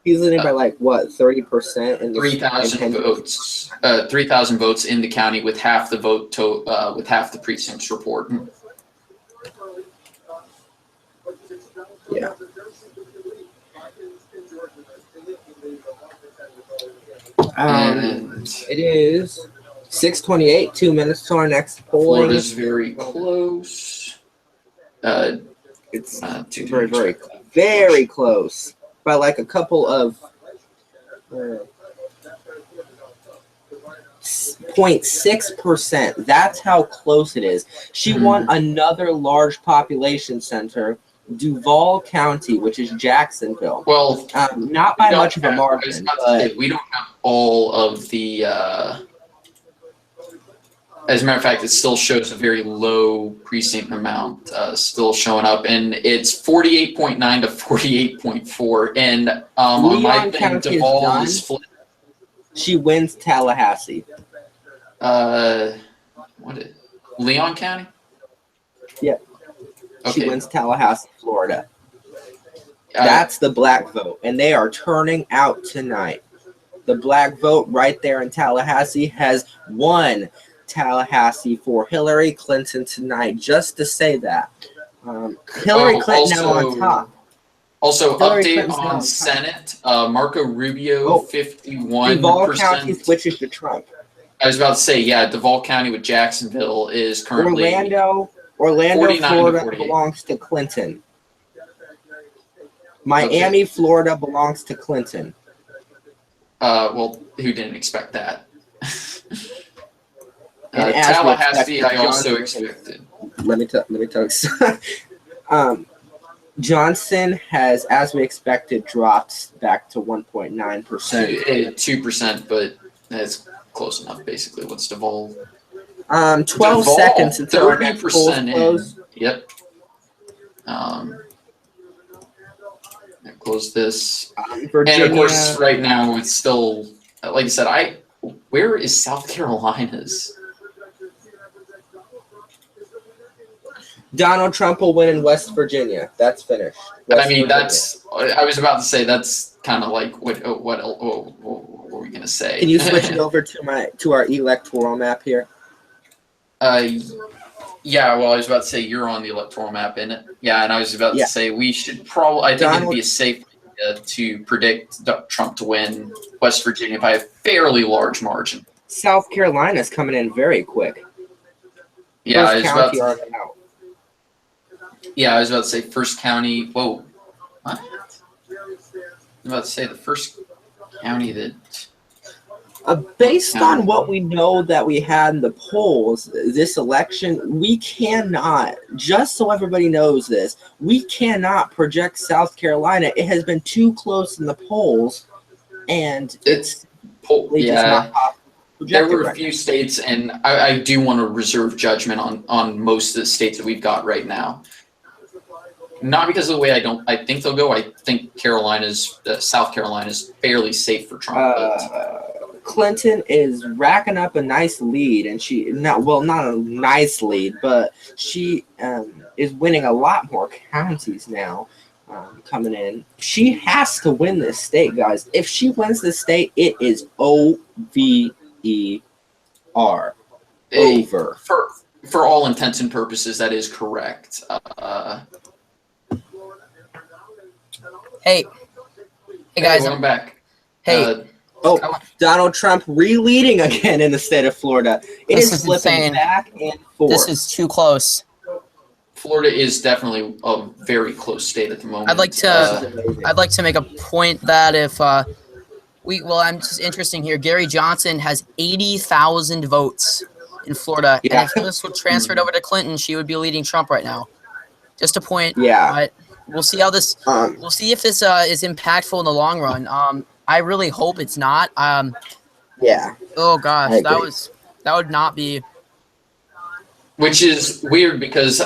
He's leading by like what, 30% in the 3,000 in- votes. 3,000 votes in the county with half the with half the precincts report. Yeah. And It is 6:28. 2 minutes to our next polling. Florida's very close. It's Too very, much. very, very close by like a couple of 0.6%. That's how close it is. She won another large population center, Duval County, which is Jacksonville. Well, Not by much of a I was margin, about to but say, we don't have all of the. As a matter of fact, it still shows a very low precinct amount still showing up, and it's 48.9 to 48.4. And on my Leon thing, County is Duval done. is split. she wins Tallahassee. What is Leon County? Yeah. She Okay. wins Tallahassee, Florida. Uh, That's the black vote, and they are turning out tonight. The black vote right there in Tallahassee has won Tallahassee for Hillary Clinton tonight, just to say that. Hillary Clinton now on top. Also, Hillary update Clinton's now on on top. Senate. Marco Rubio, Oh, 51%. Duval County switches to Trump. I was about to say, yeah, Duval County with Jacksonville is currently Orlando, 49 to Florida 48. belongs to Clinton. Miami, Florida belongs to Clinton. Well, who didn't expect that? And as we Tallahassee, expected, I also Johnson- expected. Let me tell you. Johnson has, as we expected, dropped back to 1.9%. 2%, but that's close enough, basically. What's Duval? 12 Duval, seconds until our next polls 30% close. in. Yep. Close this. Virginia. And of course, right now it's still, like I said, where is South Carolina's? Donald Trump will win in West Virginia. That's finished. I West mean, Virginia. I was about to say that's kind of like what were we gonna say? Can you switch it over to our electoral map here? Yeah. Well, I was about to say you're on the electoral map, in it. Yeah, and I was about Yeah. to say we should probably. I think it'd Donald- be a safe idea to predict Trump to win West Virginia by a fairly large margin. South Carolina's coming in very quick. Yeah, I First was about county to, already out. yeah, I was about to say first county. Whoa, what? I was about to say the first county that. Based on what we know that we had in the polls this election, we cannot, just so everybody knows this, we cannot project South Carolina. It has been too close in the polls, and it's just Yeah. not possible to project There it were a right few states, and I do want to reserve judgment on most of the states that we've got right now. Not because of the way I think they'll go. I think South Carolina's fairly safe for Trump. now. Clinton is racking up a nice lead, and not a nice lead, but she is winning a lot more counties now coming in. She has to win this state, guys. If she wins this state, it is OVER. Over. For all intents and purposes, that is correct. Hey guys, welcome back. hey, Donald Trump re-leading again in the state of Florida. It This is is flipping insane. back and forth. this is too close. Florida is definitely a very close state at the moment. I'd like to make a point that if I'm just interesting here. Gary Johnson has 80,000 votes in Florida, Yeah. and if this were transferred over to Clinton, she would be leading Trump right now. Just a point. Yeah. But we'll see how this. We'll see if this is impactful in the long run. I really hope it's not. Yeah. Oh I gosh, agree. that would not be. Which is weird because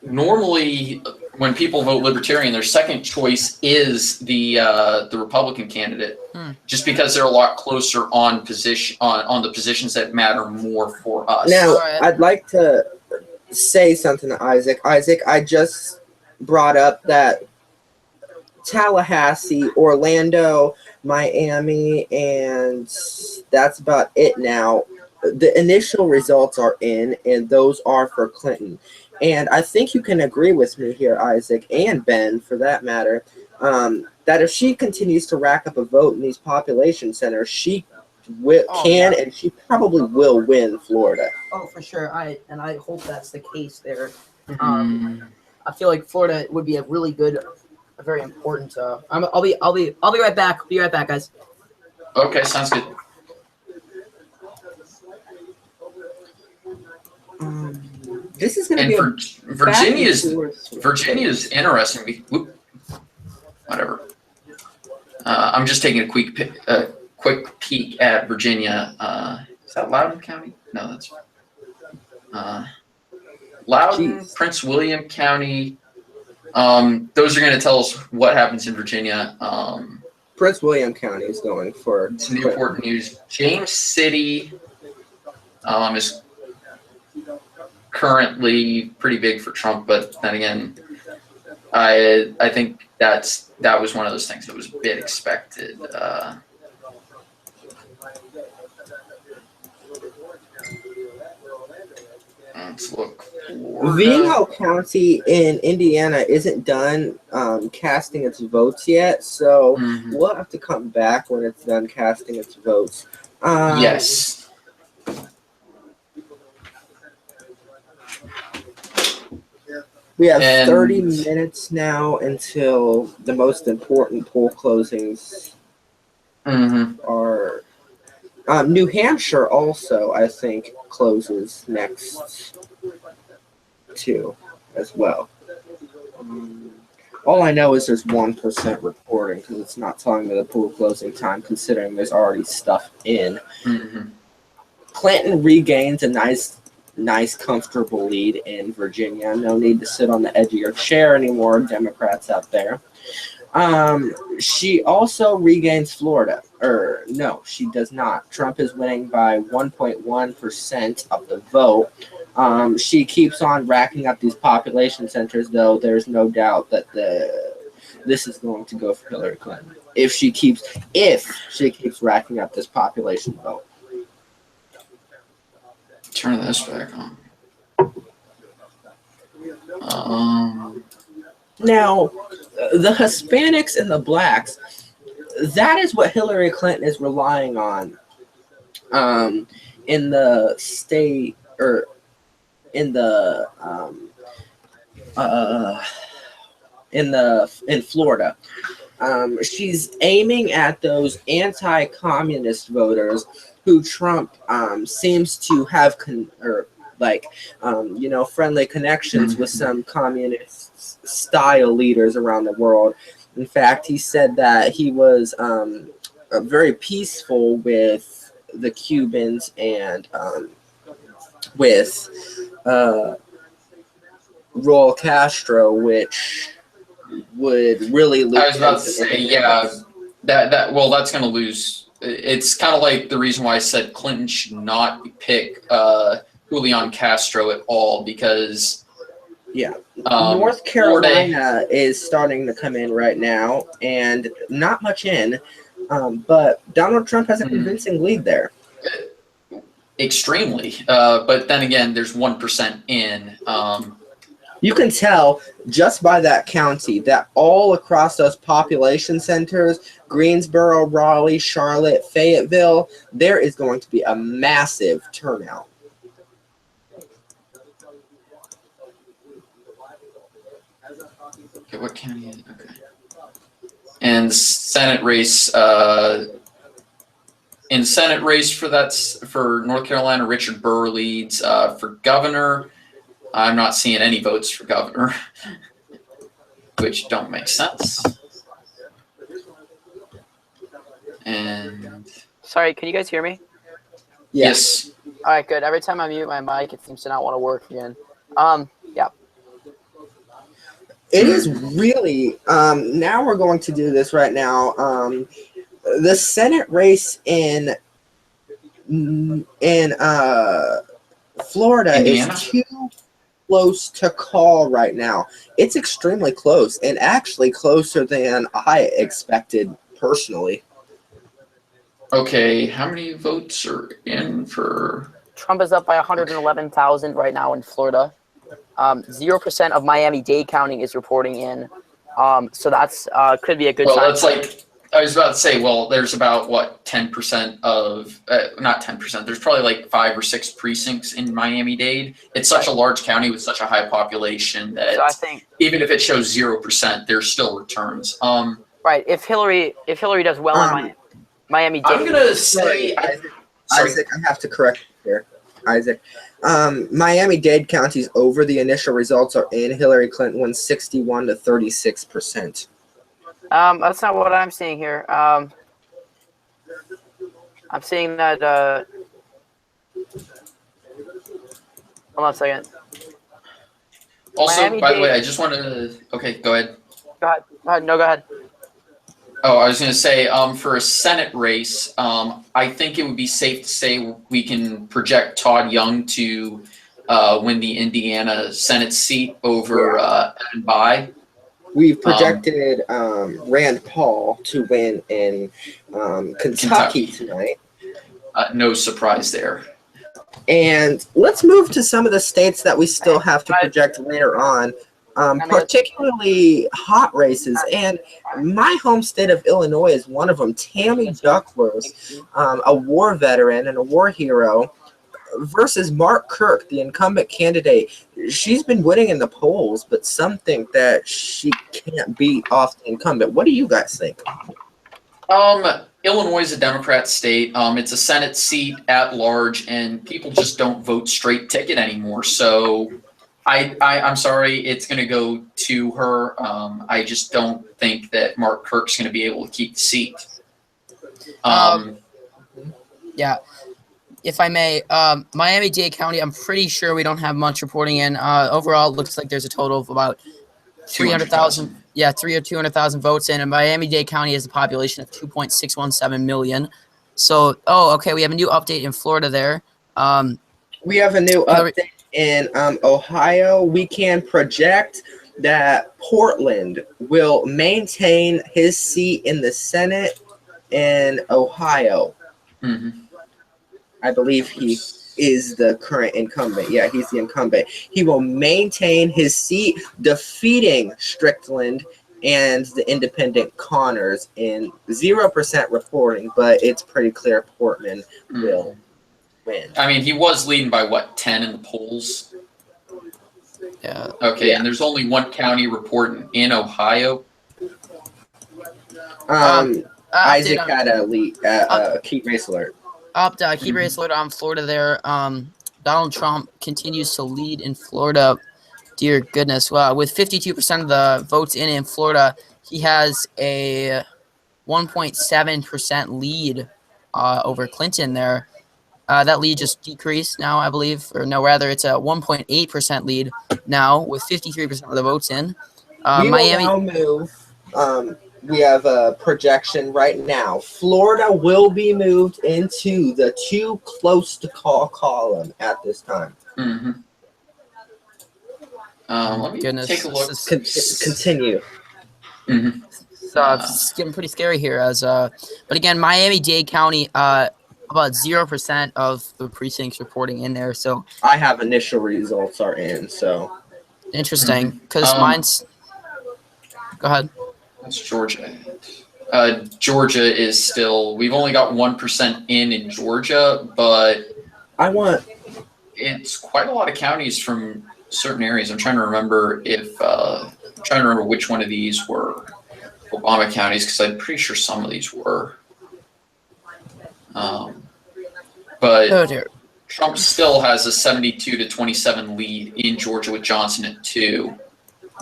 normally when people vote Libertarian, their second choice is the Republican candidate, just because they're a lot closer on the positions that matter more for us. Now, Alright. I'd like to say something to Isaac. Isaac, I just brought up that Tallahassee, Orlando, Miami, and that's about it now. The initial results are in, and those are for Clinton. And I think you can agree with me here, Isaac, and Ben, for that matter, that if she continues to rack up a vote in these population centers, she and she probably will win Florida. Oh, for sure. I hope that's the case there. Mm, I feel like Florida would be a really good, a very important. I'll be right back. Be right back, guys. okay, sounds good. This is going to And be for Virginia's back and forth. Virginia's interesting. Whatever. I'm just taking a quick peek at Virginia. Is that Loudoun County? No, that's Loudoun, Jeez. Prince William County. Those are going to tell us what happens in Virginia. Prince William County is going for Some important news. James City is currently pretty big for Trump, but then again, I think that was one of those things that was a bit expected. Let's look. Florida. Venal County in Indiana isn't done casting its votes yet, so Mhm. we'll have to come back when it's done casting its votes. Yes. We have And- 30 minutes now until the most important poll closings Mm-hmm. are. New Hampshire also, I think, closes next too, as well. All I know is there's 1% reporting because it's not telling me the pool closing time, considering there's already stuff in. Mm-hmm. Clinton regains a nice, comfortable lead in Virginia. No need to sit on the edge of your chair anymore, Democrats out there. She also regains Florida. No, she does not. Trump is winning by 1.1% of the vote. She keeps on racking up these population centers, though. There's no doubt that this is going to go for Hillary Clinton if she keeps racking up this population vote. Turn this back on. Now, the Hispanics and the blacks, that is what Hillary Clinton is relying on in the state or in Florida. She's aiming at those anti-communist voters who Trump seems to have friendly connections with some communist style leaders around the world. In fact, he said that he was very peaceful with the Cubans and with Raul Castro, which would really lose. I was about to say, yeah, that's going to lose. It's kind of like the reason why I said Clinton should not pick Julian Castro at all, because North Carolina is starting to come in right now, and not much in, but Donald Trump has a convincing lead there. Extremely, but then again, there's 1% in. You can tell just by that county that all across those population centers, Greensboro, Raleigh, Charlotte, Fayetteville, there is going to be a massive turnout. Okay, what county is it? Okay. And Senate race, in Senate race for North Carolina, Richard Burr leads. For governor, I'm not seeing any votes for governor, which don't make sense. And Sorry, can you guys hear me? yes. All right, good. Every time I mute my mic, it seems to not want to work again. Yeah. It is really, now we're going to do this right now. The Senate race in Florida Indiana? is close to call right now. It's extremely close, and actually closer than I expected personally. Okay, how many votes are in for? Trump is up by 111,000 right now in Florida. 0% of Miami-Dade County is reporting in. So that's could be a good Well, sign. that's like I was about to say. Well, there's about what 10% of not 10%. There's probably like 5 or 6 precincts in Miami-Dade. It's such a large county with such a high population that So I think even if it shows 0%, there's still returns. right if Hillary does well in Miami-Dade, I'm gonna say. Sorry. Isaac, I have to correct you here. Isaac. Miami-Dade County's over the initial results are in. Hillary Clinton won 61 to 36%. that's not what I'm seeing here. I'm seeing that. Hold on a second. Also, by the Miami-Dade- way, I just want to. Okay, go ahead. Go ahead. No, go ahead. Oh, I was going to say, for a Senate race, I think it would be safe to say we can project Todd Young to win the Indiana Senate seat over Evan Bayh. We've projected Rand Paul to win in Kentucky tonight. No surprise there. And let's move to some of the states that we still have to project later on, particularly hot races. And my home state of Illinois is one of them. Tammy Duckworth, a war veteran and a war hero, versus Mark Kirk, the incumbent candidate. She's been winning in the polls, but some think that she can't beat off the incumbent. What do you guys think? Illinois is a Democrat state. It's a Senate seat at large, and people just don't vote straight ticket anymore. So I'm sorry, it's going to go to her. I just don't think that Mark Kirk's going to be able to keep the seat. Yeah. If I may, Miami-Dade County, I'm pretty sure we don't have much reporting in. Overall, it looks like there's a total of about 300,000. Yeah, 300,000 or 200,000 votes in. And Miami-Dade County has a population of 2.617 million. So, okay, we have a new update in Florida there. We have a new update in Ohio. We can project that Portland will maintain his seat in the Senate in Ohio. Mm-hmm. I believe he is the current incumbent. Yeah, he's the incumbent. He will maintain his seat, defeating Strickland and the independent Connors in 0% reporting, but it's pretty clear Portman will win. I mean, he was leading by, 10 in the polls? Yeah. Okay, and there's only one county reporting in Ohio. Isaac had a key race alert. Key race alert on Florida there. Donald Trump continues to lead in Florida. Dear goodness. Well, with 52% of the votes in Florida, he has a 1.7% lead over Clinton there. That lead just decreased now, I believe. Or no, rather, it's a 1.8% lead now with 53% of the votes in. Miami. Will now move. We have a projection right now. Florida will be moved into the too close to call column at this time. Mm-hmm. Let me take a look. Continue. Mm-hmm. So it's getting pretty scary here. But again, Miami-Dade County, about 0% of the precincts reporting in there. So I have initial results are in. So interesting because mine's. Go ahead. That's Georgia. Georgia is still. We've only got 1% in Georgia, but it's quite a lot of counties from certain areas. I'm trying to remember which one of these were Obama counties because I'm pretty sure some of these were. But Trump still has a 72 to 27 lead in Georgia with Johnson at 2.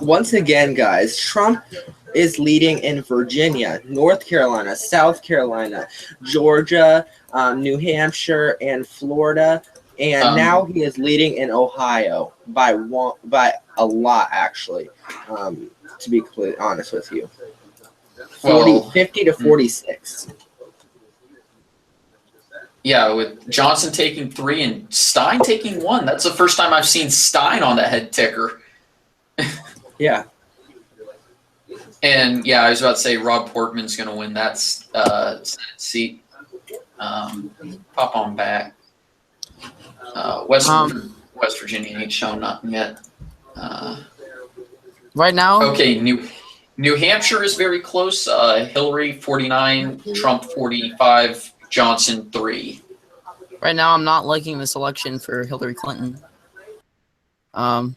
Once again, guys, Trump is leading in Virginia, North Carolina, South Carolina, Georgia, New Hampshire, and Florida. And now he is leading in Ohio by a lot, actually, to be completely honest with you. 50 to 46. Yeah, with Johnson taking 3 and Stein taking 1. That's the first time I've seen Stein on the head ticker. Yeah. And yeah, I was about to say Rob Portman's going to win that Senate seat. Pop on back. West Virginia ain't shown nothing yet. Right now, Okay, New Hampshire is very close. Hillary 49, Trump 45, Johnson 3. right now, I'm not liking this election for Hillary Clinton. Wow.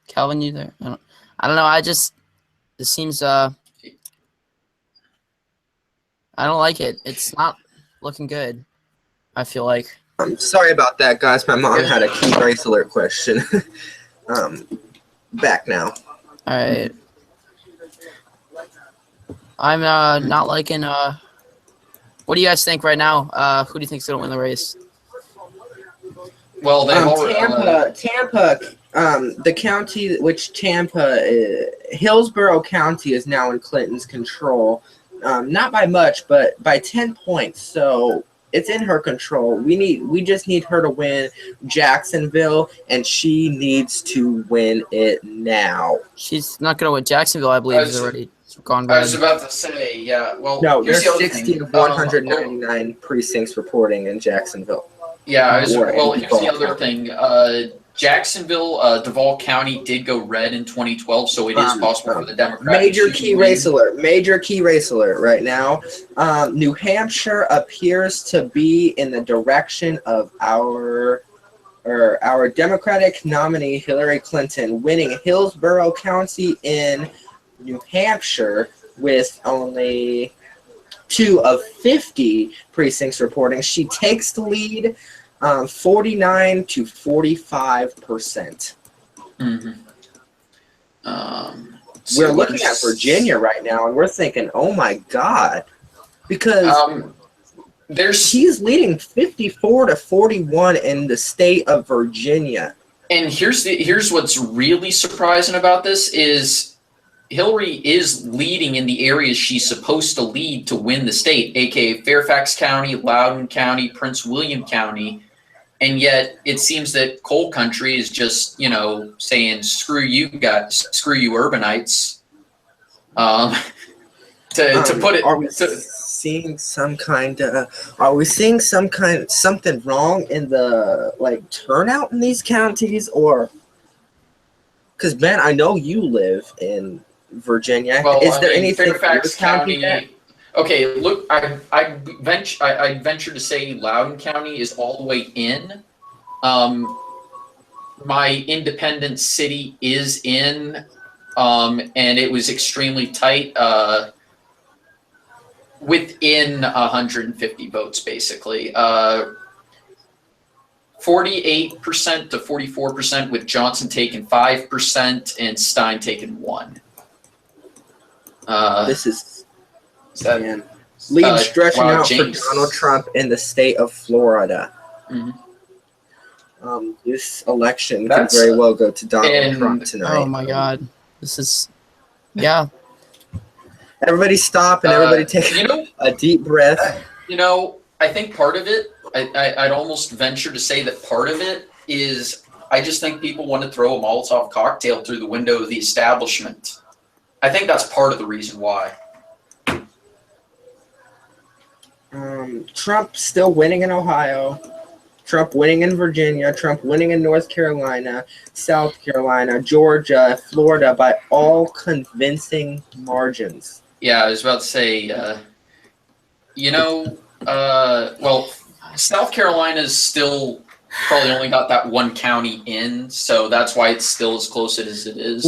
Calvin, you there? I don't know. It seems I don't like it. It's not looking good. I feel like. I'm sorry about that, guys. My mom had a key race alert question. Back now. All right. I'm not liking. What do you guys think right now? Who do you think's gonna win the race? Well, they've already. Tampa, the county which Hillsborough County is now in Clinton's control. Not by much, but by 10 points. So it's in her control. We just need her to win Jacksonville, and she needs to win it now. She's not gonna win Jacksonville. I believe is already gone I bad. was about to say, yeah. Well, No, here's there's the other 60 thing. of 199 precincts reporting in Jacksonville. Yeah, Or well, in here's the Duval other thing. Jacksonville, Duval County did go red in 2012, so it is possible for the Democrats. Major key race alert right now. New Hampshire appears to be in the direction of our Democratic nominee Hillary Clinton winning Hillsborough County in New Hampshire with only 2 of 50 precincts reporting. She takes the lead 49 to 45%. Mm-hmm. We're looking at Virginia right now, and we're thinking, oh my God, because he's leading 54 to 41 in the state of Virginia. And here's what's really surprising about this is Hillary is leading in the areas she's supposed to lead to win the state, aka Fairfax County, Loudoun County, Prince William County. And yet it seems that coal country is just, saying, screw you guys, screw you urbanites. To put it. Are we seeing something wrong in the turnout in these counties, or? Because Ben, I know you live in Virginia. Well, is there anything Fairfax in your county? Okay, look, I'd venture to say Loudoun County is all the way in. My independent city is in, and it was extremely tight, within 150 votes, basically. 48% to 44%, with Johnson taking 5% and Stein taking 1%. This is lead stretching out James. for Donald Trump in the state of Florida. Mhm. This election could very well go to Donald Trump tonight. Oh my God, this is Everybody stop and everybody take a deep breath. I think part of it, I'd almost venture to say that part of it is I just think people want to throw a Molotov cocktail through the window of the establishment. I think that's part of the reason why. Trump still winning in Ohio. Trump winning in Virginia. Trump winning in North Carolina, South Carolina, Georgia, Florida by all convincing margins. Yeah, I was about to say, well, South Carolina's still probably only got that one county in, so that's why it's still as close as it is.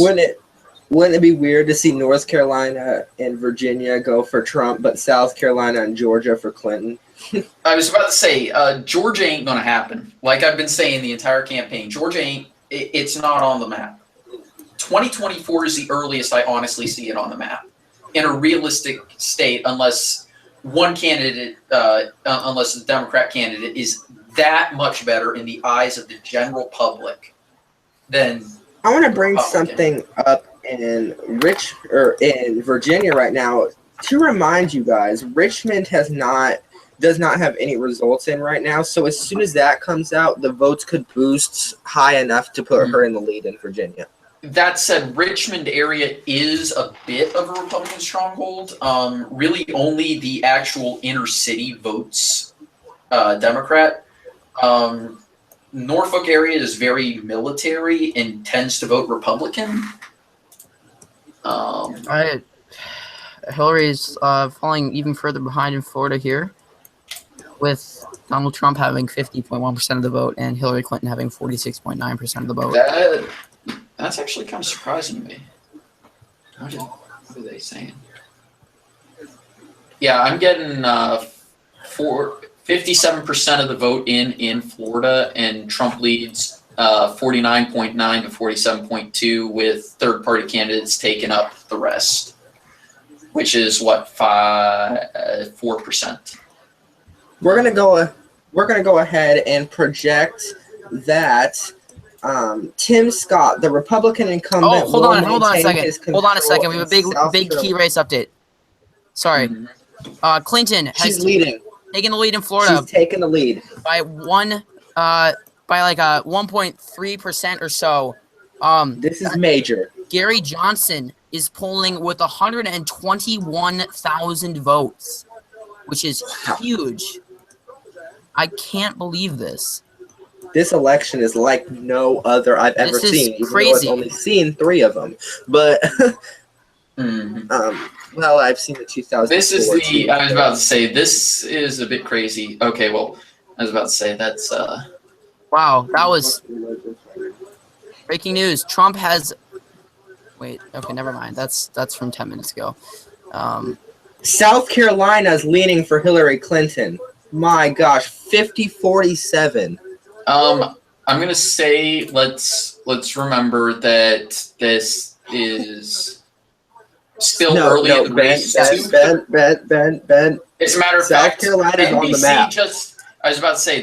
Wouldn't it be weird to see North Carolina and Virginia go for Trump, but South Carolina and Georgia for Clinton? I was about to say, Georgia ain't going to happen. Like I've been saying the entire campaign, Georgia it's not on the map. 2024 is the earliest I honestly see it on the map in a realistic state, unless one candidate, unless the Democrat candidate is that much better in the eyes of the general public than I want to bring something up in Virginia right now. To remind you guys, Richmond does not have any results in right now. So as soon as that comes out, the votes could boost high enough to put her in the lead in Virginia. That said, Richmond area is a bit of a Republican stronghold. Really, only the actual inner city votes Democrat. Norfolk area is very military and tends to vote Republican. Hillary's falling even further behind in Florida here, with Donald Trump having 50.1% of the vote and Hillary Clinton having 46.9% of the vote. That's actually kind of surprising to me. What are they saying? Yeah, I'm getting 57% of the vote in Florida, and Trump leads 49.9 to 47.2, with third-party candidates taking up the rest, which is what 4%. We're gonna go ahead and project that Tim Scott, the Republican incumbent. Oh, hold on a second. Hold on a second. We have a big key race update. Sorry. Clinton She's has leading. taken the lead in Florida She's taking the lead by 1.3% or so. This is major. Gary Johnson is polling with 121,000 votes, which is huge. I can't believe this. This election is like no other I've ever This is seen. Even crazy. though I've only seen 3 of them, but well, I've seen the 2000. This is I was about to say, this is a bit crazy. Okay, well, I was about to say that's Wow, that was breaking news. Trump has. Wait, okay, never mind. That's from 10 minutes ago. South Carolina is leaning for Hillary Clinton. My gosh, 50-47. I'm gonna say let's remember that this is still early in the race. Ben. As a matter of South fact, Carolina's on the map. I was about to say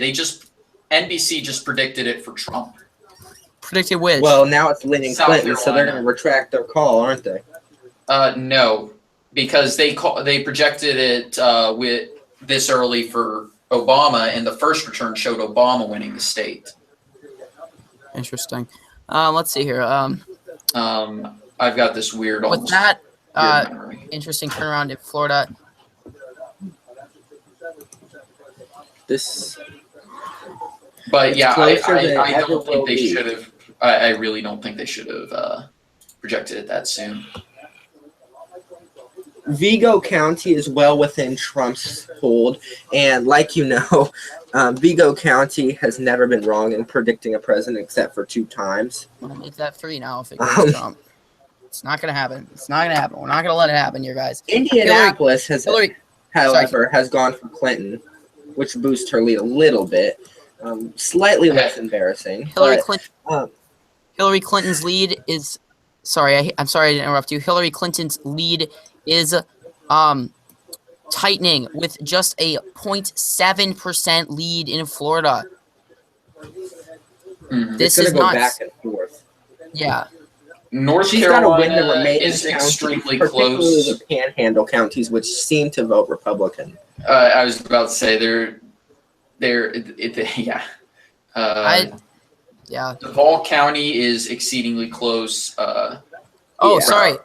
NBC just predicted it for Trump. Predicted which? Well, now it's leaning South Clinton, so they're Carolina. going to retract their call, aren't they? No, because they projected it with this early for Obama, and the first return showed Obama winning the state. Interesting. Let's see here. I've got this weird. With Almost that weird memory. interesting turnaround in Florida. This. But yeah, closer than I ever don't think will they be. should have. I really don't think they should have projected it that soon. Vigo County is well within Trump's hold, and like you know, Vigo County has never been wrong in predicting a president except for 2 times. I'm gonna make that 3 now if it goes Trump. It's not gonna happen. It's not gonna happen. We're not gonna let it happen, you guys. Indianapolis Hillary, has gone for Clinton, which boosts her lead a little bit. Slightly less embarrassing. Hillary Clinton's lead is. Sorry, I'm sorry to interrupt you. Hillary Clinton's lead is tightening with just a 0.7% lead in Florida. This It's is gonna go nuts. back and forth. Yeah. North She's got to win the Carolina remaining is counties, extremely particularly close. the Panhandle counties, which seem to vote Republican. I was about to say yeah. Yeah. Duval County is exceedingly close. Yeah. Sorry.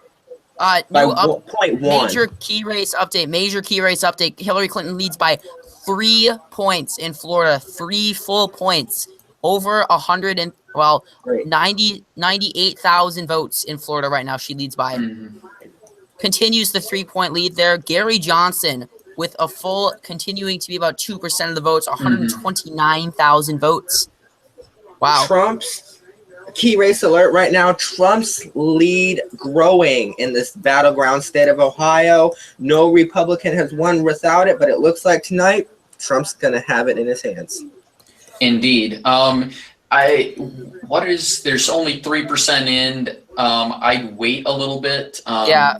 By New 0.1. Major key race update. Hillary Clinton leads by 3 points in Florida. 3 full points. Over 98,000 votes in Florida right now. She leads by. Continues the 3-point lead there. Gary Johnson with a full, continuing to be about 2% of the votes. 129,000 votes. Wow. Trump's key race alert right now. Trump's lead growing in this battleground state of Ohio. No Republican has won without it, but it looks like tonight Trump's going to have it in his hands. Indeed. There's only 3% in. I'd wait a little bit. Yeah.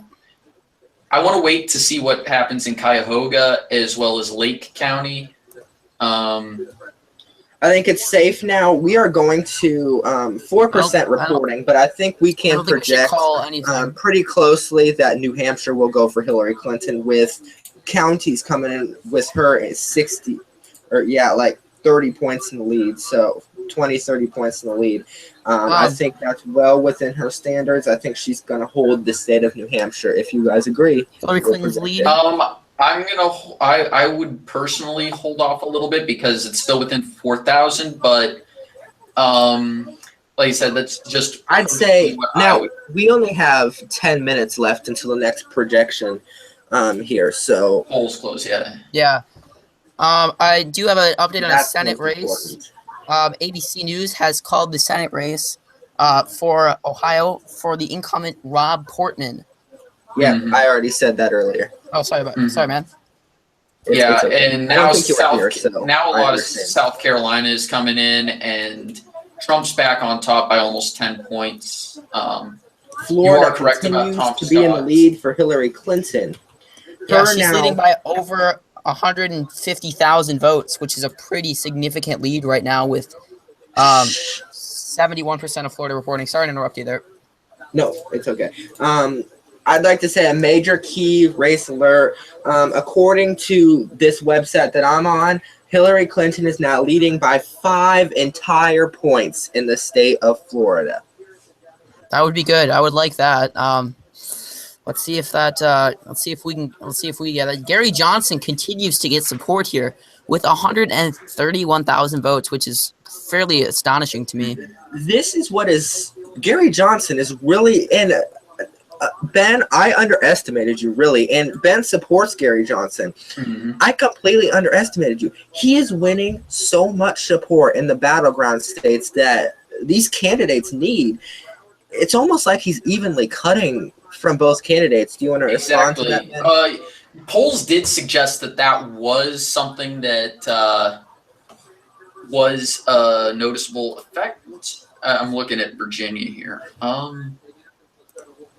I want to wait to see what happens in Cuyahoga as well as Lake County. I I think it's safe now. We are going to 4% I don't- reporting, but I think we I can don't think we should project call anything. pretty closely that New Hampshire will go for Hillary Clinton, with counties coming in with her at 60, or like 30 points in the lead. So 20, 30 points in the lead. I think that's well within her standards. I think she's going to hold the state of New Hampshire. If you guys agree, Hillary we'll Clinton's project lead. it. I would personally hold off a little bit because it's still within 4,000, but like I said, that's just. I'd say what I now would- we only have 10 minutes left until the next projection here. So polls close. Yeah. Yeah. I do have an update on the that's Senate most race. important. ABC News has called the Senate race for Ohio for the incumbent Rob Portman. Yeah, Mhm. I already said that earlier. Oh, sorry, Mhm. sorry, man. Yeah, okay. and I don't now think you were here, so now a I lot of understand. South Carolina is coming in, and Trump's back on top by almost 10 points. Florida correct about continues Tom to be in the Scott. lead for Hillary Clinton. Yeah, Her she's now- leading by over 150,000 votes, which is a pretty significant lead right now with 71% of Florida reporting. Sorry to interrupt you there. No, it's okay. I'd like to say a major key race alert. According to this website that I'm on, Hillary Clinton is now leading by 5 entire points in the state of Florida. That would be good. I would like that. Let's see if that. Let's see if we get that. Gary Johnson continues to get support here with 131,000 votes, which is fairly astonishing to me. This is what is Gary Johnson is really in. Ben, I underestimated you really, and Ben supports Gary Johnson. Mhm. I completely underestimated you. He is winning so much support in the battleground states that these candidates need. It's almost like he's evenly cutting from both candidates. Do you want to respond to Exactly. that, Ben? Polls did suggest that was something that was a noticeable effect. I'm looking at Virginia here.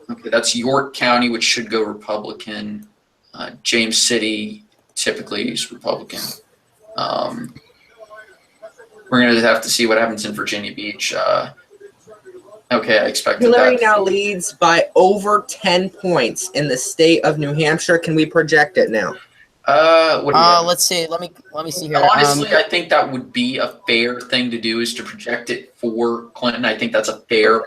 Okay, that's York County, which should go Republican. James City typically is Republican. We're going to have to see what happens in Virginia Beach. Okay, I expected Hillary that. now leads by over 10 points in the state of New Hampshire. Can we project it now? What do we have? Let's see. Let me see here. Honestly, I think that would be a fair thing to do, is to project it for Clinton. I think that's a fair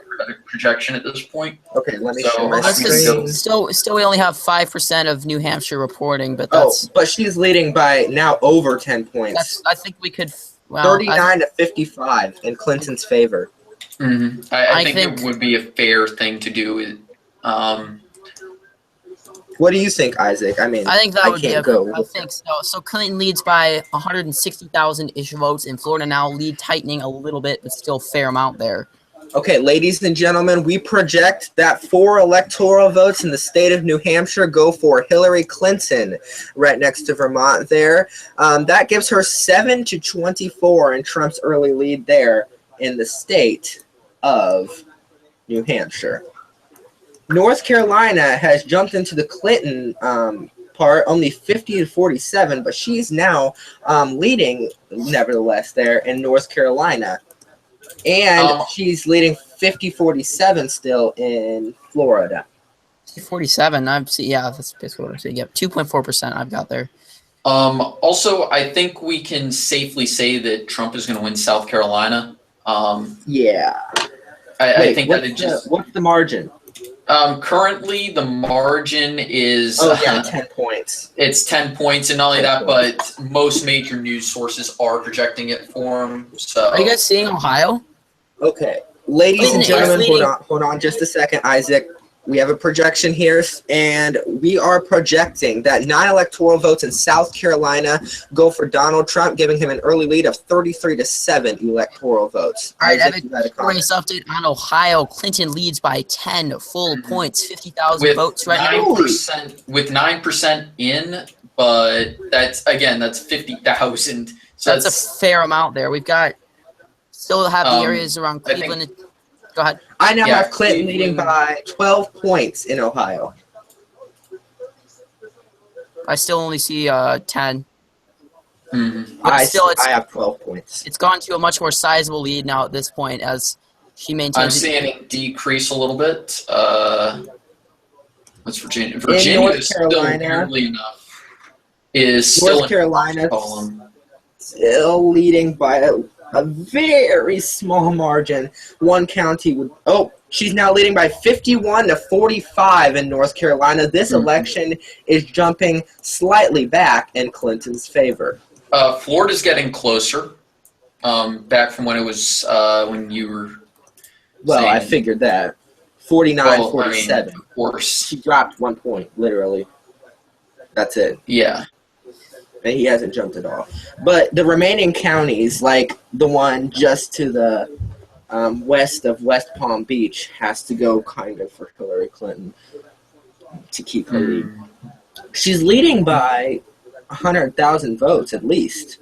projection at this point. Okay, let me So, share my well, that's screen. because still we only have 5% of New Hampshire reporting, but Oh, that's but she's leading by now over 10 points. I think we could. Well, 39 to 55 in Clinton's favor. Mm-hmm. I I think think- it would be a fair thing to do. What do you think, Isaac? I mean, I think that I would be. can't go I with think so. So Clinton leads by 160,000 ish votes, and Florida now lead tightening a little bit, but still fair amount there. Okay, ladies and gentlemen, we project that 4 electoral votes in the state of New Hampshire go for Hillary Clinton, right next to Vermont there. That gives her 7 to 24 in Trump's early lead there in the state of New Hampshire. North Carolina has jumped into the Clinton part, only 50 to 47, but she's now leading, nevertheless, there in North Carolina. And she's leading 50-47 still in Florida. 47. Yeah, that's basically what I'm saying. Yep, 2.4% I've got there. Also, I think we can safely say that Trump is going to win South Carolina. Yeah. I think that what's the margin? Currently the margin is 10 points. It's 10 points, and not only that, but most major news sources are projecting it for him. So Are you guys seeing Ohio? Okay. Ladies and Clinton is gentlemen, leading. hold on just a second, Isaac. We have a projection here, and we are projecting that 9 electoral votes in South Carolina go for Donald Trump, giving him an early lead of 33 to 7 electoral votes. All right, Isaac, Evan, you had a comment. race update on Ohio. Clinton leads by 10 full points, 50,000 with votes right now. 9%, with 9% in, but that's 50,000. So That's a fair amount there. We've got still have the areas around I think- Cleveland. Go ahead. I now Yeah, have Clinton leading Cleveland. by 12 points in Ohio. I still only see 10. But still, I have 12 points. it's gone to a much more sizable lead now at this point as she I'm maintains. seeing it decrease a little bit. What's Virginia? North Virginia is still Carolina- weirdly enough is still North in Carolina column. still leading by a very small margin. One county would. Oh, she's now leading by 51 to 45 in North Carolina. This election is jumping slightly back in Clinton's favor. Florida's getting closer. Back from when it was when you were. Well, I saying- figured that. 49, Well, I mean, 47. of course. She dropped 1 point, literally. That's it. Yeah. And he hasn't jumped at all. But the remaining counties, like the one just to the west of West Palm Beach, has to go kind of for Hillary Clinton to keep her lead. She's leading by 100,000 votes at least.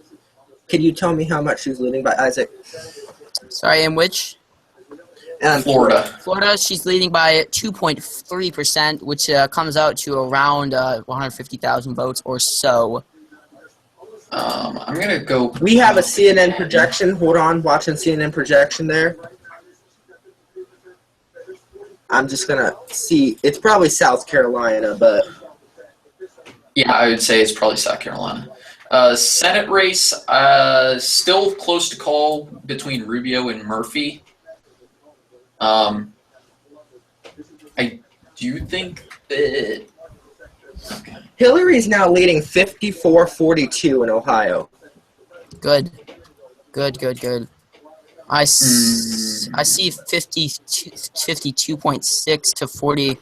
Can you tell me how much she's leading by, Isaac? Sorry, in which? Florida. Florida, she's leading by 2.3%, which comes out to around 150,000 votes or so. I'm gonna go. We have a CNN projection. Hold on, watching CNN projection there. I'm just going to see. It's probably South Carolina, but Yeah, I would say it's probably South Carolina. Senate race, still close to call between Rubio and Murphy. I do think that. Okay. Hillary's now leading 54-42 in Ohio. Good. I see 52.6 to 40.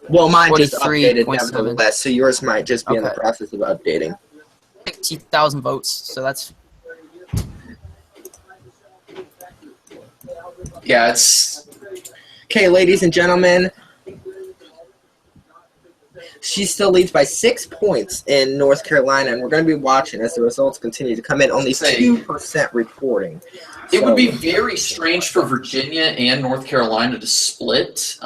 Well, mine just updated 43.7. nevertheless, so yours might just be in the Okay. process of updating. 60,000 votes, so that's Yeah, it's. Okay, ladies and gentlemen, she still leads by 6 points in North Carolina, and we're going to be watching as the results continue to come in. Only 2% reporting. It would be very strange for Virginia and North Carolina to split.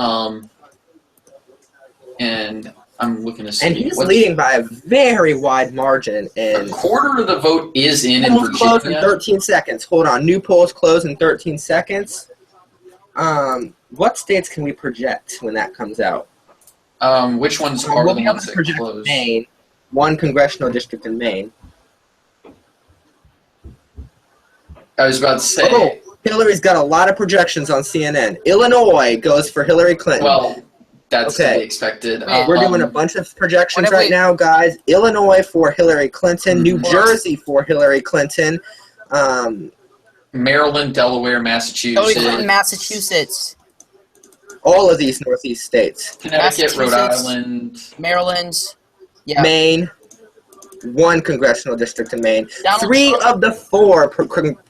And I'm looking to see. And he's what's- leading by a very wide margin. A And quarter of the vote is in polls close in Virginia. 13 seconds. Hold on. New polls close in 13 seconds. What states can we project when that comes out? Which ones are We'll the be able ones to that project close? Maine. One congressional district in Maine. I was about to say. Oh, Hillary's got a lot of projections on CNN. Illinois goes for Hillary Clinton. Well, that's to Okay. be expected. Wait, We're doing a bunch of projections what if right we- now, guys. Illinois for Hillary Clinton. New Mhm. Jersey for Hillary Clinton. Maryland, Delaware, Hillary Massachusetts, Clinton, Massachusetts, All of these Northeast states. Connecticut, Rhode Massachusetts. Island. Maryland. Yeah, Maine. One congressional district in Maine. Donald 3 Trump. of the 4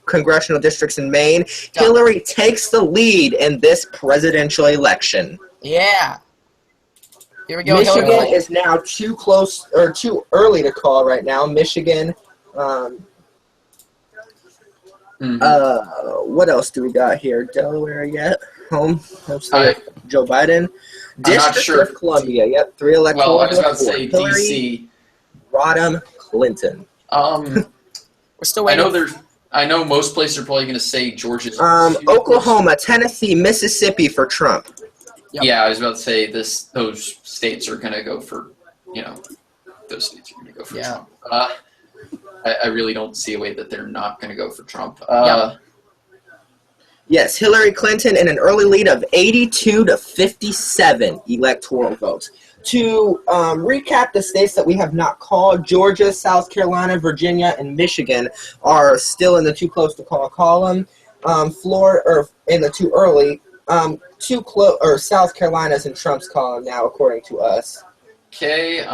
congressional districts in Maine. Hillary takes the lead in this presidential election. yeah. Here we go. Hillary Michigan Clinton. is now too close or too early to call right now. Michigan. Mhm. What else do we got here? Delaware yet? Home state I- of Joe Biden. I'm not District sure. of Columbia. Yep, 3 electoral. Well, I was about to votes. say Hillary DC. Rodham Clinton. We're still I waiting. I know most places are probably going to say Georgia's. Oklahoma, Tennessee, Mississippi for Trump. Yep. Yeah, I was about to say those states are going to go for, those states are going to go for Yeah. Trump. I really don't see a way that they're not going to go for Trump. Yeah. Yes, Hillary Clinton in an early lead of 82 to 57 electoral votes. To recap the states that we have not called, Georgia, South Carolina, Virginia, and Michigan are still in the too close to call column. Florida, or in the too early, South Carolina's in Trump's column now, according to us. Okay.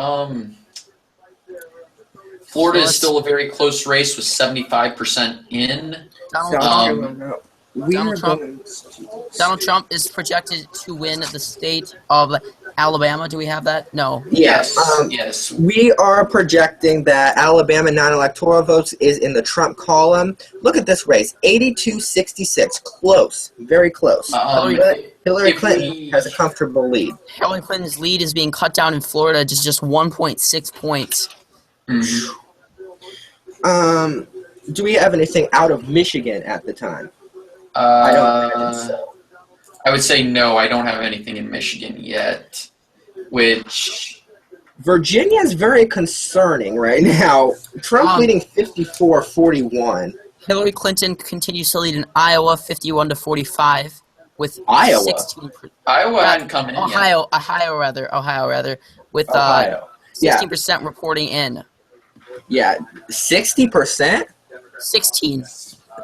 Florida is still a very close race with 75% in. Donald South Trump. Carolina. We Donald are Trump. going to- Donald Trump is projected to win the state of Alabama. Do we have that? No. Yes. Yes. We are projecting that Alabama non-electoral votes is in the Trump column. Look at this race, 82-66, close, very close. Hillary if Clinton we- has a comfortable lead. Hillary Clinton's lead is being cut down in Florida to just 1.6 points. Mhm. Do we have anything out of Michigan at the time? I don't imagine so. I would say no. I don't have anything in Michigan yet, which Virginia is very concerning right now. Trump leading 54-41. Hillary Clinton continues to lead in Iowa 51-45 with Iowa? 16 Iowa hadn't come in yet. Ohio rather with Ohio. Yeah. 16% reporting in. Yeah, 60%? 16.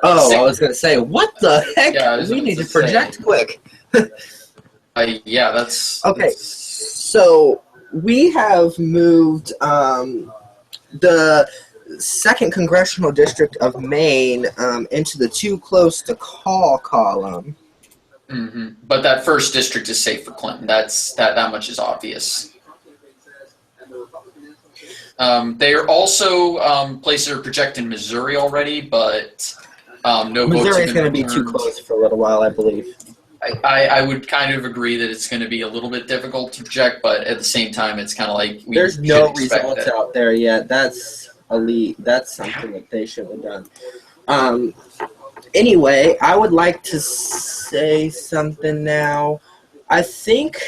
Oh, I was going to say, what the heck? Yeah, I was We about need to to project quick. Yeah, that's Okay, that's- so we have moved the 2nd Congressional District of Maine into the too close to call column. mhm. But that first district is safe for Clinton. That much is obvious. They are also places are projected in Missouri already, but no votes Missouri's have going to been be too returned. close for a little while, I believe. I would kind of agree that it's going to be a little bit difficult to project, but at the same time, it's kind of like we There's should no expect results that. out there yet. That's elite. That's something that they should have done. Anyway, I would like to say something now. I think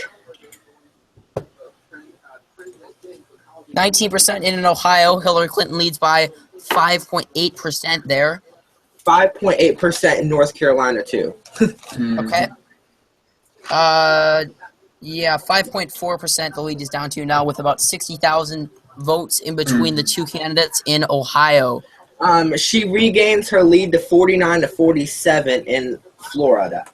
19% in Ohio. Hillary Clinton leads by 5.8% there. 5.8% in North Carolina, too. Mhm. Okay. Yeah, 5.4% the lead is down to now with about 60,000 votes in between the two candidates in Ohio. She regains her lead to 49-47 in Florida.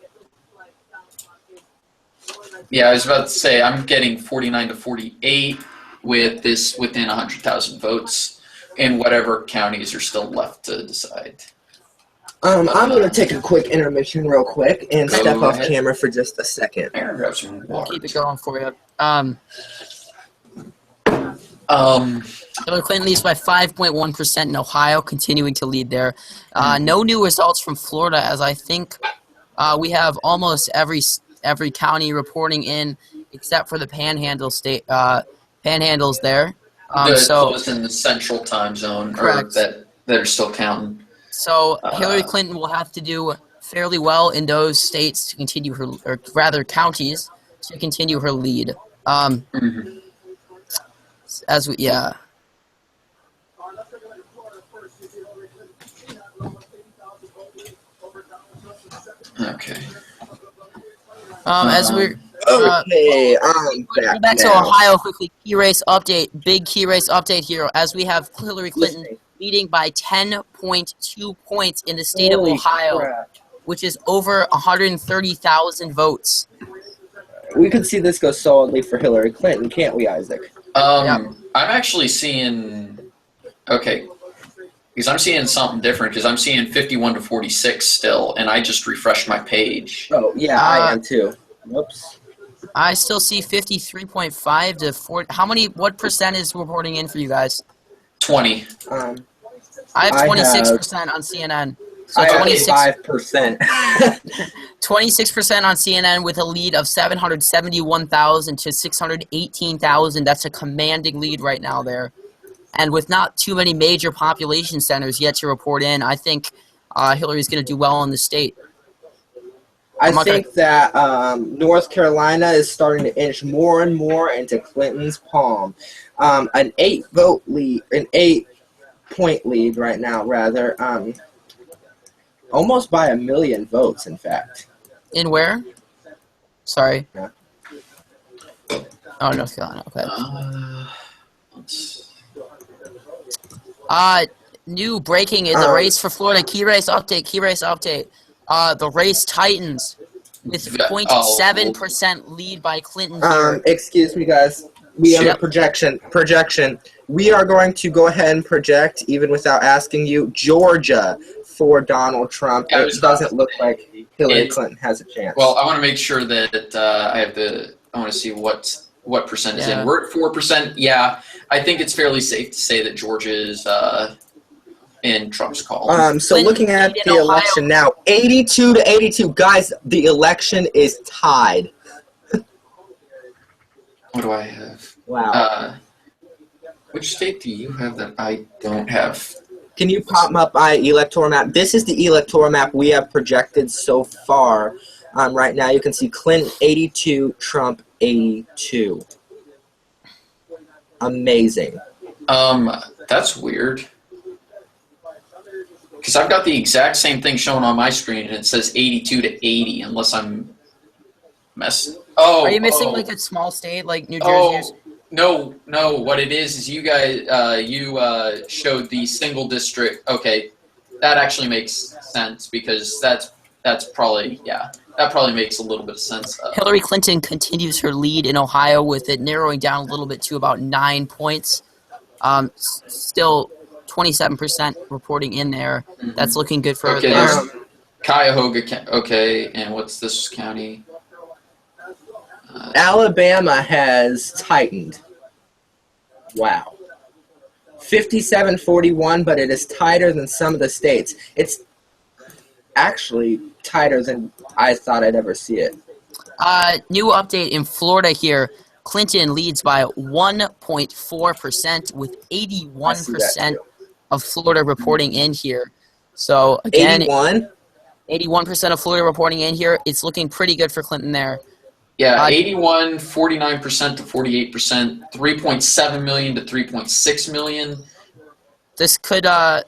Yeah, I was about to say I'm getting 49-48 with this within 100,000 votes in whatever counties are still left to decide. I'm going to take a quick intermission real quick and Go step off ahead. camera for just a second. Aaron, grab some I'll water. keep it going for you. Hillary Clinton leads by 5.1% in Ohio, continuing to lead there. No new results from Florida, as I think we have almost every county reporting in, except for the Panhandle state, Panhandles there. Those in the central time zone, Correct. or that are still counting. So Hillary Clinton will have to do fairly well in those states to continue her, or rather counties, to continue her lead. Mhm. Yeah. Okay. As we're Okay, I'm go back back to now. Ohio quickly. Key race update. Big key race update here. As we have Hillary Clinton leading by 10.2 points in the state Holy of Ohio, crap. which is over 130,000 votes. We could see this go solidly for Hillary Clinton, can't we, Isaac? I'm actually seeing. Okay. Because I'm seeing something different. Because I'm seeing 51-46 still, and I just refreshed my page. Oh, yeah, I am too. Whoops. I still see 53.5 to 40. What percent is reporting in for you guys? 20. I have I 26% on CNN. So I have 26, 5%. 26% on CNN with a lead of 771,000 to 618,000. That's a commanding lead right now there. And with not too many major population centers yet to report in, I think Hillary's going to do well in the state. I think that North Carolina is starting to inch more and more into Clinton's palm. An 8-point lead right now, rather. Almost by 1 million votes, in fact. In where? Sorry. Yeah. Oh, North Carolina. Okay. Let's- New breaking in the race for Florida. Key race update. The race tightens with 0.7% lead by Clinton here. Excuse me, guys. We have a projection. We are going to go ahead and project, even without asking you, Georgia for Donald Trump. Yeah, It doesn't look like Hillary Clinton has a chance. Well, I want to make sure that I want to see what percent is in. We're at 4%. Yeah, I think it's fairly safe to say that Georgia is in Trump's call. So looking at the election now, 82-82. Guys, the election is tied. What do I have? Wow. Which state do you have that I don't have? Can you pop up my electoral map? This is the electoral map we have projected so far. Right now, you can see Clinton 82, Trump 82. Amazing. That's weird. Because I've got the exact same thing showing on my screen, and it says 82 to 80, unless I'm messing. Oh, Are you missing oh, like a small state like New Jersey? Or no. What it is you guys, showed the single district. Okay, that actually makes sense because that's probably that probably makes a little bit of sense. Hillary Clinton continues her lead in Ohio with it narrowing down a little bit to about 9 points. Still 27% reporting in there. That's looking good for Okay, her. there's Cuyahoga. Okay, and what's this county? Alabama has tightened. Wow. 57-41, but it is tighter than some of the states. It's actually tighter than I thought I'd ever see it. New update in Florida here. Clinton leads by 1.4% with 81% of Florida reporting in here. So again, 81% of Florida reporting in here. It's looking pretty good for Clinton there. Yeah, 81, 49% to 48%, 3.7 million to 3.6 million. This could, I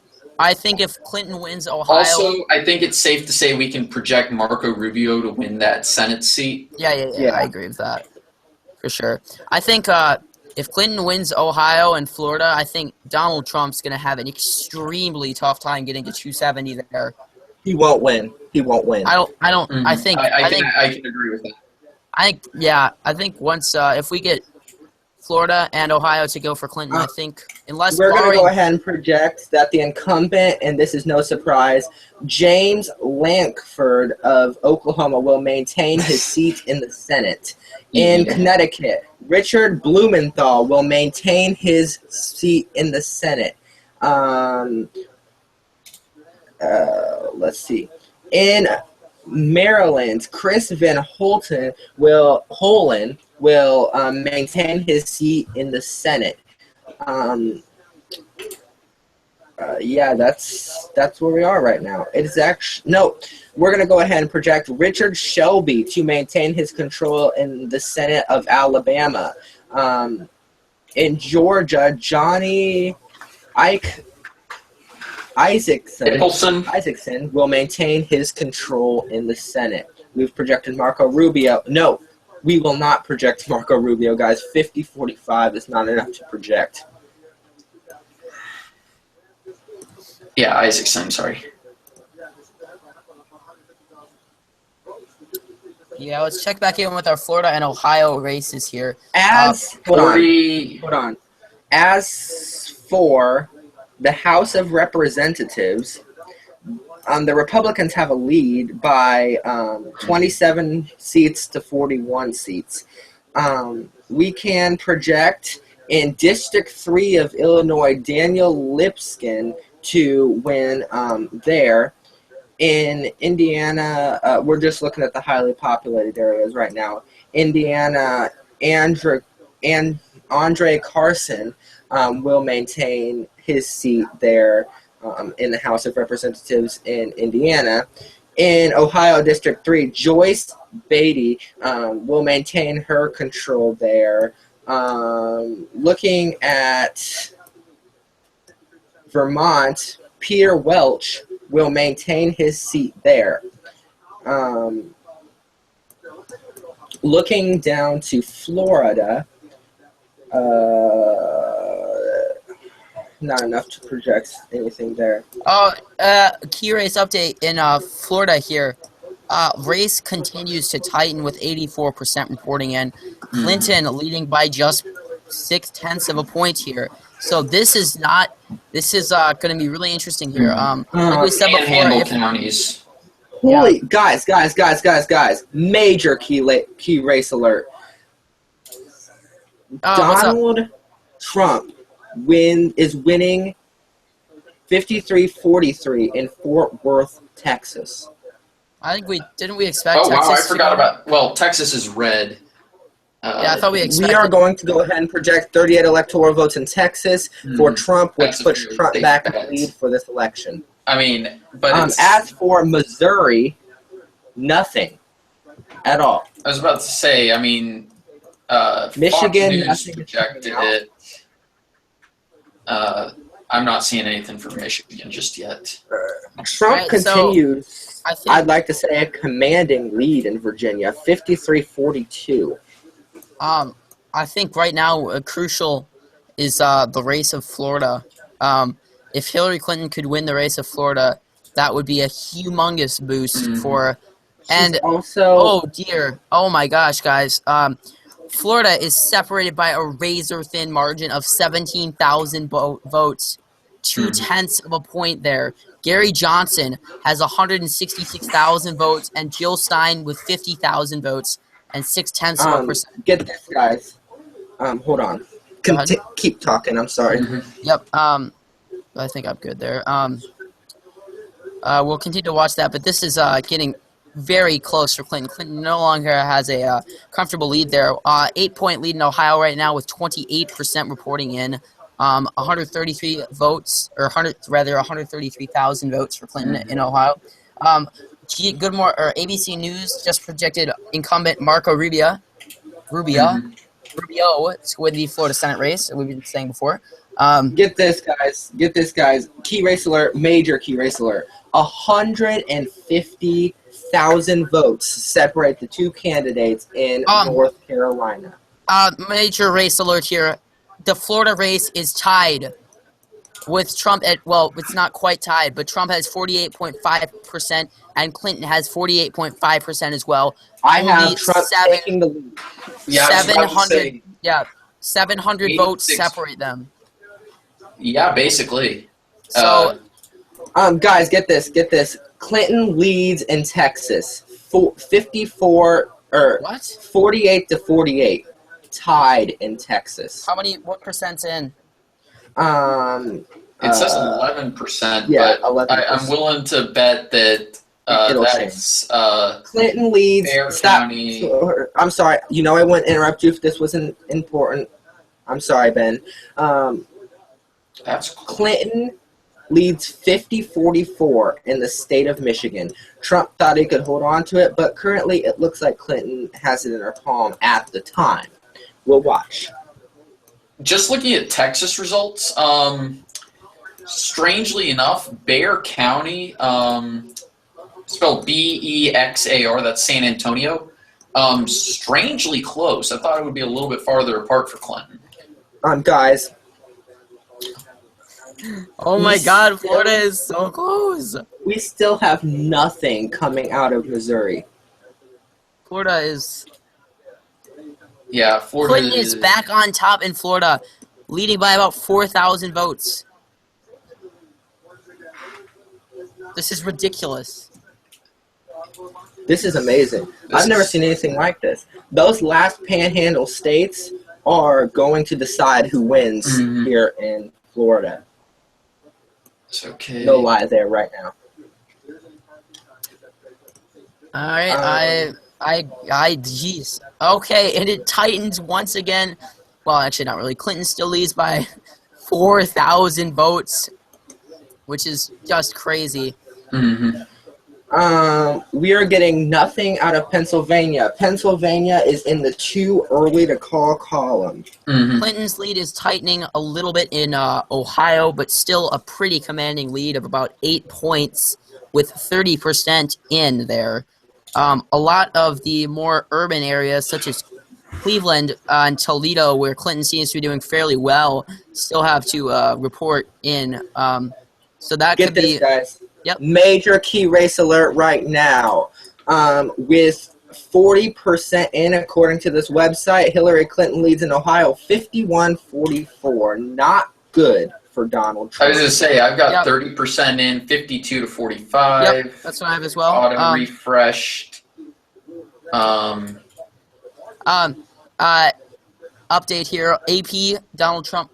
think if Clinton wins Ohio... Also, I think it's safe to say we can project Marco Rubio to win that Senate seat. Yeah, I agree with that. For sure. I think if Clinton wins Ohio and Florida, I think Donald Trump's going to have an extremely tough time getting to 270 there. He won't win. He won't win. I think I can agree with that. I think once if we get Florida and Ohio to go for Clinton, I think unless we're going to go ahead and project that the incumbent, and this is no surprise, James Lankford of Oklahoma will maintain his seat in the Senate. In Connecticut, Richard Blumenthal will maintain his seat in the Senate. Let's see. In Maryland, Chris Van Hollen will maintain his seat in the Senate. That's where we are right now. It is actually we're gonna go ahead and project Richard Shelby to maintain his control in the Senate of Alabama. In Georgia, Johnny Isaacson will maintain his control in the Senate. We've projected Marco Rubio. No, we will not project Marco Rubio, guys. 50-45 is not enough to project. Yeah, Isaacson, sorry. Yeah, let's check back in with our Florida and Ohio races here. Hold on. As for the House of Representatives, the Republicans have a lead by 27 seats to 41 seats. We can project in District 3 of Illinois, Daniel Lipskin to win there. In Indiana, we're just looking at the highly populated areas right now. Indiana, Andre Carson will maintain his seat there in the House of Representatives in Indiana. In Ohio District 3, Joyce Beatty will maintain her control there. Looking at Vermont, Peter Welch will maintain his seat there. Looking down to Florida, not enough to project anything there. Key race update in Florida here. Race continues to tighten with 84% reporting in. Clinton leading by just 0.6 of a point here. So this is going to be really interesting here. Like we said before, counties. Holy guys! Major key race alert. Donald Trump is winning 53-43 in Fort Worth, Texas. I think we expect. Oh Texas wow! I forgot about. Well, Texas is red. Yeah, I thought we We expected. are going to go ahead and project 38 electoral votes in Texas for Trump, which That's a puts very Trump safe back in bet. the lead for this election. I mean, but it's, As for Missouri, nothing at all. I was about to say, I mean, Michigan, Fox News nothing is projected coming out. it. I'm not seeing anything for Michigan just yet. Trump Right, so- continues, I think. I'd like to say, a commanding lead in Virginia, 53-42. I think right now crucial is the race of Florida. If Hillary Clinton could win the race of Florida, that would be a humongous boost Mhm. for. She's And also, oh dear, oh my gosh, guys. Florida is separated by a razor-thin margin of 17,000 votes, 2/10 of a point there. Gary Johnson has 166,000 votes, and Jill Stein with 50,000 votes and 6/10 of a percent. get this, guys. Hold on. Go ahead. Keep talking. I'm sorry. Yep. I think I'm good there. We'll continue to watch that, but this is getting very close for Clinton. Clinton no longer has a comfortable lead there. 8-point lead in Ohio right now with 28% reporting in. 133 votes, or 133,000 votes for Clinton in Ohio. ABC News just projected incumbent Marco Rubio to win the Florida Senate race. We've been saying before. Get this, guys. Get this, guys. Key race alert. Major key race alert. 150,000 votes separate the two candidates in North Carolina. Major race alert here. The Florida race is tied with Trump at, well, it's not quite tied, but Trump has 48.5% and Clinton has 48.5% as well. I Only have Trump taking the lead. Yeah, I was about to 700, say, 700 votes 86. separate them. yeah, basically. So, Guys, get this. Get this. Clinton leads in Texas. 54 or what? 48-48. Tied in Texas. What percent's in? It says 11%, yeah, but 11%. I'm willing to bet that It'll that's Clinton leads. Bexar Stop. County. I'm sorry. You know I wouldn't interrupt you if this wasn't important. I'm sorry, Ben. That's Clinton leads 50-44 in the state of Michigan. Trump thought he could hold on to it, but currently it looks like Clinton has it in her palm at the time. We'll watch. just looking at Texas results. Strangely enough, Bexar County, spelled Bexar, that's San Antonio. Strangely close. I thought it would be a little bit farther apart for Clinton. Guys, Oh my God, Florida is so close. we still have nothing coming out of Missouri. Florida is. Yeah, Florida Clinton is back on top in Florida, leading by about 4,000 votes. This is ridiculous. This is amazing. I've never seen anything like this. Those last panhandle states are going to decide who wins Mhm. here in Florida. It's okay. No lie there right now. All right, jeez. Okay, and it tightens once again. Well, actually, not really. Clinton still leads by 4,000 votes, which is just crazy. Mm-hmm. We are getting nothing out of Pennsylvania. Pennsylvania is in the too early to call column. Mm-hmm. Clinton's lead is tightening a little bit in Ohio, but still a pretty commanding lead of about 8 points with 30% in there. A lot of the more urban areas, such as Cleveland and Toledo, where Clinton seems to be doing fairly well, still have to report in. So that Get could this, be. guys. Yep. Major key race alert right now. With 40% in, according to this website, Hillary Clinton leads in Ohio 51-44. Not good for Donald I Trump. was going to say, I've got Yep. 30% in, 52-45. Yep, that's what I have as well. Auto refreshed. Update here. AP Donald Trump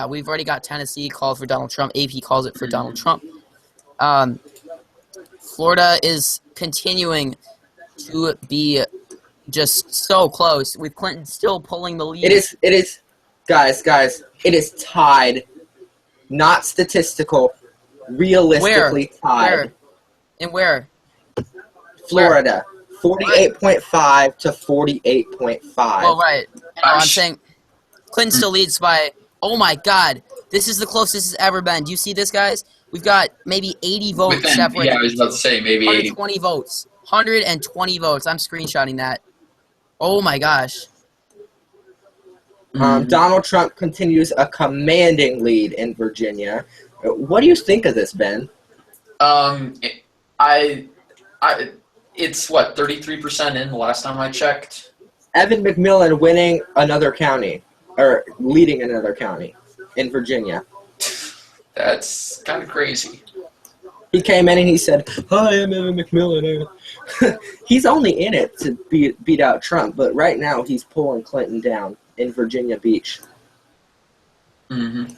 we've already got Tennessee called for Donald Trump. AP calls it for Donald Trump. Florida is continuing to be just so close, with Clinton still pulling the lead. It is, guys, it is tied, not statistical, realistically tied. Where? And where? Florida, 48.5 to 48.5. Well, right. I'm saying Clinton still leads by, oh my God, this is the closest it's ever been. Do you see this, guys? We've got maybe 80 votes separated. Yeah, I was about to say maybe 80. 120 votes. 120 votes. I'm screenshotting that. Oh my gosh. Donald Trump continues a commanding lead in Virginia. What do you think of this, Ben? It's what, 33% in the last time I checked. Evan McMillan winning another county, or leading another county in Virginia. That's kind of crazy. He came in and he said, "Hi, I'm Evan McMillan." He's only in it to beat out Trump, but right now he's pulling Clinton down in Virginia Beach. Mm-hmm.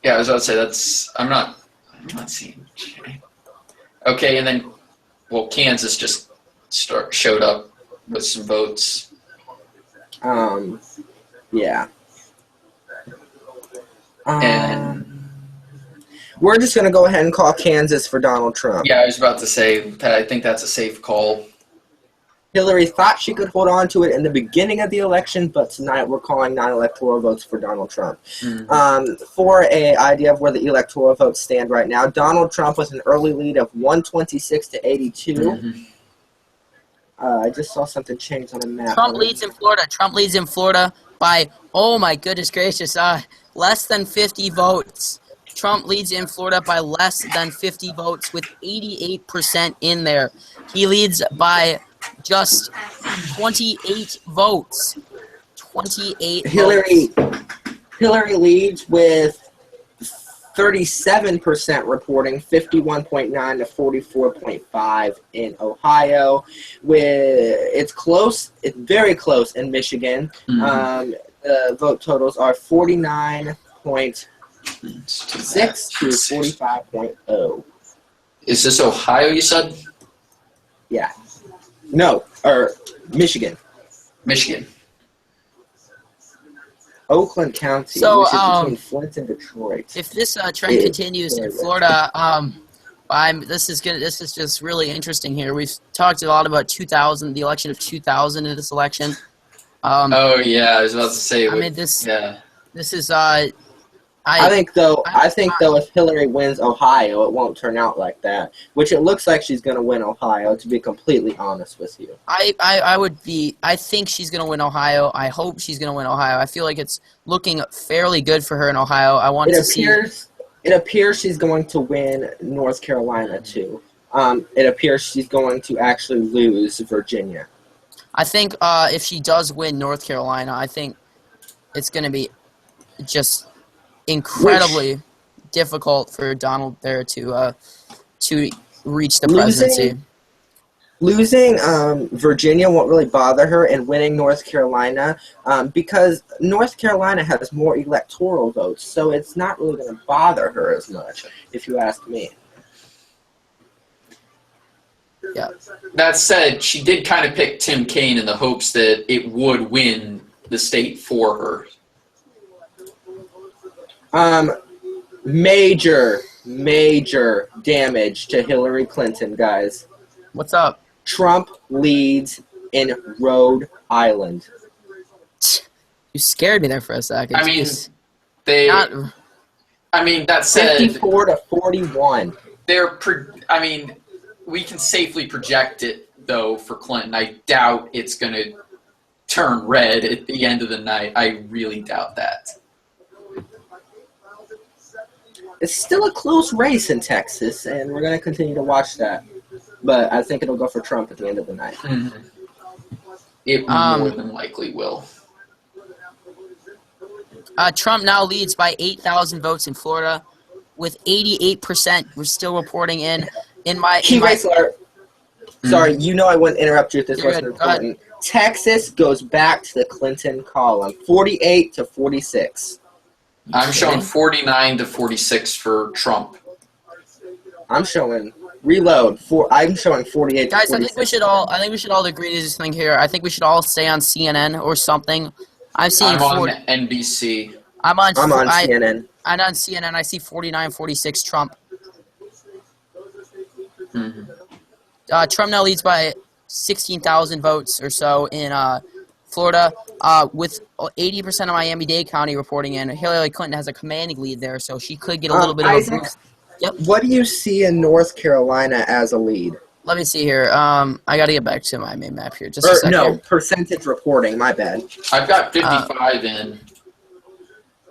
Yeah, I was about to say I'm not seeing. Okay, and then, well, Kansas just showed up with some votes. Yeah. And we're just gonna go ahead and call Kansas for Donald Trump. yeah, I was about to say that I think that's a safe call. Hillary thought she could hold on to it in the beginning of the election, but tonight we're calling non-electoral votes for Donald Trump. Mm-hmm. For an idea of where the electoral votes stand right now, Donald Trump with an early lead of 126 to 82. Mm-hmm. I just saw something change on the map. Trump leads in Florida. Trump leads in Florida by, oh my goodness gracious, less than 50 votes. Trump leads in Florida by less than 50 votes with 88% in there. He leads by just 28 votes. 28 Hillary votes. Hillary leads with 37% reporting, 51.9 to 44.5 in Ohio. It's close, it's very close in Michigan. Mm-hmm. The vote totals are 49.6 to 45.0. Is this Ohio, you said? Yeah. No, or Michigan. Michigan. Oakland County, So, which is between Flint and Detroit. If this trend continues in Florida, this is just really interesting here. We've talked a lot about 2000, the election of 2000 in this election. Oh yeah, I was about to say. This is I think though if Hillary wins Ohio, it won't turn out like that. Which it looks like she's going to win Ohio, to be completely honest with you. I think she's going to win Ohio. I hope she's going to win Ohio. I feel like it's looking fairly good for her in Ohio. It appears she's going to win North Carolina too. It appears she's going to actually lose Virginia. I think if she does win North Carolina, I think it's going to be just incredibly difficult for Donald there to reach the presidency. Losing Virginia won't really bother her, and winning North Carolina because North Carolina has more electoral votes, so it's not really going to bother her as much, if you ask me. Yeah. That said, she did kind of pick Tim Kaine in the hopes that it would win the state for her. Major damage to Hillary Clinton, guys. What's up? Trump leads in Rhode Island. You scared me there for a second. I mean, Jeez. that said, 54 to 41. We can safely project it though for Clinton. I doubt it's going to turn red at the end of the night. I really doubt that. It's still a close race in Texas, and we're going to continue to watch that. But I think it'll go for Trump at the end of the night. Mm-hmm. It more than likely will. Trump now leads by 8,000 votes in Florida, with 88%. We're still reporting in my. Sorry, you know I wouldn't interrupt you if this wasn't important. Texas goes back to the Clinton column, 48 to 46. I'm showing 49 to 46 for Trump. I'm showing Reload. I'm showing 48. Guys, to I think we 46. should all. I think we should all agree to this thing here. I think we should all stay on CNN or something. I'm seeing I'm on 40. NBC. I'm on. I'm on CNN. I'm on CNN. I see 49-46 Trump. hmm Trump now leads by 16,000 votes or so in Florida, with 80% of Miami-Dade County reporting in. Hillary Clinton has a commanding lead there, so she could get a little bit of a Isaac, boost. Yep. what do you see in North Carolina as a lead? Let me see here. I got to get back to my main map here. Just a second. No, percentage reporting. My bad. I've got 55 in.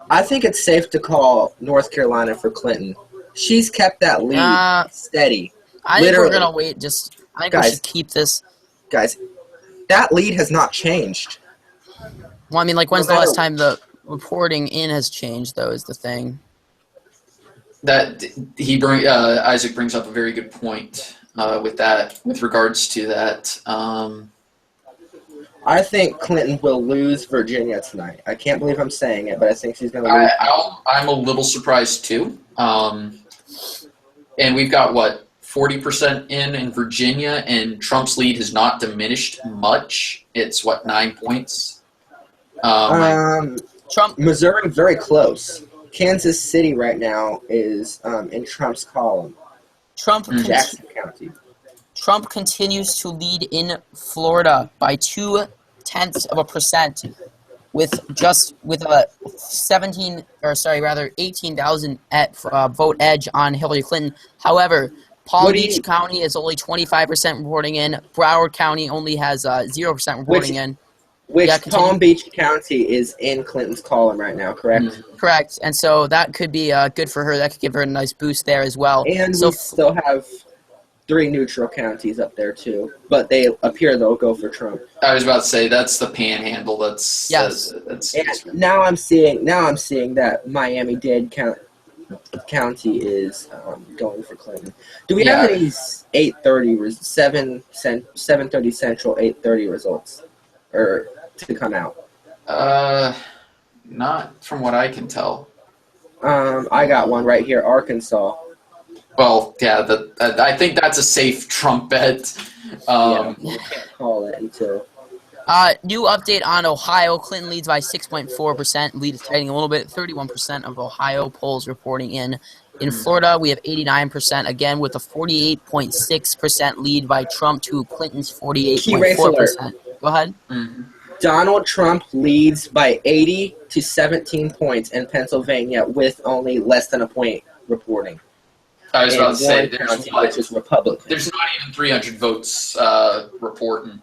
I think it's safe to call North Carolina for Clinton. She's kept that lead steady. I think Literally. we're going to wait. I think we Guys. should keep this. Guys, that lead has not changed. Well, I mean, like, when's No the last matter- time the reporting in has changed, though, is the thing. Isaac brings up a very good point with regards to that. I think Clinton will lose Virginia tonight. I can't believe I'm saying it, but I think she's going to lose. I'm a little surprised too. And we've got 40% in Virginia, and Trump's lead has not diminished much. It's 9 points. Trump. Missouri, very close. Kansas City right now is in Trump's column. Trump. Jackson County. Trump continues to lead in Florida by 0.2% with a 18,000 vote edge on Hillary Clinton. However, Palm Beach County is only 25% reporting in. Broward County only has 0% reporting in. Which Yeah, Palm Beach County is in Clinton's column right now, correct? Correct, and so that could be good for her. That could give her a nice boost there as well. And so we still have 3 neutral counties up there too, but they appear they'll go for Trump. I was about to say that's the Panhandle. Yes. And now I'm seeing that Miami-Dade County is going for Clinton. Do we have any 7:30 Central 8:30 results or to come out? Not from what I can tell. I got one right here, Arkansas. Well, yeah, I think that's a safe Trump bet. We can't call it until. New update on Ohio. Clinton leads by 6.4%. Lead is tightening a little bit. 31% of Ohio polls reporting in. In Florida, we have 89%, again, with a 48.6% lead by Trump to Clinton's 48.4%. Go ahead. Donald Trump leads by 80 to 17 points in Pennsylvania with only less than a point reporting. I was about to say, which is Republican. There's not even 300 votes reporting.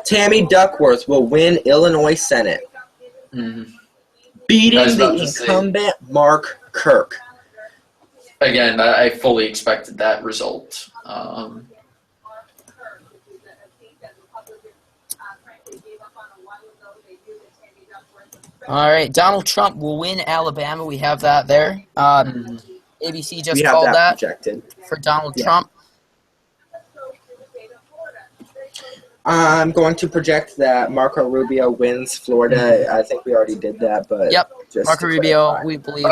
Tammy Duckworth will win Illinois Senate, beating the incumbent Mark Kirk. Again, I fully expected that result. All right, Donald Trump will win Alabama. We have that there. ABC just called that projected for Donald Trump. I'm going to project that Marco Rubio wins Florida. I think we already did that, but just Marco Rubio, we believe.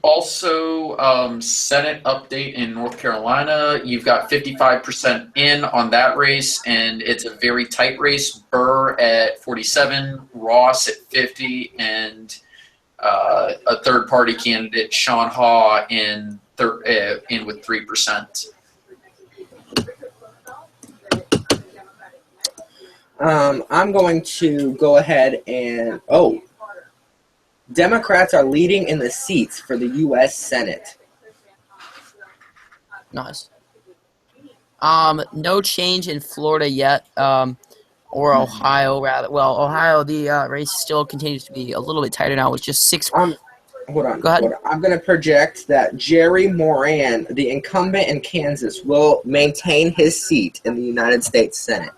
Also, Senate update in North Carolina. You've got 55% in on that race, and it's a very tight race. Burr at 47, Ross at 50, and a third-party candidate, Sean Haw, in with 3%. I'm going to go ahead and Democrats are leading in the seats for the U.S. Senate. Nice. No change in Florida yet, or Ohio rather. Well, Ohio, the race still continues to be a little bit tighter now with just 6. Hold on. Go ahead. I'm going to project that Jerry Moran, the incumbent in Kansas, will maintain his seat in the United States Senate.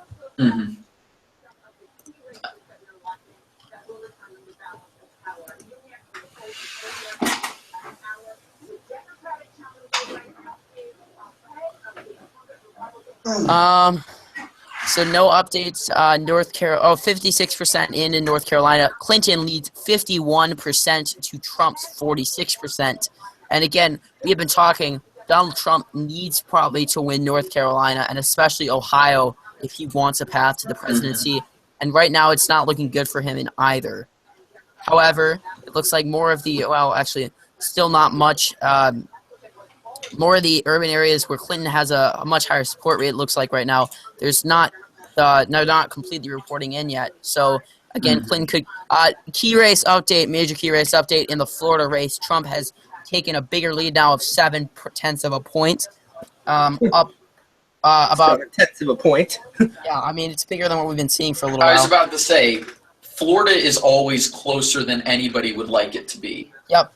So no updates. 56% in North Carolina. Clinton leads 51% to Trump's 46%. And again, we have been talking. Donald Trump needs probably to win North Carolina and especially Ohio if he wants a path to the presidency. And right now, it's not looking good for him in either. However, it looks like more of the still not much. More of the urban areas where Clinton has a much higher support rate. It looks like right now they're not completely reporting in yet. So again, Clinton could major key race update in the Florida race. Trump has taken a bigger lead now of 0.7 of a point, up about 0.7 of a point. Yeah, I mean it's bigger than what we've been seeing for a little I was while. about to say, Florida is always closer than anybody would like it to be. Yep.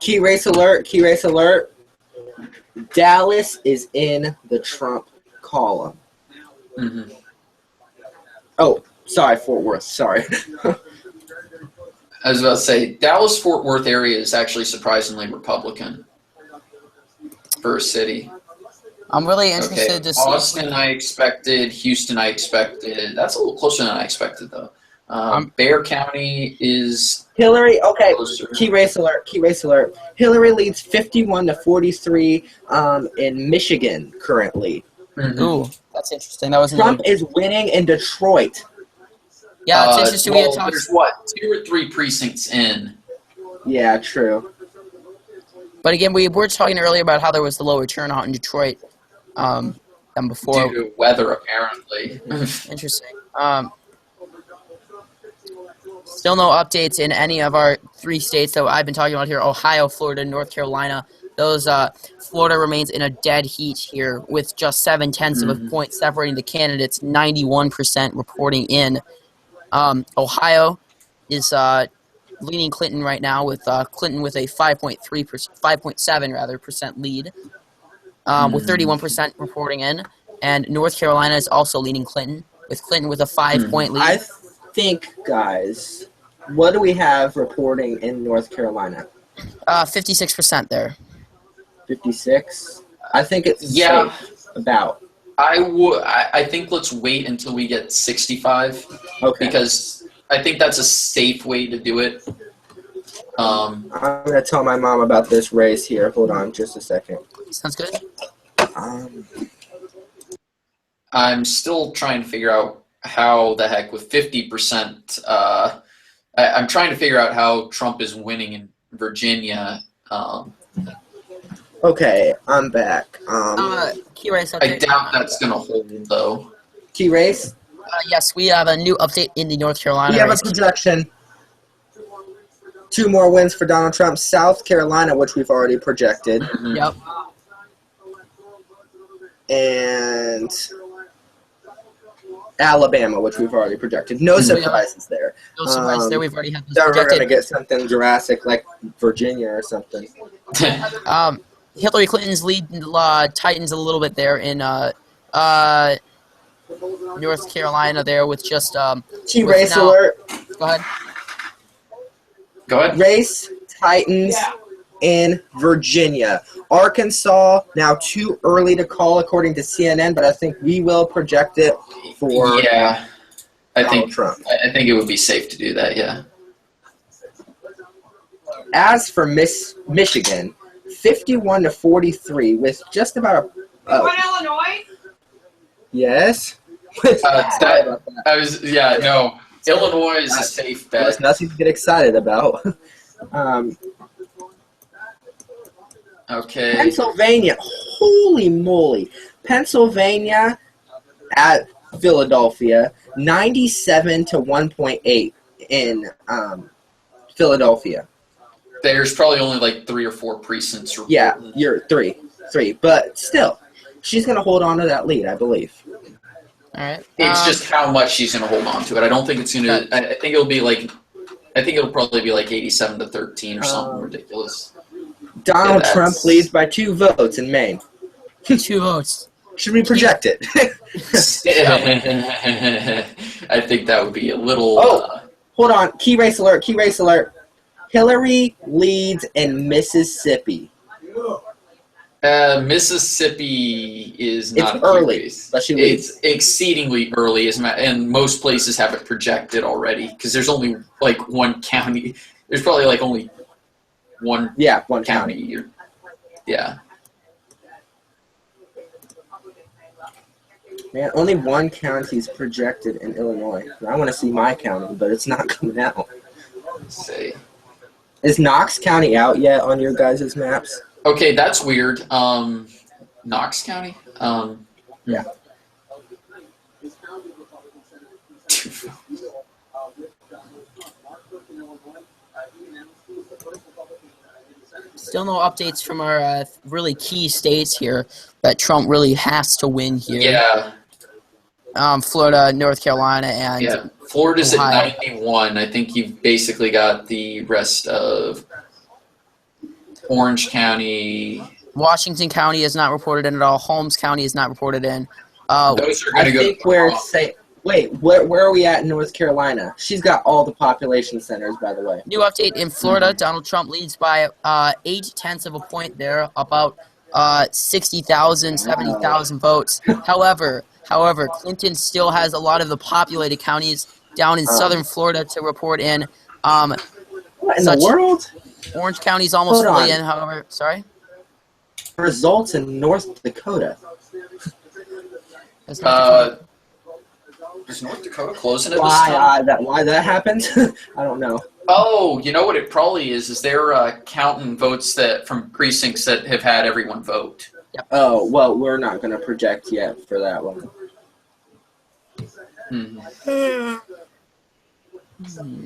Key race alert, key race alert. Dallas is in the Trump column. Mm-hmm. Oh, sorry, Fort Worth. Sorry. I was about to say, Dallas-Fort Worth area is actually surprisingly Republican for a city. I'm really interested to see. Austin, I expected. Houston, I expected. That's a little closer than I expected, though. Bexar County is Hillary, okay. closer. Key race alert, key race alert. Hillary leads 51-43 in Michigan currently. Mhm. Ooh, that's interesting. That was Trump is winning in Detroit. Yeah, it's interesting. We had Well, talked. there's what, 2 or 3 precincts in. Yeah, true. But again, we were talking earlier about how there was the lower turnout in Detroit than before. Due to weather, apparently. Interesting. Still no updates in any of our 3 states that I've been talking about here: Ohio, Florida, North Carolina. Those Florida remains in a dead heat here with just 0.7 of a point separating the candidates. 91% reporting in. Ohio is leading Clinton right now with Clinton with a 5.7% lead, with 31% reporting in, and North Carolina is also leading Clinton with a 5-point lead. I think, guys, what do we have reporting in North Carolina? 56% there. 56? I think it's Yeah. safe, about. I think let's wait until we get 65 Okay. because I think that's a safe way to do it. I'm going to tell my mom about this race here. Hold on just a second. Sounds good. I'm still trying to figure out how the heck with 50%. I'm trying to figure out how Trump is winning in Virginia. Okay, I'm back. Key race I update. doubt that's going to hold, though. Key race? Yes, we have a new update in the North Carolina We have a race. projection. 2 more wins for Donald Trump. South Carolina, which we've already projected. Mhm. Yep. And Alabama, which we've already projected. No surprises there. No surprise there. We've already had those Then we're going to projected. get something Jurassic like Virginia or something. Hillary Clinton's lead tightens a little bit there in North Carolina there with just Key with race now- alert. Go ahead. Go ahead. Race Titans in Virginia. Arkansas, now too early to call according to CNN, but I think we will project it for Yeah, I Donald think Trump. I think it would be safe to do that. Yeah. As for Michigan, 51-43 with just about a Illinois? yes. Illinois is a safe There's bet. nothing to get excited about. Okay. Pennsylvania, holy moly. Pennsylvania at Philadelphia, 97-1.8 in Philadelphia. There's probably only like 3 or 4 precincts. Yeah, reported. you're three. But still, she's going to hold on to that lead, I believe. All right. It's just how much she's going to hold on to it. I don't think it's going to. I think it'll be like. I think it'll probably be like 87-13 or something ridiculous. Donald Yeah, Trump that's- leads by 2 votes in Maine. 2 votes. Should we project it? I think that would be a little. Oh. Hold on. Key race alert. Key race alert. Hillary leads in Mississippi. Mississippi is not It's a key early, race. but she leads. It's exceedingly early, and most places have it projected already because there's only like one county. There's probably like only one Yeah, one county. county. Yeah. Man, only one county is projected in Illinois. I want to see my county, but it's not coming out. Let's see. Is Knox County out yet on your guys' maps? Okay, that's weird. Knox County. Yeah. Still no updates from our really key states here that Trump really has to win here. Yeah. Florida, North Carolina, and Yeah. Florida's Ohio. at 91. I think you've basically got the rest of Orange County. Washington County is not reported in at all. Holmes County is not reported in. Those are going I to go. think we're say. Wait, where are we at in North Carolina? She's got all the population centers, by the way. New update in Florida, Donald Trump leads by 0.8 of a point there, about 60,000, 70,000 votes. However, Clinton still has a lot of the populated counties down in southern Florida to report in. What in Such- the world? Orange County's almost Hold fully on. in, however. Sorry? Results in North Dakota. That's not Is North Dakota closing at this Why time? why that happened? I don't know. Oh, you know what it probably is they're counting votes that from precincts that have had everyone vote. Oh, well, we're not going to project yet for that one.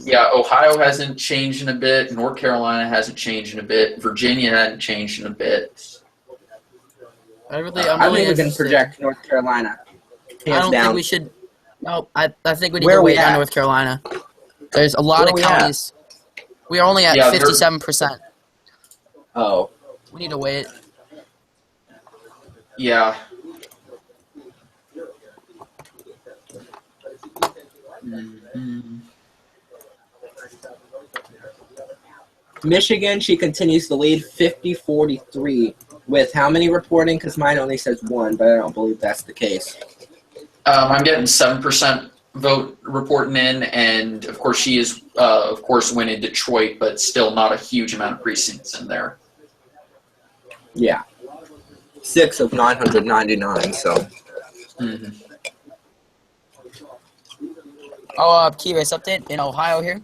Yeah, Ohio hasn't changed in a bit. North Carolina hasn't changed in a bit. Virginia hasn't changed in a bit. I'm I really think we can interested. project North Carolina. I Hands don't down. think we should. No, I think we need Where to are we wait on at? North Carolina. There's a lot Where of are we at? counties. We are only at Yeah, they're- 57%. Oh. We need to wait. Yeah. Mhm. Michigan, she continues to lead 50-43 with how many reporting? Because mine only says one, but I don't believe that's the case. I'm getting 7% vote reporting in, and of course she is, of course, winning Detroit, but still not a huge amount of precincts in there. Yeah. 6 of 999, so. Mm-hmm. Key race update in Ohio here.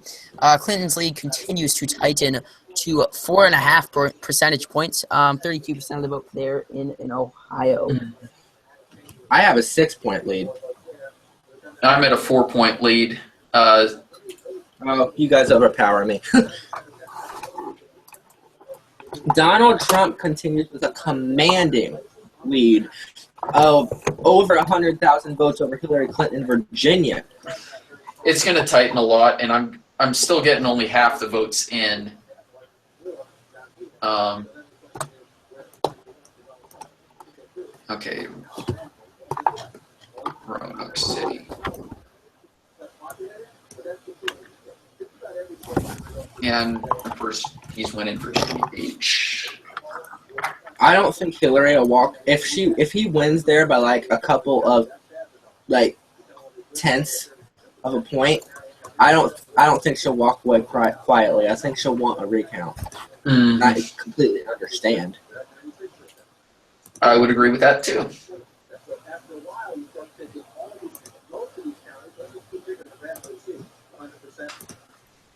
Clinton's lead continues to tighten to 4.5 percentage points. 32% of the vote there in Ohio. I have a 6-point lead. I'm at a 4-point lead. Oh, you guys overpower me. Donald Trump continues with a commanding lead of over 100,000 votes over Hillary Clinton in Virginia. It's going to tighten a lot, and I'm still getting only half the votes in. Okay. Roanoke City. And of course, he's winning Virginia Beach. I don't think Hillary will walk if he wins there by like a couple of like tenths of a point. I don't think she'll walk away quietly. I think she'll want a recount. Mhm. And I completely understand. I would agree with that too.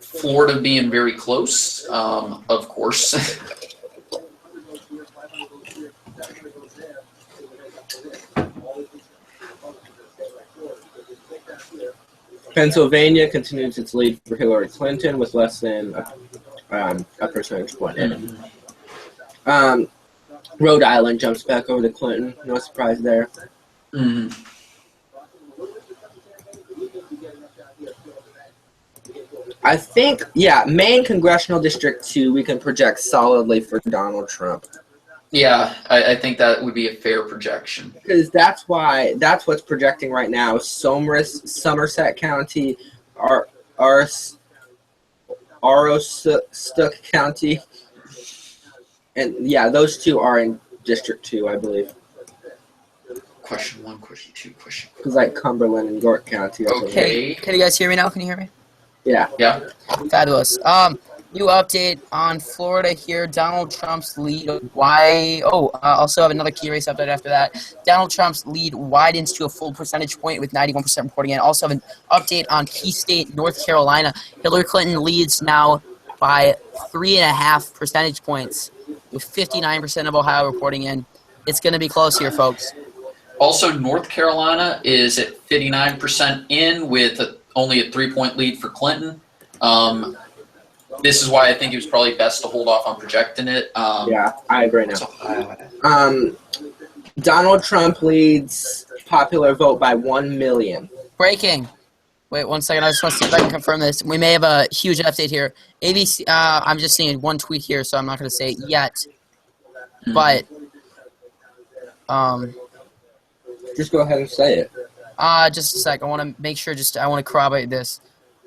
Florida being very close, of course. Pennsylvania continues its lead for Hillary Clinton with less than a percentage point in it. Rhode Island jumps back over to Clinton. No surprise there. Mhm. I think, yeah, Maine Congressional District 2, we can project solidly for Donald Trump. Yeah, I think that would be a fair projection. Because that's what's projecting right now. Somerset County, Aroostook County. And yeah, those two are in District 2, I believe. Question 1, question 2, question. Because like Cumberland and York County. I believe. Okay. Can you guys hear me now? Can you hear me? Yeah. Yeah. Fabulous. New update on Florida here. Donald Trump's lead. Why? Also have another key race update after that. Donald Trump's lead widens to a full percentage point with 91% reporting in. Also have an update on key state North Carolina. Hillary Clinton leads now by 3.5 percentage points with 59% of Ohio reporting in. It's going to be close here, folks. Also, North Carolina is at 59% in with only a 3-point lead for Clinton. This is why I think it was probably best to hold off on projecting it. Yeah, I agree now. So, Donald Trump leads popular vote by 1 million. Breaking. Wait 1 second. I just want to see if I can confirm this. We may have a huge update here. ABC. I'm just seeing one tweet here, so I'm not going to say it yet. But Just go ahead and say it. just a sec. I want to make sure. I want to corroborate this.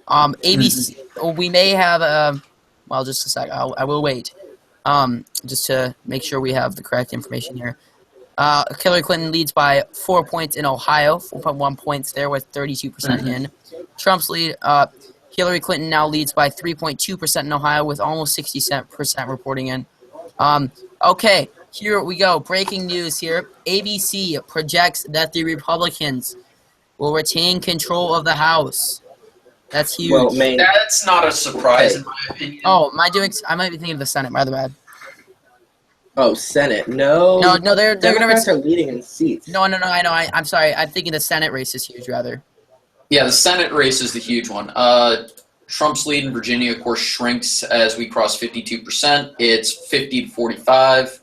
ABC. We may have well, just a sec. I will wait. Just to make sure we have the correct information here. Hillary Clinton leads by 4 points in Ohio, 4.1 points there with 32% in. Trump's lead. Hillary Clinton now leads by 3.2% in Ohio with almost 60% reporting in. Okay, here we go. Breaking news here. ABC projects that the Republicans will retain control of the House. That's huge. Well, that's not a surprise in my opinion. Oh, I might be thinking of the Senate. My bad. Oh, Senate. No. No, they're gonna. Democrats are leading in seats. No. I know. I'm sorry. I'm thinking the Senate race is huge, rather. Yeah, the Senate race is the huge one. Trump's lead in Virginia, of course, shrinks as we cross 52%. It's 50 to 45.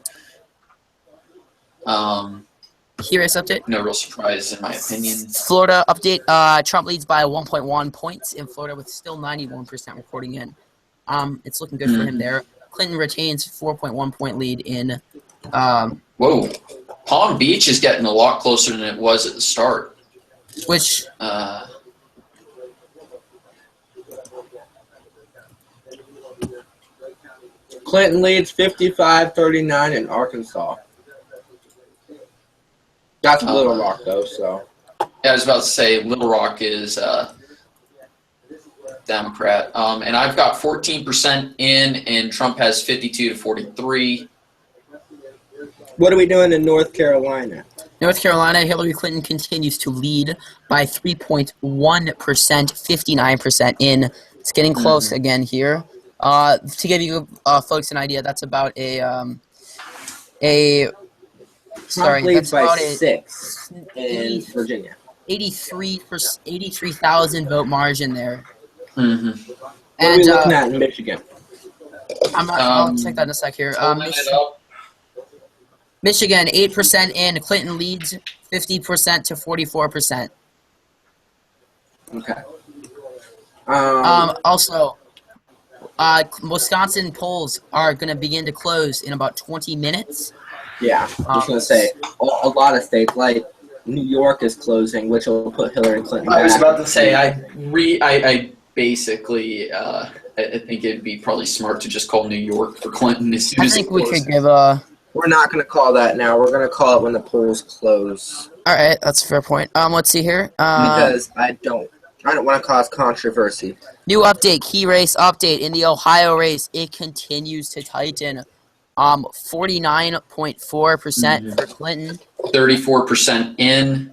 Key race update. No real surprise in my opinion. Florida update. Trump leads by 1.1 points in Florida with still 91% reporting in. It's looking good for him there. Clinton retains 4.1 point lead in. Whoa, Palm Beach is getting a lot closer than it was at the start. Which Clinton leads 55-39 in Arkansas. That's Little Rock, though, so. I was about to say Little Rock is Democrat. And I've got 14% in, and Trump has 52 to 43. What are we doing in North Carolina? North Carolina, Hillary Clinton continues to lead by 3.1%, 59% in. It's getting close again here. To give you folks an idea, that's about Trump leads by 6 in Virginia. 83,000 vote margin there. What are we looking at in Michigan? I'll check that in a sec here. Michigan, 8% in. Clinton leads 50% to 44%. Okay. Also, Wisconsin polls are going to begin to close in about 20 minutes. Yeah, I was going to say, a lot of states, like New York is closing, which will put Hillary Clinton back. I was about to say, I basically, I think it'd be probably smart to just call New York for Clinton as soon I as think it we closes. could give a... We're not going to call that now. We're going to call it when the polls close. All right, that's a fair point. Let's see here. Because I don't want to cause controversy. New update, key race update. In the Ohio race, it continues to tighten. 49.4% for Clinton. 34% in.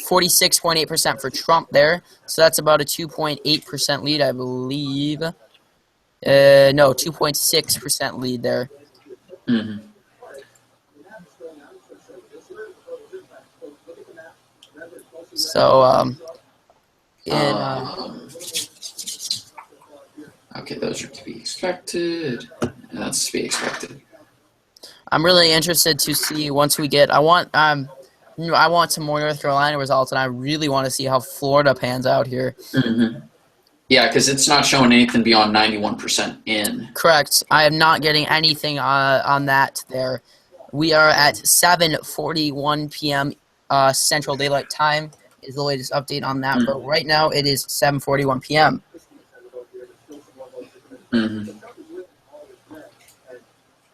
46.8% for Trump there. So that's about a 2.8% lead, I believe. No, 2.6% lead there. So, okay, those are to be expected. That's to be expected. I'm really interested to see once we get. I want some more North Carolina results, and I really want to see how Florida pans out here. Yeah, because it's not showing anything beyond 91% in. Correct. I am not getting anything on that there. We are at 7:41 p.m. Central Daylight Time is the latest update on that. But right now it is 7:41 p.m.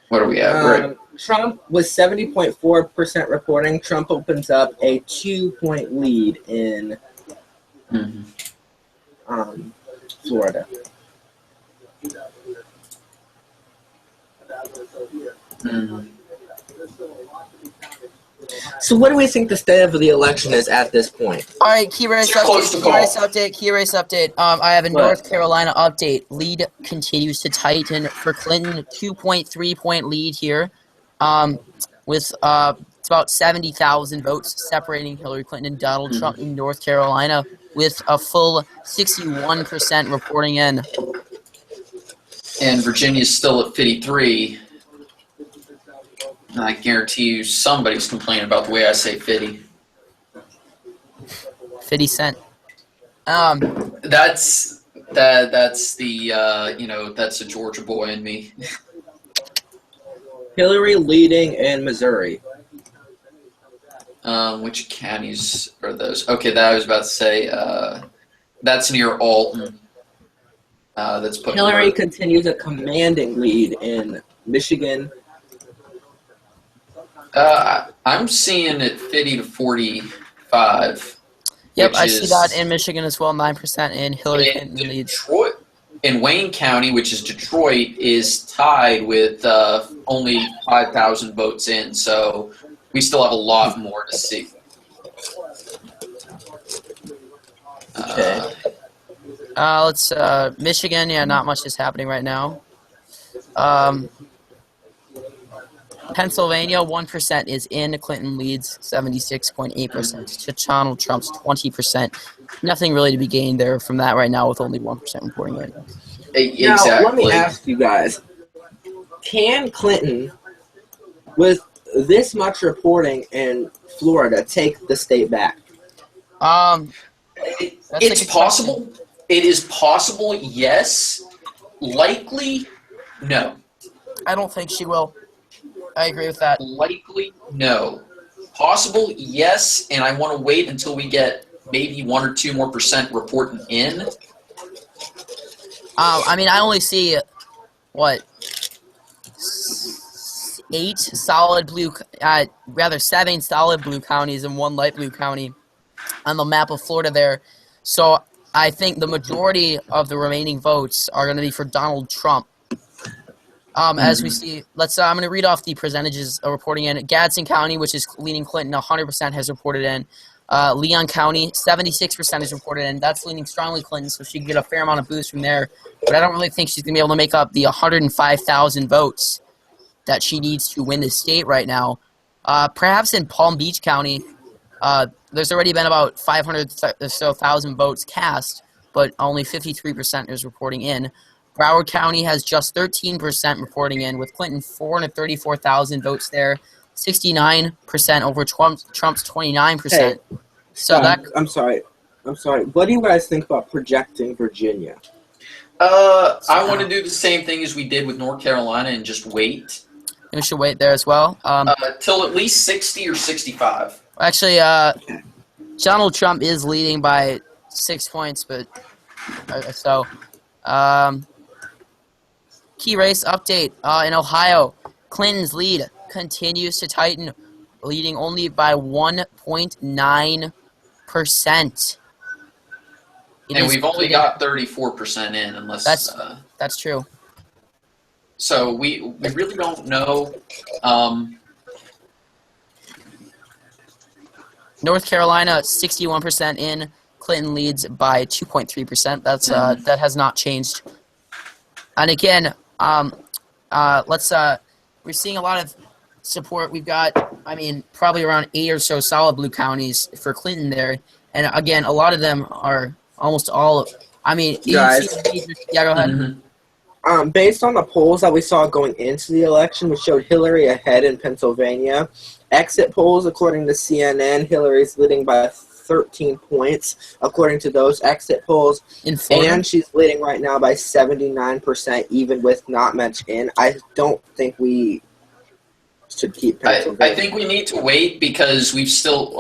What are we at? We're at Trump with 70.4% reporting. Trump opens up a 2-point lead in Florida. So what do we think the state of the election is at this point? All right, key race Close to update. call. Key race update. I have a What? North Carolina update. Lead continues to tighten for Clinton. 2.3 point lead here, with it's about 70,000 votes separating Hillary Clinton and Donald Trump in North Carolina, with a full 61% reporting in. And Virginia's still at 53. And I guarantee you somebody's complaining about the way I say 50. 50 Cent. That's the that's a Georgia boy in me. Hillary leading in Missouri. Which counties are those? Okay, that I was about to say. That's near Alton. That's putting Hillary her- continues a commanding lead in Michigan. I'm seeing it 50 to 45. Yep, which I see is- that in Michigan as well. 9% in Hillary in Clinton leads. Detroit, in Wayne County, which is Detroit, is tied with only 5,000 votes in. So we still have a lot more to see. Okay. Let's Michigan. Yeah, not much is happening right now. Pennsylvania, 1% is in. Clinton leads 76.8% to Donald Trump's 20%. Nothing really to be gained there from that right now, with only 1% reporting in. Exactly. Now, let me ask you guys: can Clinton, with this much reporting in Florida, take the state back? That's a It's good possible. It is possible. Yes. Likely, no. I don't think she will. I agree with that. Likely, no. Possible, yes. And I want to wait until we get maybe 1 or 2 more % reporting in. I mean, I only see what 7 solid blue counties and 1 light blue county on the map of Florida there. So I think the majority of the remaining votes are going to be for Donald Trump. As we see, I'm going to read off the percentages of reporting in. Gadsden County, which is leaning Clinton, 100% has reported in. Leon County, 76% is reported in. That's leaning strongly Clinton, so she can get a fair amount of boost from there. But I don't really think she's going to be able to make up the 105,000 votes that she needs to win the state right now. Perhaps in Palm Beach County, there's already been about 500,000 votes cast, but only 53% is reporting in. Broward County has just 13% reporting in, with Clinton 434,000 votes there, 69% over Trump's 29%. Hey, So that I'm sorry. What do you guys think about projecting Virginia? I want to do the same thing as we did with North Carolina and just wait we should wait there as well. till at least 60 or 65. Actually, Donald Trump is leading by 6 points, but key race update in Ohio. Clinton's lead continues to tighten, leading only by 1.9%. And we've only got 34% in, unless that's true. So we really don't know. North Carolina, 61% in. Clinton leads by 2.3%. That's that has not changed. And again, we're seeing a lot of support. We've got, probably around 8 or so solid blue counties for Clinton there. And again, a lot of them are almost all. Guys. Yeah, go ahead. Mhm. Based on the polls that we saw going into the election, which showed Hillary ahead in Pennsylvania, exit polls, according to CNN, Hillary's leading by 13 points, according to those exit polls. In Florida. And she's leading right now by 79%, even with not much in. I don't think we should keep Pennsylvania. I think we need to wait because we've still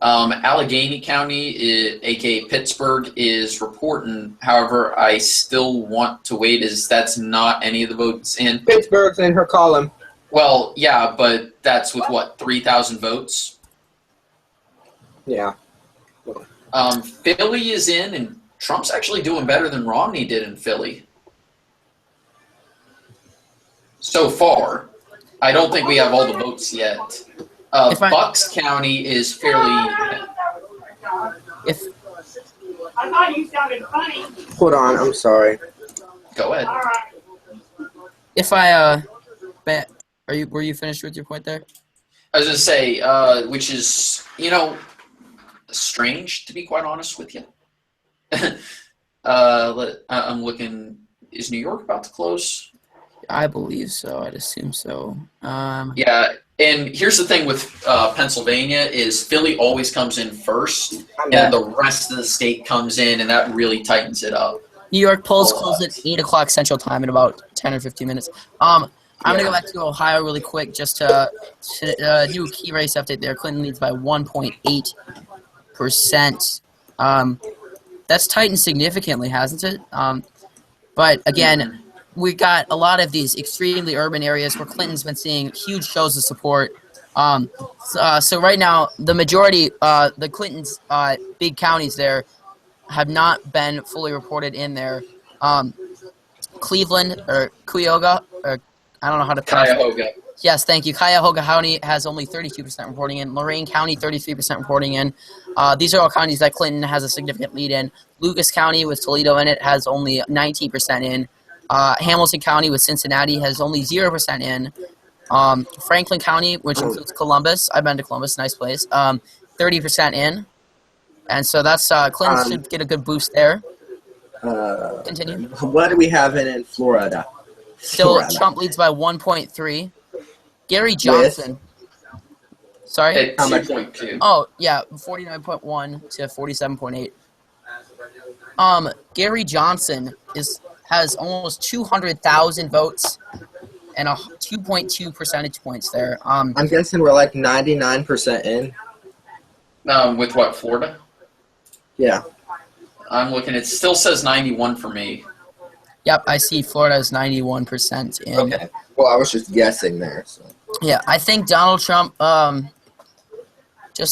Allegheny County, aka Pittsburgh, is reporting. However, I still want to wait, as that's not any of the votes in. Pittsburgh's in her column. Well, yeah, but that's with what, 3,000 votes? Yeah. Philly is in, and Trump's actually doing better than Romney did in Philly. So far. I don't think we have all the votes yet. Bucks County is fairly. If I thought you sounded funny. Hold on, I'm sorry. Go ahead. All right. if I bet, were you finished with your point there? I was going to say, which is, strange, to be quite honest with you. I'm looking. Is New York about to close? I believe so. I'd assume so. Yeah, and here's the thing with Pennsylvania is Philly always comes in first, and the rest of the state comes in, and that really tightens it up. New York polls close at 8 o'clock Central Time in about 10 or 15 minutes. I'm going to go back to Ohio really quick just to do a key race update there. Clinton leads by 1.8%. That's tightened significantly, hasn't it? But again, we got a lot of these extremely urban areas where Clinton's been seeing huge shows of support. So right now, the majority, the Clinton's big counties there have not been fully reported in there. Cleveland or Cuyahoga, or I don't know how to pronounce it. Cuyahoga. Yes, thank you. Cuyahoga County has only 32% reporting in. Lorain County, 33% reporting in. These are all counties that Clinton has a significant lead in. Lucas County with Toledo in it has only 19% in. Hamilton County with Cincinnati has only 0% in. Franklin County, which includes Columbus, I've been to Columbus, nice place, 30% in. And so that's Clinton should get a good boost there. Continue. What do we have in Florida? Still, Trump leads by 1.3. Gary Johnson. Sorry? At 2.2. Oh, yeah, 49.1 to 47.8. Gary Johnson has almost 200,000 votes and 2.2 percentage points there. I'm guessing we're like 99% in. With what, Florida? Yeah. I'm looking. It still says 91 for me. Yep, I see Florida is 91% in. Okay. Well, I was just guessing there. So. Yeah, I think Donald Trump, I'm going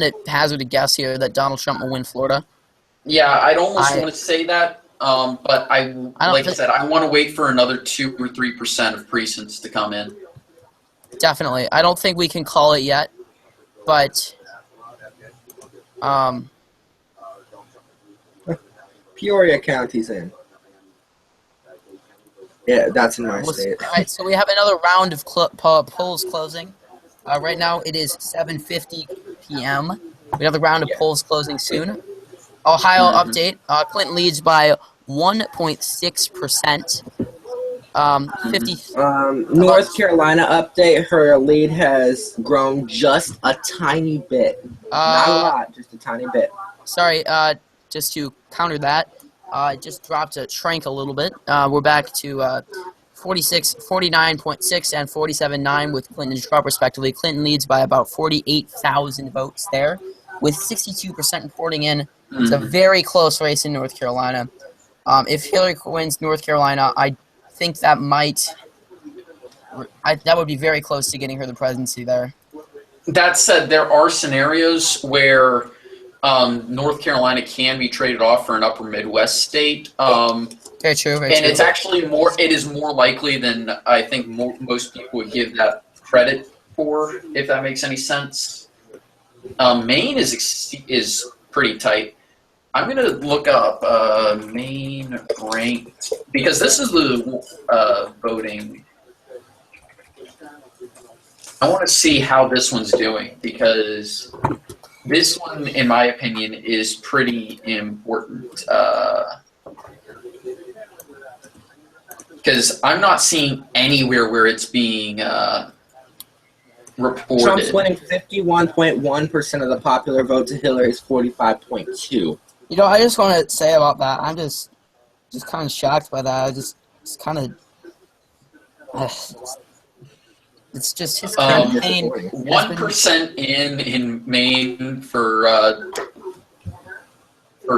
to hazard a guess here that Donald Trump will win Florida. Yeah, I'd almost want to say that, but I said, I want to wait for another 2 or 3% of precincts to come in. Definitely. I don't think we can call it yet, but Peoria County's in. Yeah, that's in my state. All right, so we have another round of polls closing. Right now it is 7:50 p.m. We have the round of polls closing soon. Ohio update. Clinton leads by 1.6%. North Carolina update. Her lead has grown just a tiny bit. Not a lot, just a tiny bit. Sorry, just to counter that, it just shrank a little bit. We're back to 49.6 and 47.9 with Clinton and Trump respectively. Clinton leads by about 48,000 votes there, with 62% reporting in. It's a very close race in North Carolina. If Hillary wins North Carolina, I think that would be very close to getting her the presidency there. That said, there are scenarios where North Carolina can be traded off for an upper Midwest state. Very true. Very true. It's actually it is more likely than I think most people would give that credit for, if that makes any sense. Maine is pretty tight. I'm going to look up Maine ranked, because this is the voting. I want to see how this one's doing, because this one, in my opinion, is pretty important. Because I'm not seeing anywhere where it's being reported. Trump's winning 51.1% of the popular vote to Hillary's 45.2%. I just want to say about that, I'm just kind of shocked by that. It's kind of, it's just his campaign. 1% in Maine for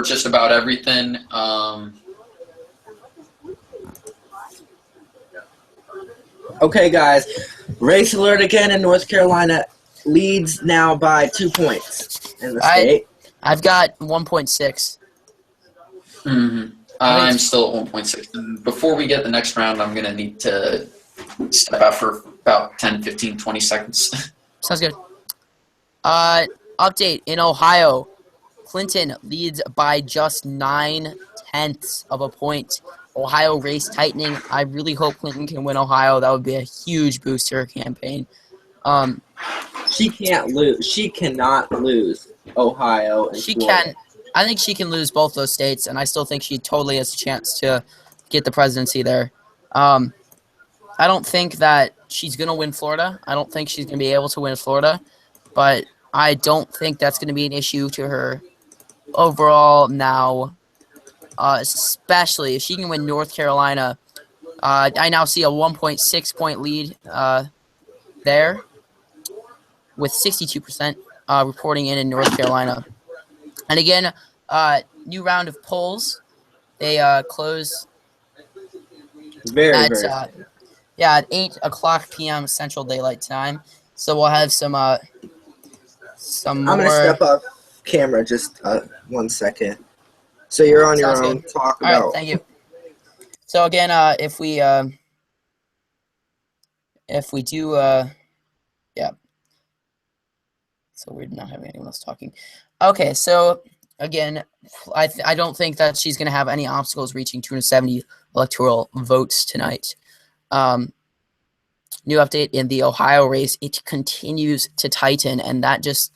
just about everything. Okay, guys. Race alert again in North Carolina. Leads now by 2 points in the state. I've got 1.6. I'm still at 1.6. Before we get the next round, I'm going to need to step out for about 10, 15, 20 seconds. Sounds good. Update in Ohio. Clinton leads by just 0.9 of a point. Ohio race tightening. I really hope Clinton can win Ohio. That would be a huge boost to her campaign. She can't lose. She cannot lose Ohio and She Florida. can. I think she can lose both those states, and I still think she totally has a chance to get the presidency there. I don't think that she's going to win Florida. I don't think she's going to be able to win Florida, but I don't think that's going to be an issue to her overall now, especially if she can win North Carolina. I now see a 1.6 point lead there with 62% reporting in North Carolina. And again, new round of polls. They close Very, at very. at 8 p.m. Central Daylight Time. So we'll have some I'm more. going to step off camera just 1 second. So you're on your Sounds own. good. Talk All right, about. thank you. So again, if we do, yeah. So we're not having anyone else talking. Okay, so again, I don't think that she's going to have any obstacles reaching 270 electoral votes tonight. New update in the Ohio race. It continues to tighten, and that just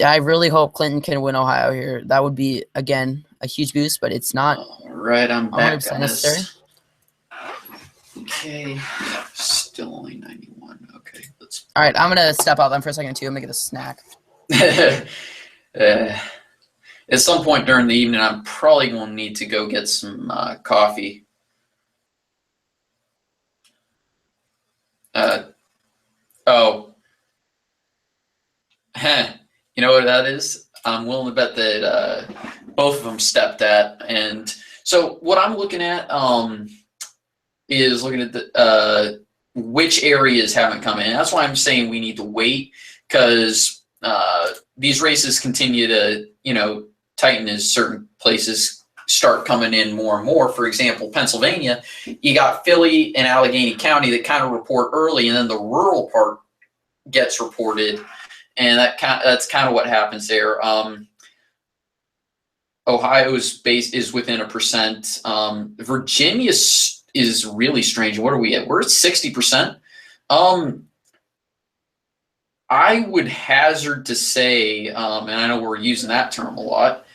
I really hope Clinton can win Ohio here. That would be, again, a huge boost, but it's not All right, I'm back, 100% necessary. guys. Okay, still only 91. Okay, let's. All right, I'm going to step out then for a second, too. I'm going to get a snack. At some point during the evening, I'm probably going to need to go get some coffee. You know what that is? I'm willing to bet that both of them stepped at. And so what I'm looking at is looking at the which areas haven't come in. That's why I'm saying we need to wait, because these races continue to, tighten as certain places start coming in more and more. For example, Pennsylvania, you got Philly and Allegheny County that kind of report early, and then the rural part gets reported, and that's kind of what happens there. Ohio's base is within 1%. Virginia is really strange. What are we at? We're at 60%. I would hazard to say, and I know we're using that term a lot.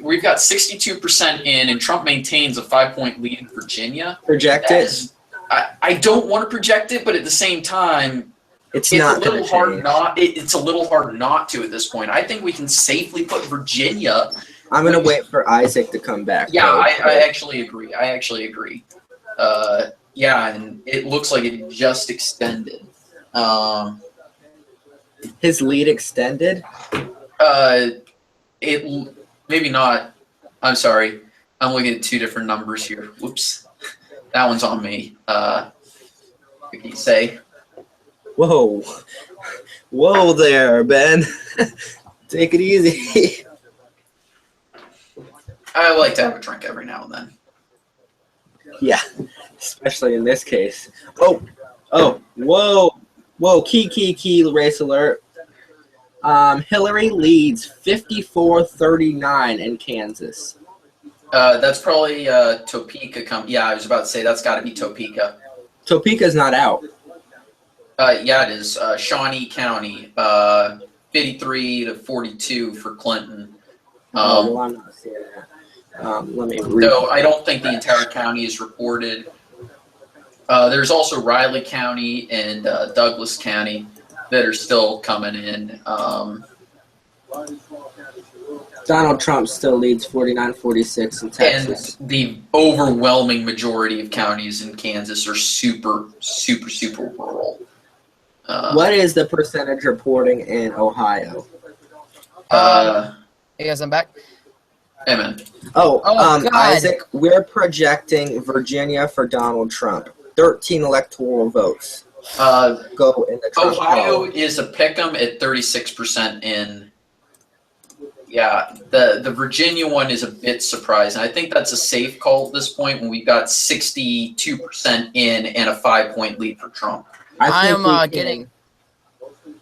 We've got 62% in, and Trump maintains a 5-point lead in Virginia. Project it. I don't want to project it, but at the same time, It's a not little going to hard change. it's a little hard not to at this point. I think we can safely put Virginia. I'm going to wait for Isaac to come back. Yeah, though. I actually agree. Yeah, and it looks like it just extended. His lead extended. It maybe not. I'm sorry. I'm looking at two different numbers here. Whoops. That one's on me. What can you say? Whoa. Whoa there, Ben. Take it easy. I like to have a drink every now and then. Yeah, especially in this case. Oh, whoa, key, race alert. Hillary leads 54-39 in Kansas. That's probably Topeka. Yeah, I was about to say that's got to be Topeka. Topeka's not out. Yeah, it is. Shawnee County, 53-42 for Clinton. Well, I'm not seeing that. Let me read. No, I don't think the entire county is reported. There's also Riley County and Douglas County that are still coming in. Donald Trump still leads 49-46 in Texas. And the overwhelming majority of counties in Kansas are super, super, super rural. What is the percentage reporting in Ohio? Hey guys, I'm back. Amen. Oh, God. Isaac, we're projecting Virginia for Donald Trump. 13 electoral votes go in the Trump Ohio column. is a pick'em at 36% in. Yeah, the Virginia one is a bit surprising. I think that's a safe call at this point when we've got 62% in and a 5-point lead for Trump. I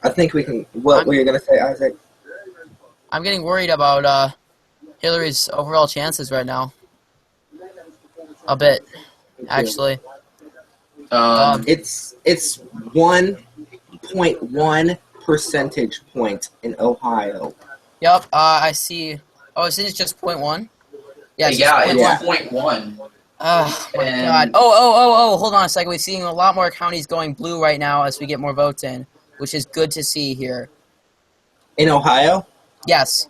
think we can. What were you gonna say, Isaac? I'm getting worried about Hillary's overall chances right now. A bit, actually. It's 1.1 percentage point in Ohio. Yep, I see. Oh, is it just 0.1? Yeah, it's Yeah, just 0.1. it's 0.1. Oh my And- god. Oh, hold on a second. We're seeing a lot more counties going blue right now as we get more votes in, which is good to see here. In Ohio? Yes.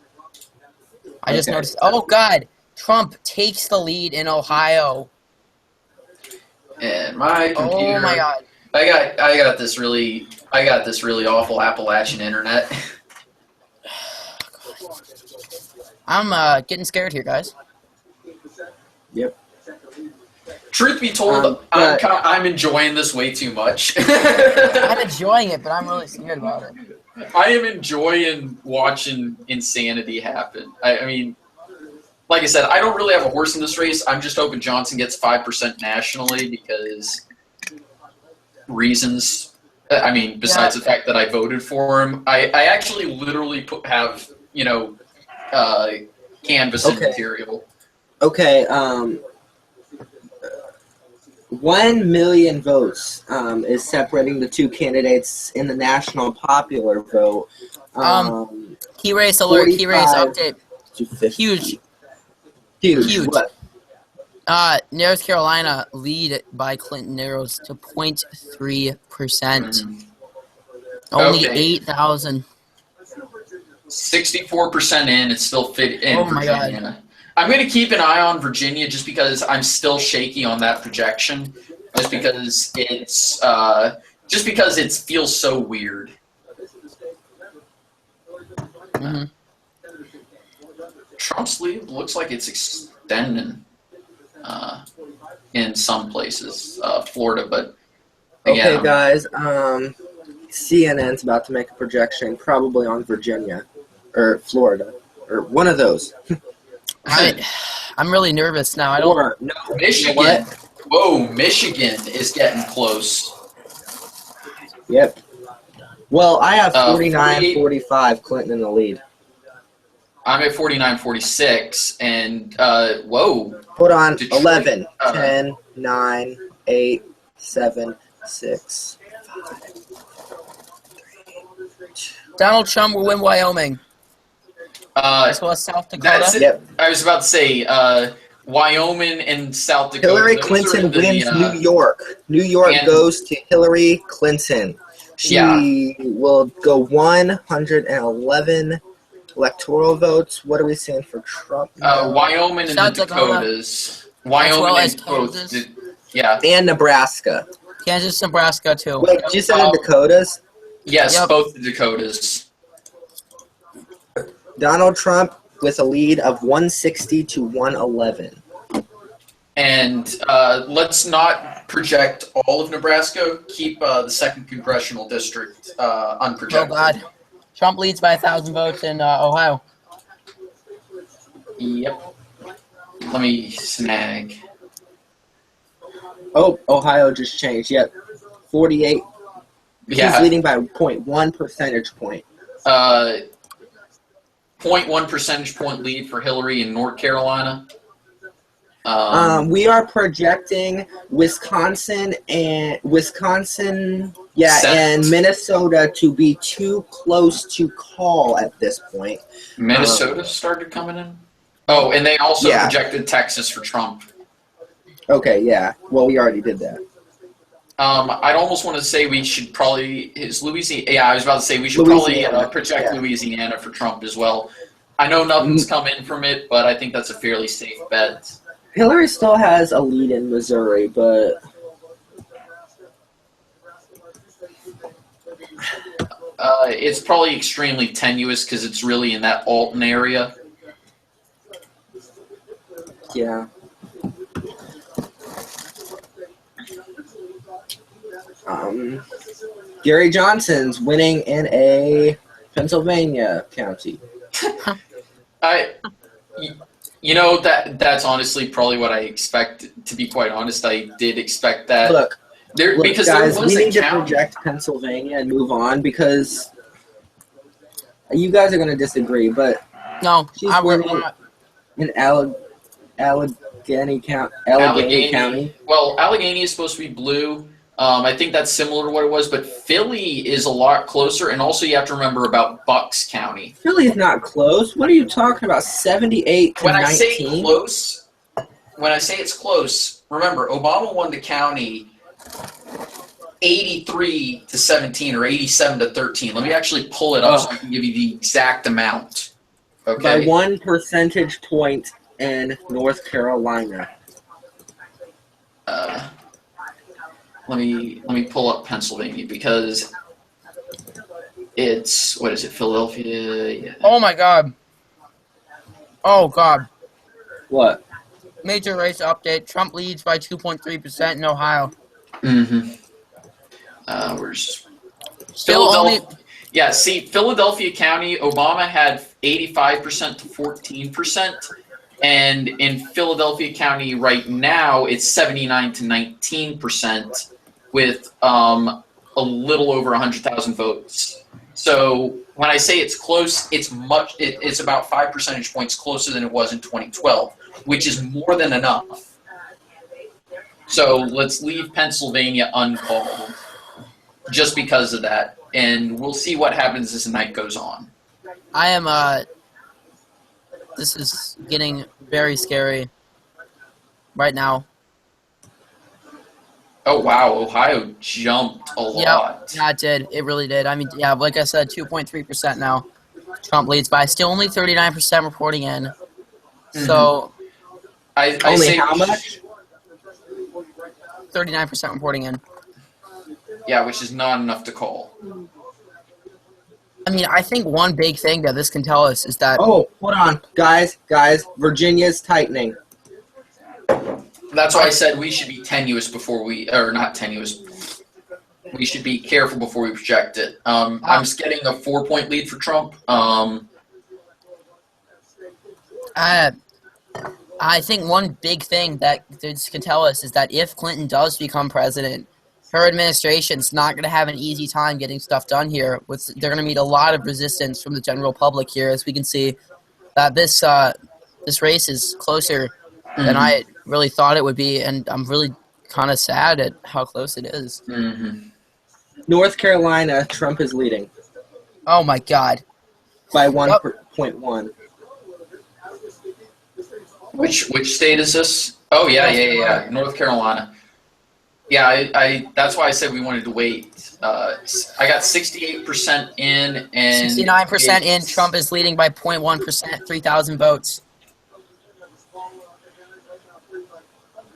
I just Okay. noticed. Oh god. Trump takes the lead in Ohio. And my computer. Oh my god. I got this really awful Appalachian internet. I'm getting scared here, guys. Yep. Truth be told, but- I'm enjoying this way too much. I'm enjoying it, but I'm really scared about it. I am enjoying watching insanity happen. I mean, like I said, I don't really have a horse in this race. I'm just hoping Johnson gets 5% nationally because reasons. I mean, besides the fact that I voted for him, I actually literally have canvassing Okay. material. Okay. 1 million votes is separating the two candidates in the national popular vote. Key race alert, key race 45 update. to 50. Huge. Huge. What? North Carolina lead by Clinton narrows to 0.3%. Only Okay. 8,000. 64% in. It's still fit in Oh my Virginia. God. I'm going to keep an eye on Virginia just because I'm still shaky on that projection. Just because it feels so weird. hmm Trump's lead looks like it's extending in some places, Florida, but Okay, yeah. guys. CNN's about to make a projection, probably on Virginia or Florida or one of those. I'm really nervous now. I don't. Or no, Michigan. You know what? Whoa, Michigan is getting close. Yep. Well, I have 48. 49-45 Clinton in the lead. I'm at 49-46, and whoa. Hold on. Detroit, 11, uh, 10, 9, 8, 7, 6. Donald Trump will win Wyoming. As well as South Dakota. That's it. Yep. I was about to say Wyoming and South Dakota. Hillary Those Clinton are the, wins New York. New York and- goes to Hillary Clinton. She will go 111 electoral votes. What are we saying for Trump? Wyoming and South the Dakota. Dakotas. Wyoming well as and both. Kansas. Yeah. And Nebraska. Kansas, Nebraska, too. Wait, did you say the Dakotas? Yes, Yep. both the Dakotas. Donald Trump with a lead of 160 to 111. And let's not project all of Nebraska. Keep the 2nd congressional district unprojected. Oh, God. Trump leads by 1,000 votes in Ohio. Yep. Let me snag. Oh, Ohio just changed. Yep. 48. He's Yeah. leading by 0.1 percentage point. 0.1 percentage point lead for Hillary in North Carolina. We are projecting Wisconsin, and Senate. Minnesota to be too close to call at this point. Minnesota started coming in. Oh, and they also Yeah. projected Texas for Trump. Okay, yeah. Well, we already did that. I'd almost want to say we should probably Louisiana. Yeah, I was about to say we should probably Louisiana, project yeah. Louisiana for Trump as well. I know nothing's come in from it, but I think that's a fairly safe bet. Hillary still has a lead in Missouri, but It's probably extremely tenuous because it's really in that Alton area. Yeah. Gary Johnson's winning in a Pennsylvania county. You know, that's honestly probably what I expect. To be quite honest, I did expect that. Look, Because guys, there was we a need to county. project Pennsylvania and move on because you guys are going to disagree, but No, she's we're winning not. in Allegheny County. Well, Allegheny is supposed to be blue. I think that's similar to what it was, but Philly is a lot closer. And also, you have to remember about Bucks County. Philly's not close. What are you talking about? 78 to When 19? I say it's close, remember Obama won the county 83 to 17 or 87 to 13. Let me actually pull it up so I can give you the exact amount. Okay. By 1 percentage point in North Carolina. Let me pull up Pennsylvania because it's what is it? Philadelphia. Yeah. Oh my God. Oh God. What? Major race update. Trump leads by 2.3% in Ohio. Mm-hmm. Where's Still only. Yeah, see, Philadelphia County, Obama had 85% to 14%. And in Philadelphia County right now, it's 79 to 19% with a little over 100,000 votes. So when I say it's close, it's about 5 percentage points closer than it was in 2012, which is more than enough. So let's leave Pennsylvania uncalled just because of that. And we'll see what happens as the night goes on. I am. This is getting very scary right now. Oh, wow. Ohio jumped a lot. Yeah, it did. It really did. I mean, yeah, like I said, 2.3% now. Trump leads by still only 39% reporting in. So I Only say how much? 39% reporting in. Yeah, which is not enough to call. I mean, I think one big thing that this can tell us is that Oh, hold on. Guys, Virginia's tightening. That's why I said we should be tenuous before or not tenuous. We should be careful before we project it. I'm just getting a 4-point lead for Trump. I think one big thing that this can tell us is that if Clinton does become president, her administration's not going to have an easy time getting stuff done here. They're going to meet a lot of resistance from the general public here, as we can see that this race is closer than I really thought it would be, and I'm really kind of sad at how close it is. Mm-hmm. North Carolina, Trump is leading Oh my God! by Yep. 1.1. Which state is this? Oh yeah. North Carolina. Yeah, I that's why I said we wanted to wait. I got 68% in and 69% in. Trump is leading by 0.1%, 3,000 votes.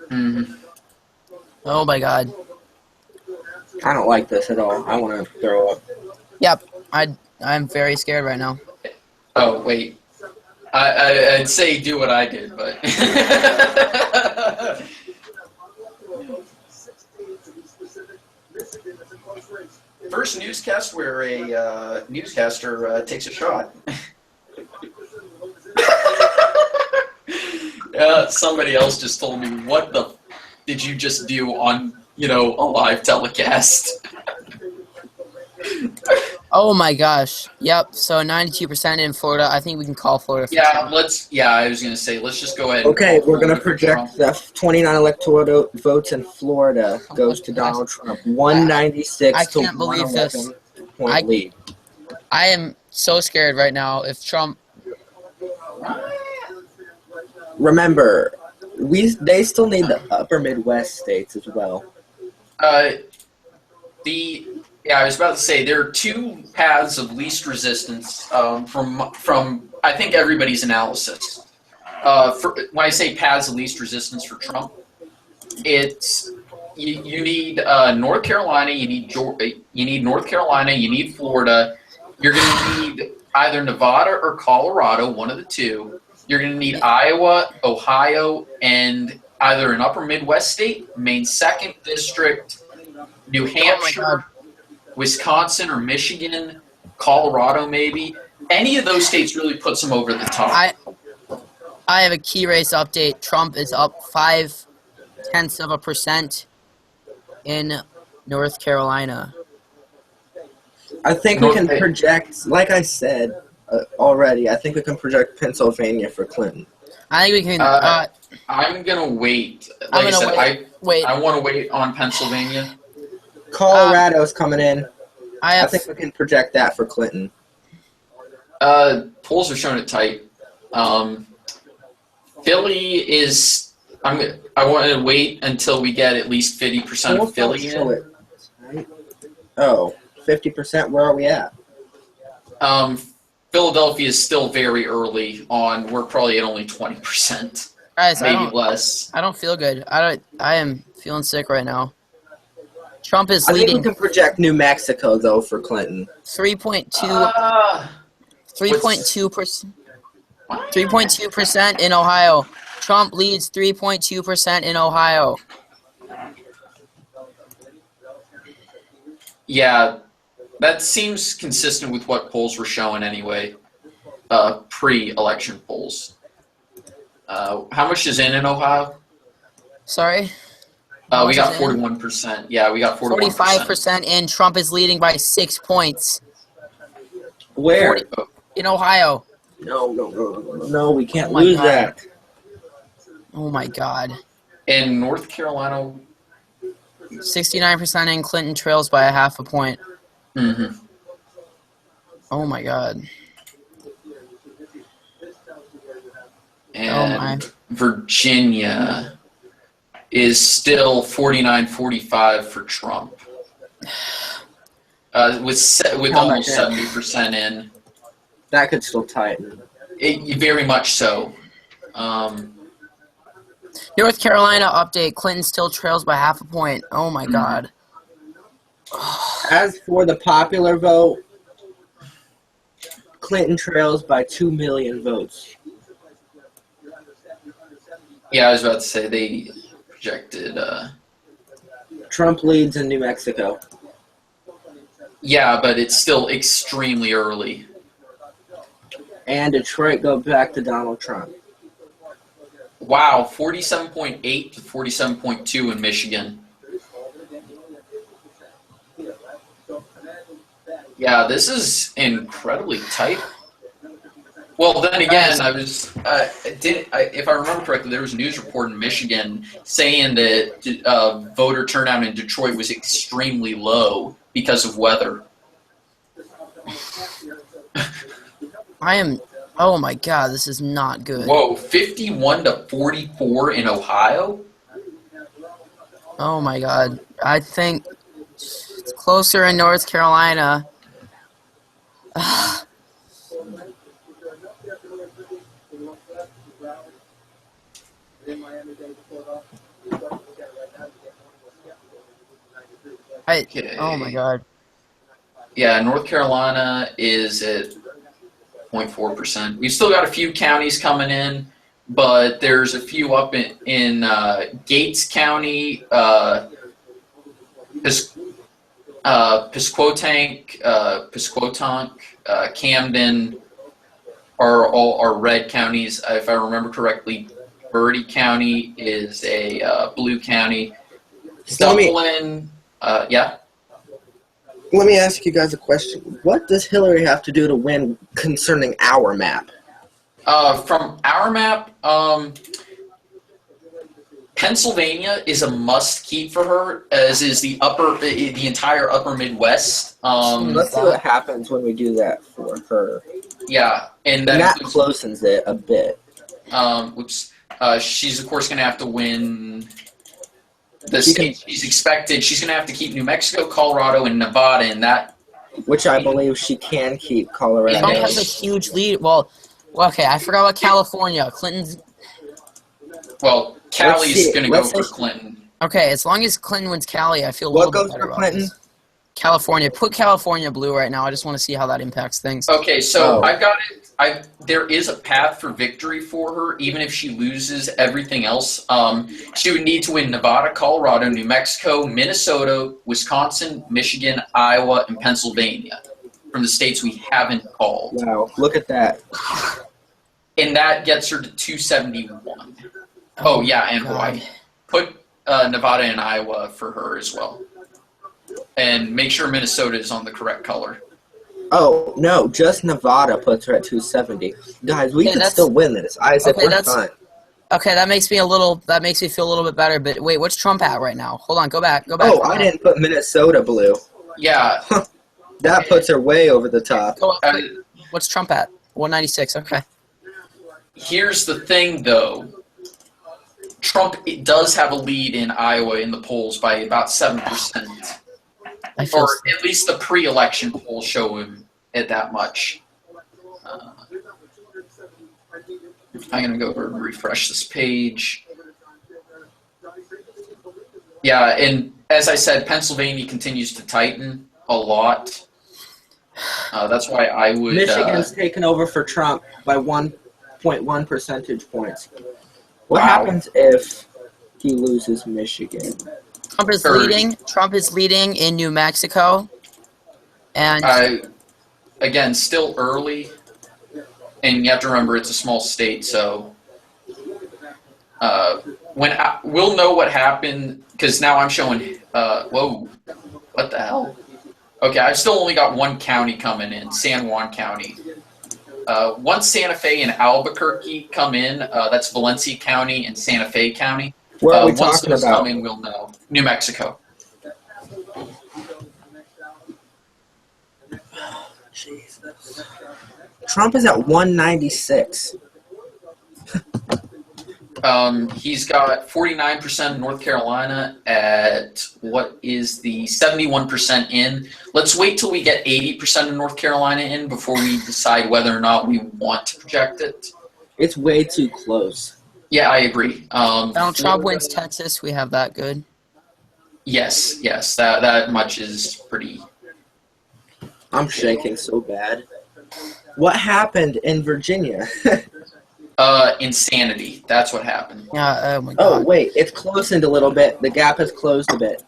Mhm. Oh my God! I don't like this at all. I want to throw up. Yep, I'm very scared right now. Oh wait, I'd say do what I did, but first newscast where a newscaster takes a shot. Somebody else just told me, what the did you just do on, a live telecast? Oh my gosh! Yep. So 92% in Florida. I think we can call Florida. For Yeah, Trump. I was going to say, let's just go ahead. And Okay, call we're going to Florida for project Trump. the 29 electoral votes in Florida goes to Donald Trump. 196 I to can't believe this. 111 point lead. I am so scared right now. If Trump, Remember, they still need the upper Midwest states as well. I was about to say there are two paths of least resistance from I think everybody's analysis. When I say paths of least resistance for Trump, it's you need North Carolina, you need North Carolina, you need Florida. You're going to need either Nevada or Colorado, one of the two. You're going to need Iowa, Ohio, and either an upper Midwest state, Maine 2nd District, New Hampshire, Wisconsin or Michigan, Colorado maybe. Any of those states really puts them over the top. I have a key race update. Trump is up 0.5% in North Carolina. I think we can project, like I said already, I think we can project Pennsylvania for Clinton. I think we can. I'm going to wait. Like I said, I want to wait on Pennsylvania. Colorado's coming in. I I think we can project that for Clinton. Polls are showing it tight. Philly is. I want to wait until we get at least 50% of Philly in. Right? Oh, 50%. Where are we at? Philadelphia is still very early on. We're probably at only 20%, guys, maybe less. I don't feel good. I am feeling sick right now. Trump is I think we leading can project New Mexico though for Clinton. 3.2% in Ohio. Trump leads 3.2% in Ohio. Yeah, that seems consistent with what polls were showing anyway. Pre-election polls. How much is in Ohio? Sorry? We got 41%. Yeah, we got 41%. 45% in. Trump is leading by 6 points. Where? In Ohio. No, we can't Oh my lose God. that. Oh my God. In North Carolina. 69% in. Clinton trails by a half a point. Mm-hmm. Oh my God. And Virginia is still 49-45 for Trump. With almost 70% in. That could still tighten. Very much so. North Carolina update. Clinton still trails by half a point. Oh my God. As for the popular vote, Clinton trails by 2 million votes. Yeah, I was about to say they projected. Trump leads in New Mexico. Yeah, but it's still extremely early. And Detroit go back to Donald Trump. Wow, 47.8 to 47.2 in Michigan. Yeah, this is incredibly tight. Well, then again, if I remember correctly, there was a news report in Michigan saying that voter turnout in Detroit was extremely low because of weather. Oh my God, this is not good. Whoa, 51 to 44 in Ohio? Oh my God. I think it's closer in North Carolina. Oh my God. Yeah, North Carolina is at 0.4%. We've still got a few counties coming in, but there's a few up in Gates County, Pisquotank, Camden are red counties. If I remember correctly, Bertie County is a blue county. Dublin, yeah. Let me ask you guys a question. What does Hillary have to do to win concerning our map? From our map, Pennsylvania is a must keep for her, as is the entire upper Midwest. Let's see what happens when we do that for her. Yeah, and that closens it a bit. She's of course going to have to win the state she's expected. She's going to have to keep New Mexico, Colorado, and Nevada, and that. Which I believe she can keep Colorado. Trump has a huge lead. Well, okay, I forgot about California. Clinton's. Well, Cali's going to go for Clinton. Okay, as long as Clinton wins Cali, I feel a what little bit goes better for about Clinton? this. California. Put California blue right now. I just want to see how that impacts things. Okay, so Oh. I've got it. There is a path for victory for her, even if she loses everything else. She would need to win Nevada, Colorado, New Mexico, Minnesota, Wisconsin, Michigan, Iowa, and Pennsylvania from the states we haven't called. Wow, look at that. And that gets her to 271. Oh, yeah, and God. Hawaii. Put Nevada and Iowa for her as well. And make sure Minnesota is on the correct color. Oh, no, just Nevada puts her at 270. Guys, we Okay, can that's- still win this. Isaac, okay, we're that's- fine. Okay, that makes me feel a little bit better. But wait, what's Trump at right now? Hold on, go back. Oh, I didn't put Minnesota blue. Yeah. That puts her way over the top. Go up, uh, wait, what's Trump at? 196. Okay. Here's the thing, though. Trump does have a lead in Iowa in the polls by about 7%. I feel Or at least the pre-election polls show him at that much. I'm going to go over and refresh this page. Yeah, and as I said, Pennsylvania continues to tighten a lot. That's why I would... Michigan's taken over for Trump by 1.1 percentage points. What Wow. happens if he loses Michigan? Trump is Third. leading. Trump is leading in New Mexico, and again, still early, and you have to remember it's a small state, so we'll know what happened, because now I'm showing, whoa, what the hell? Okay, I've still only got one county coming in, San Juan County. Once Santa Fe and Albuquerque come in, that's Valencia County and Santa Fe County. What are we Once talking those about? come in, we'll know. New Mexico. Jesus. Trump is at 196. He's got 49% of North Carolina at what is the 71% in. Let's wait till we get 80% of North Carolina in before we decide whether or not we want to project it. It's way too close. Yeah, I agree. Donald Trump wins Texas. We have that good. Yes, that much is pretty. I'm shaking so bad. What happened in Virginia? Insanity. That's what happened. Yeah. Oh my Oh, God. wait, it's closened a little bit. The gap has closed a bit.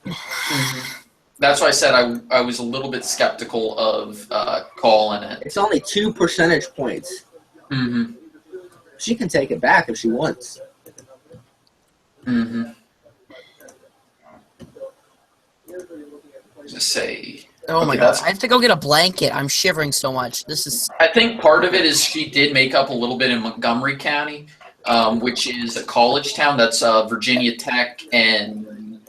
That's why I said I was a little bit skeptical of calling it. It's only 2 percentage points. Mm-hmm. She can take it back if she wants. Mm-hmm. Just say. Oh my Okay, God. that's- I have to go get a blanket. I'm shivering so much. This is. I think part of it is she did make up a little bit in Montgomery County, which is a college town. That's Virginia Tech and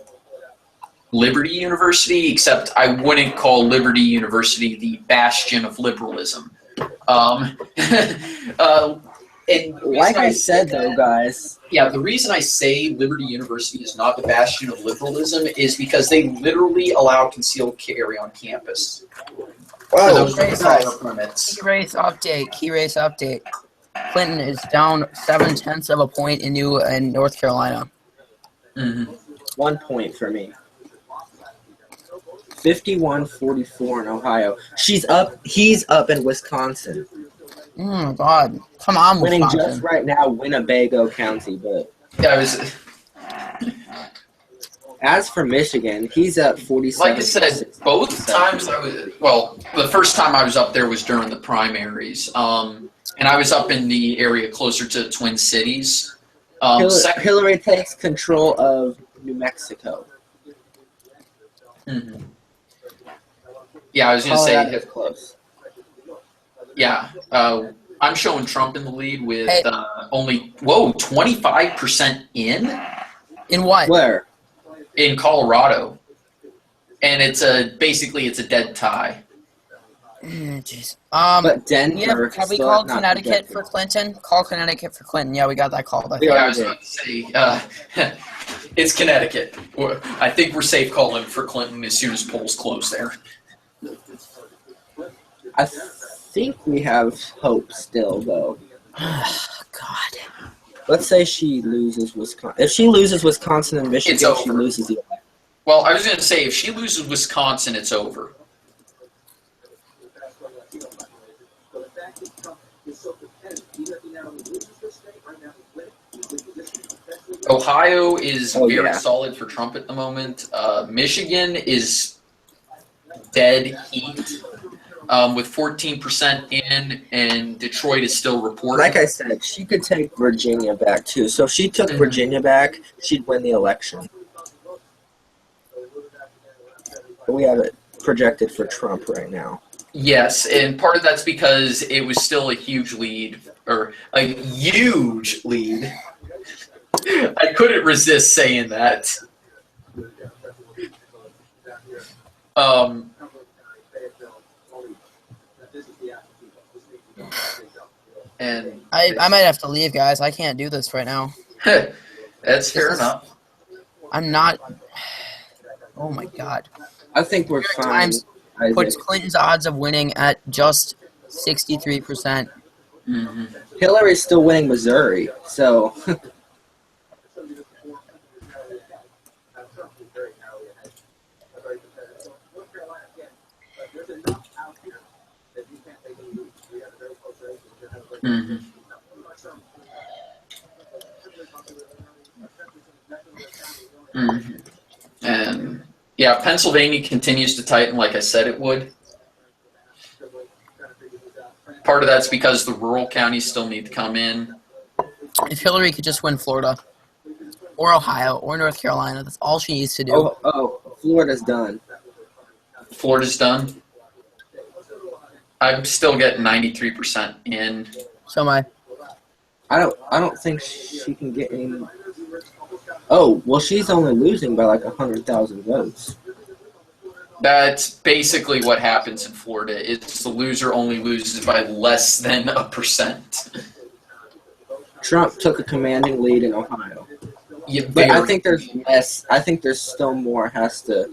Liberty University, except I wouldn't call Liberty University the bastion of liberalism. And Like I said, though, guys, yeah, the reason I say Liberty University is not the bastion of liberalism is because they literally allow concealed carry on campus. For those okay, fire permits. Key race update. Clinton is down 0.7 of a point in North Carolina. Mm-hmm. 1 point for me. 51-44 in Ohio. He's up in Wisconsin. Oh my God. Come on, Winning Wisconsin. just right now, Winnebago County, but Yeah, I was. as for Michigan, he's at 47. Like I said, both times the first time I was up there was during the primaries, and I was up in the area closer to Twin Cities. Hillary takes control of New Mexico. Mhm. Yeah, I was going to Colorado say, is close. yeah, I'm showing Trump in the lead with Hey. only 25% In what? Where? in Colorado, and it's basically a dead tie. Jeez. But Denver. Yeah, have we still called not Connecticut projected. for Clinton? Call Connecticut for Clinton. Yeah, we got that called. I We think. Yeah, I are was good. about to say, it's Connecticut. I think we're safe calling for Clinton as soon as polls close there. I think we have hope still, though. God. Let's say she loses Wisconsin. If she loses Wisconsin and Michigan, It's over. she loses the election. Well, I was going to say, if she loses Wisconsin, it's over. Ohio is Oh, very yeah. solid for Trump at the moment. Michigan is dead heat with 14% in, and Detroit is still reporting. Like I said, she could take Virginia back too. So if she took Mhm. Virginia back, she'd win the election. But we have it projected for Trump right now. Yes, and part of that's because it was still a huge lead, or a huge lead. I couldn't resist saying that. And I might have to leave, guys. I can't do this right now. that's fair is- enough. I'm not. Oh my god. I think we're New York fine. Times Isaac. puts Clinton's odds of winning at just 63%. Mm-hmm. Hillary's still winning Missouri, so Mm-hmm. Mm-hmm. And yeah, Pennsylvania continues to tighten like I said it would. Part of that's because the rural counties still need to come in. If Hillary could just win Florida, or Ohio, or North Carolina, that's all she needs to do. Florida's done. Florida's done. I'm still getting 93% in. So am I. I don't think she can get any. Oh well, she's only losing by like 100,000 votes. That's basically what happens in Florida. It's the loser only loses by less than 1%. Trump took a commanding lead in Ohio, Yeah, but I think there's less. I think there's still more has to.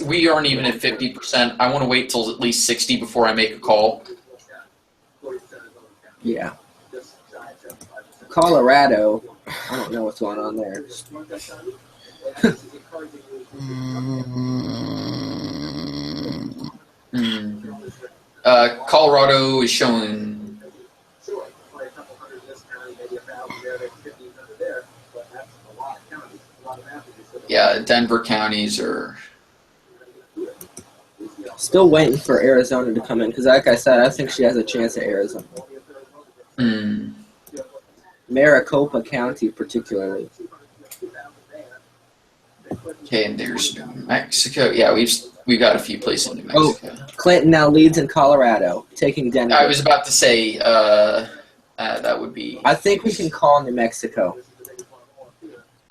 we aren't even at 50%. I want to wait till at least 60 before I make a call. Yeah. Colorado, I don't know what's going on there. Colorado is showing. Yeah, Denver counties are. Still waiting for Arizona to come in because, like I said, I think she has a chance at Arizona. Maricopa County, particularly. Okay, and there's New Mexico. Yeah, we've got a few places in New Mexico. Clinton now leads in Colorado, taking Denver. I was about to say that would be. I think we can call New Mexico.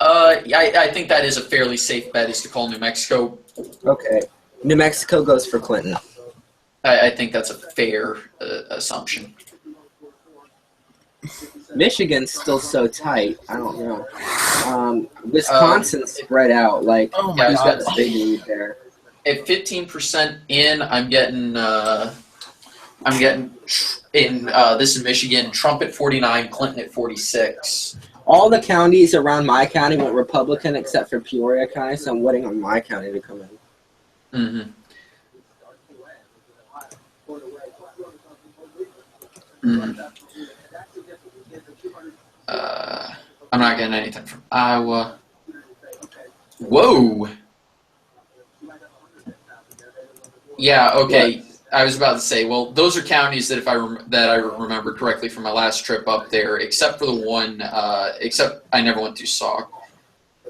I think that is a fairly safe bet, is to call New Mexico. Okay. New Mexico goes for Clinton. I think that's a fair assumption. Michigan's still so tight. I don't know. Wisconsin's spread out. Like, Oh my who's got god. the big lead there? At 15% in, I'm getting in this is Michigan. Trump at 49, Clinton at 46. All the counties around my county went Republican except for Peoria County, so I'm waiting on my county to come in. Mm-hmm. I'm not getting anything from Iowa. Whoa. Yeah. Okay. I was about to say. Well, those are counties that, if I remember correctly from my last trip up there, except for the one. Except I never went through Sauk.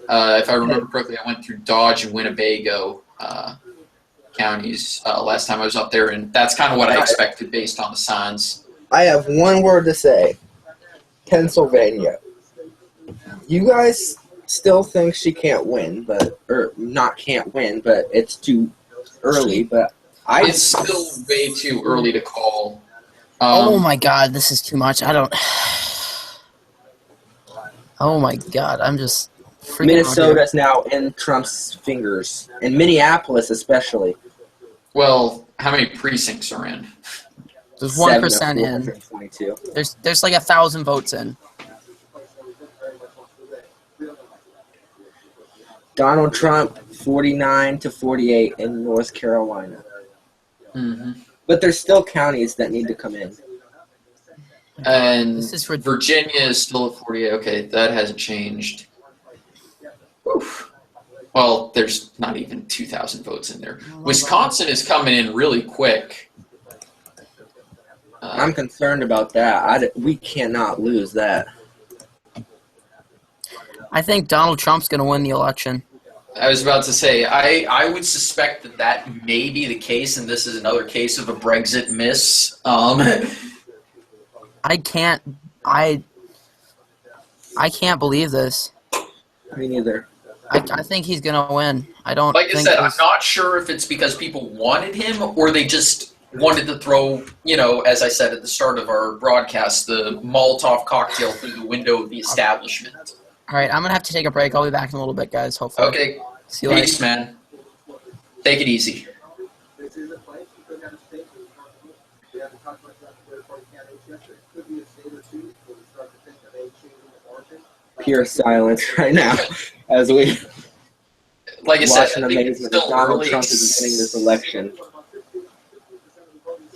If I remember correctly, I went through Dodge and Winnebago counties last time I was up there, and that's kind of what I expected based on the signs. I have one word to say. Pennsylvania. You guys still think she can't win, or not can't win, but it's too early, but It's still way too early to call. Oh my god, this is too much. I don't. Oh my god, I'm just freaking out here. Minnesota's now in Trump's fingers, and Minneapolis especially. Well, how many precincts are in? There's 1% in. 422. There's like 1,000 votes in. Donald Trump 49 to 48 in North Carolina. Mm-hmm. But there's still counties that need to come in. And This is for Virginia is still at 48. Okay, that hasn't changed. Oof. Well, there's not even 2,000 votes in there. Wisconsin is coming in really quick. I'm concerned about that. We cannot lose that. I think Donald Trump's going to win the election. I was about to say, I would suspect that that may be the case, and this is another case of a Brexit miss. I can't believe this. Me neither. I think he's going to win. I don't Like I think said, I'm this- not sure if it's because people wanted him or they just wanted to throw, as I said at the start of our broadcast, the Molotov cocktail through the window of the establishment. All right, I'm going to have to take a break. I'll be back in a little bit, guys, hopefully. Okay, See you later. peace, man. Take it easy. Pure silence right now as we Like I said, watch an I think it's amazement that still Donald early. Trump is winning this election.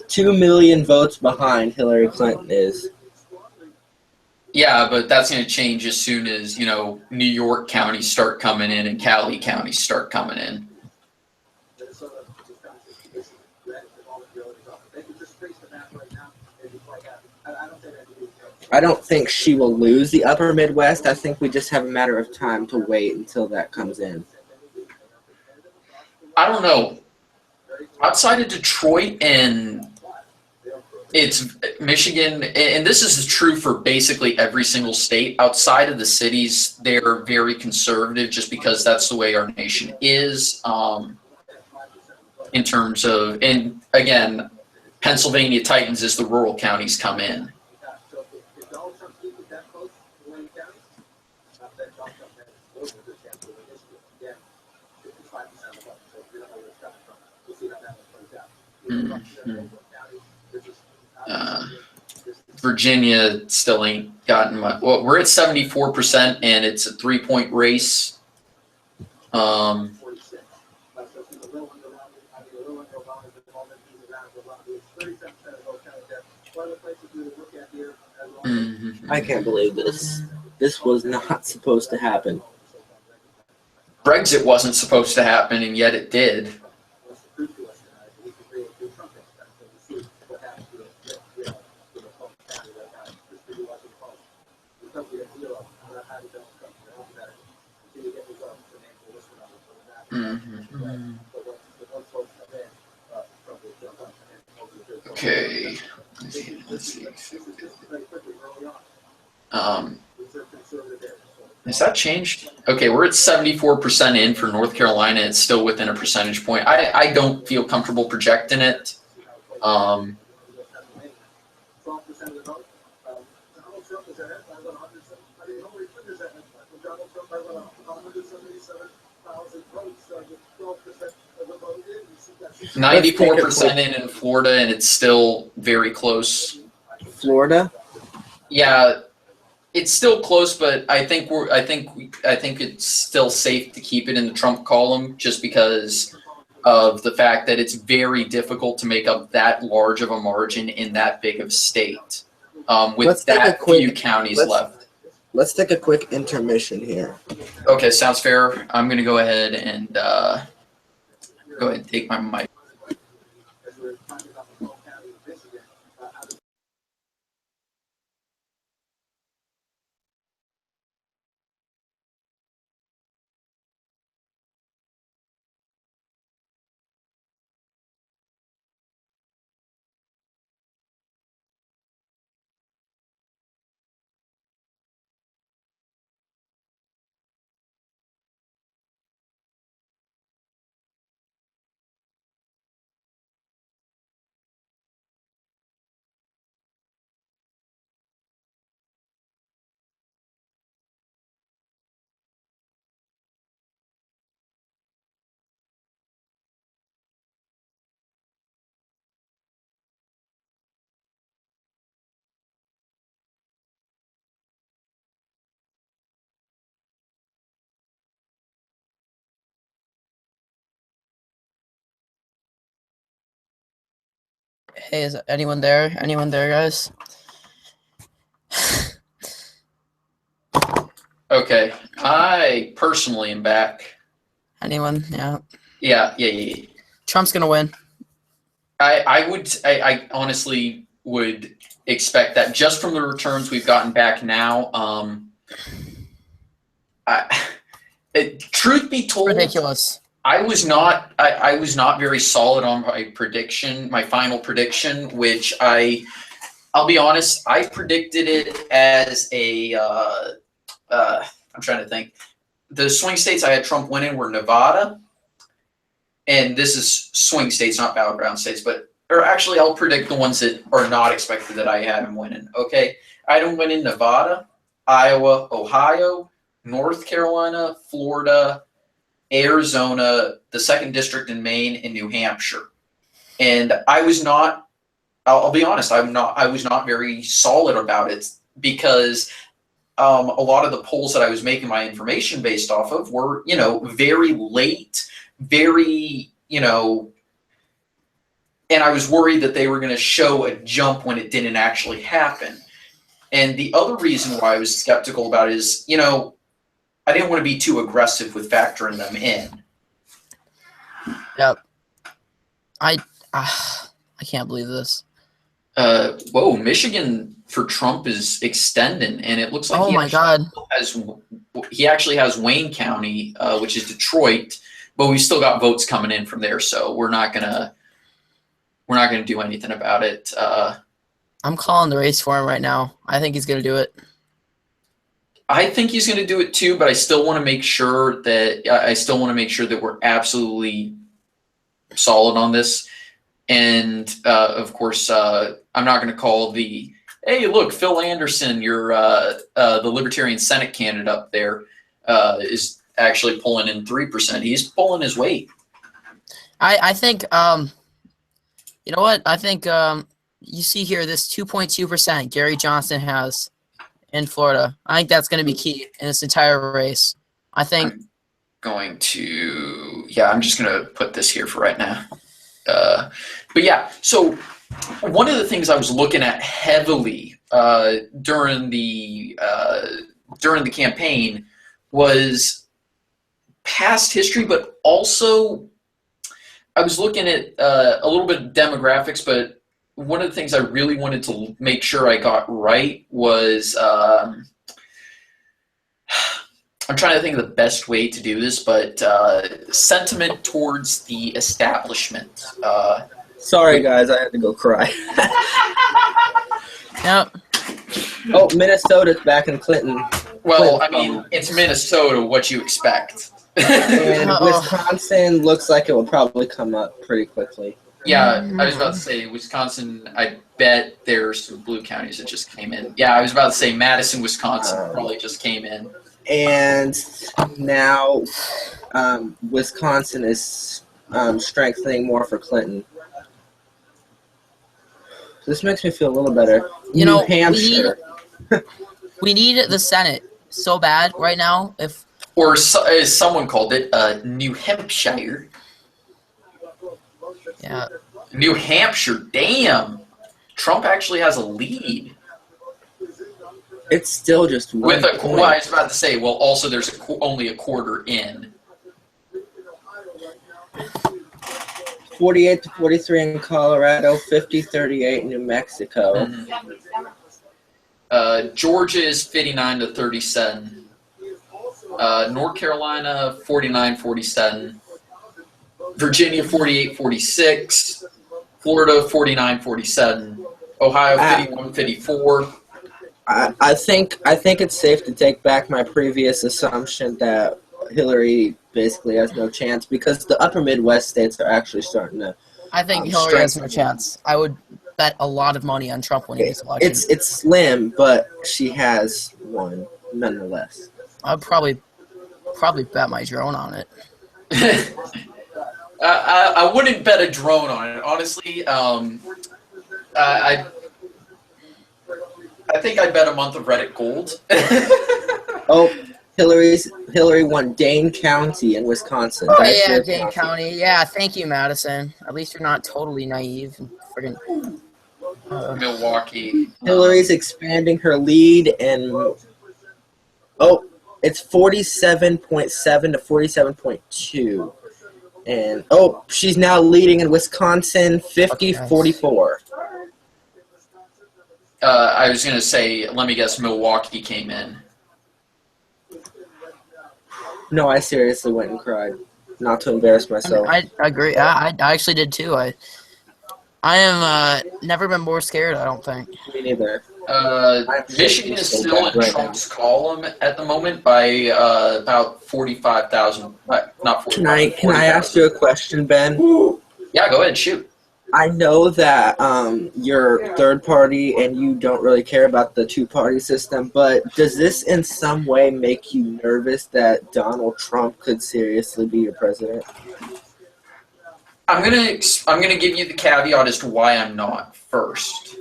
2 million votes behind Hillary Clinton is. Yeah, but that's going to change as soon as, New York counties start coming in and Cali counties start coming in. I don't think she will lose the upper Midwest. I think we just have a matter of time to wait until that comes in. I don't know. Outside of Detroit and it's Michigan, and this is true for basically every single state. Outside of the cities, they're very conservative just because that's the way our nation is. In terms of, and again, Pennsylvania tightens as the rural counties come in. Mm-hmm. Virginia still ain't gotten much. Well, we're at 74%, and it's a 3-point race. I can't believe this. This was not supposed to happen. Brexit wasn't supposed to happen, and yet it did. Okay. Let's see. Has that changed? Okay, we're at 74% in for North Carolina. It's still within a percentage point. I don't feel comfortable projecting it. $94% in Florida, and it's still very close. Florida? Yeah, it's still close, but I think it's still safe to keep it in the Trump column just because of the fact that it's very difficult to make up that large of a margin in that big of a state with that few counties left. Let's take a quick intermission here. Okay, sounds fair. I'm going to go ahead and take my mic. Hey, is anyone there? Anyone there, guys? Okay, I personally am back. Anyone? Yeah. Yeah. Trump's gonna win. I honestly would expect that just from the returns we've gotten back now. Truth be told, Ridiculous. I was not very solid on my final prediction, which I'll be honest, I predicted it as I'm trying to think. The swing states I had Trump winning were Nevada, and this is swing states, not battleground states, or actually I'll predict the ones that are not expected that I had him winning. Okay, I had him winning Nevada, Iowa, Ohio, North Carolina, Florida, Arizona, the 2nd District in Maine, and New Hampshire. And I was not, I'll be honest, I was not very solid about it because a lot of the polls that I was making my information based off of were, very late, very, and I was worried that they were going to show a jump when it didn't actually happen. And the other reason why I was skeptical about it is, I didn't want to be too aggressive with factoring them in. Yep. I can't believe this. Whoa, Michigan for Trump is extending, and it looks like Oh my God. he actually has Wayne County, which is Detroit, but we've still got votes coming in from there, so we're not gonna do anything about it. I'm calling the race for him right now. I think he's gonna do it. I think he's going to do it too, but I still want to make sure that we're absolutely solid on this. And of course, I'm not going to call hey, look, Phil Anderson, you're the Libertarian Senate candidate up there, is actually pulling in 3%. He's pulling his weight. I think you know what? I think you see here this 2.2% Gary Johnson has in Florida. I think that's going to be key in this entire race. I think I'm just going to put this here for right now. But yeah, so one of the things I was looking at heavily during the campaign was past history, but also I was looking at a little bit of demographics, but one of the things I really wanted to make sure I got right was I'm trying to think of the best way to do this, but sentiment towards the establishment. Sorry, guys, I had to go cry. yep. Oh, Minnesota's back in Clinton. Well, I mean, it's Minnesota. What you expect? And Wisconsin looks like it will probably come up pretty quickly. Yeah, I was about to say Wisconsin. I bet there's some blue counties that just came in. Yeah, I was about to say Madison, Wisconsin probably just came in. And now Wisconsin is strengthening more for Clinton. This makes me feel a little better. New Hampshire. We need the Senate so bad right now. Or as someone called it, New Hampshire. Yeah. New Hampshire, damn. Trump actually has a lead. It's still just one point. Well, I was about to say, well, also there's only a quarter in. 48-43 in Colorado, 50-38 in New Mexico. Mm-hmm. Georgia is 59-37. North Carolina, 49-47. Virginia, 48-46. Florida, 49-47. Ohio, 51-54. I think it's safe to take back my previous assumption that Hillary basically has no chance because the upper Midwest states are actually starting to. I think Hillary has no chance. I would bet a lot of money on Trump winning this election. It's slim, but she has one nonetheless. I'd probably bet my drone on it. I wouldn't bet a drone on it, honestly. I think I'd bet a month of Reddit gold. Oh, Hillary won Dane County in Wisconsin. Oh That's yeah, your Dane County. Yeah, thank you, Madison. At least you're not totally naive and friggin'. Milwaukee. Hillary's expanding her lead, and it's 47.7 to 47.2. And she's now leading in Wisconsin 50-44. I was gonna say, let me guess, Milwaukee came in. No, I seriously went and cried. Not to embarrass myself. I agree. I actually did too. I am never been more scared. I don't think. Me neither. Michigan is still in Trump's column at the moment by about 45,000. Not 45. Can I ask you a question, Ben? Yeah, go ahead, shoot. I know that you're third party and you don't really care about the two-party system, but does this in some way make you nervous that Donald Trump could seriously be your president? I'm gonna give you the caveat as to why I'm not first.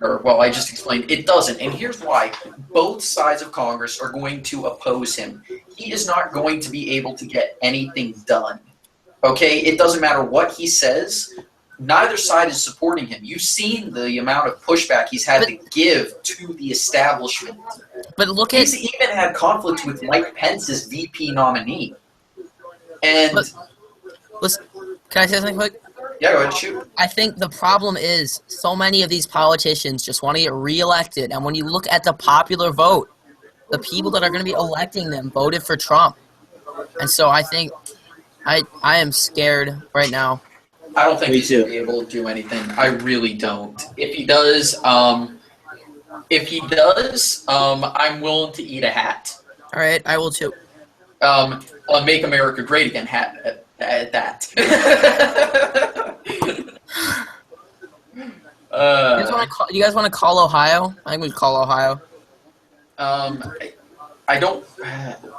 I just explained it doesn't, and here's why. Both sides of Congress are going to oppose him. He is not going to be able to get anything done. Okay, it doesn't matter what he says. Neither side is supporting him. You've seen the amount of pushback he's had to give to the establishment. But He's even had conflicts with Mike Pence as VP nominee. And listen, can I say something quick? yeah, go ahead, shoot. I think the problem is so many of these politicians just want to get reelected, and when you look at the popular vote, the people that are going to be electing them voted for Trump, and so I think I am scared right now. I don't think Me he's going too. to be able to do anything. I really don't. If he does, I'm willing to eat a hat. All right, I will too. Make America Great Again hat at that. You guys want to call Ohio? I think we call Ohio. I don't.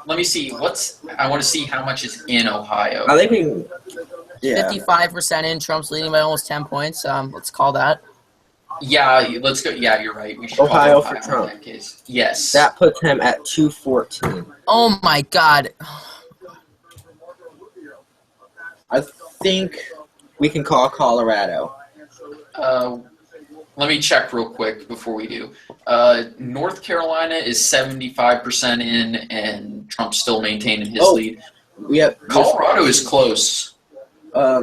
Let me see. I want to see how much is in Ohio. I think we can. Yeah. 55% in. Trump's leading by almost 10 points. Let's call that. Yeah, let's go. Yeah, you're right. We should call Ohio it for in Trump. that case. Yes. That puts him at 214. Oh my God. I think we can call Colorado. Let me check real quick before we do. North Carolina is 75% in, and Trump's still maintaining his lead. Colorado is close.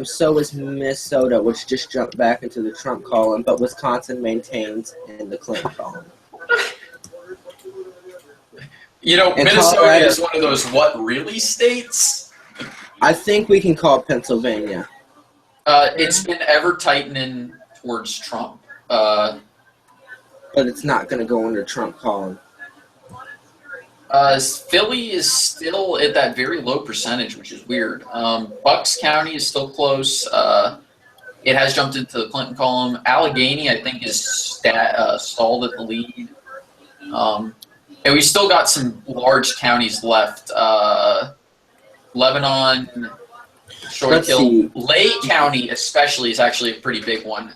So is Minnesota, which just jumped back into the Trump column, but Wisconsin maintains in the Clinton column. Minnesota Colorado is one of those what really states. I think we can call Pennsylvania. It's been ever tightening towards Trump. But it's not going to go under Trump column. Philly is still at that very low percentage, which is weird. Bucks County is still close. It has jumped into the Clinton column. Allegheny, I think, is stalled at the lead. And we still got some large counties left. Lebanon, Short Hill, Lake County especially is actually a pretty big one.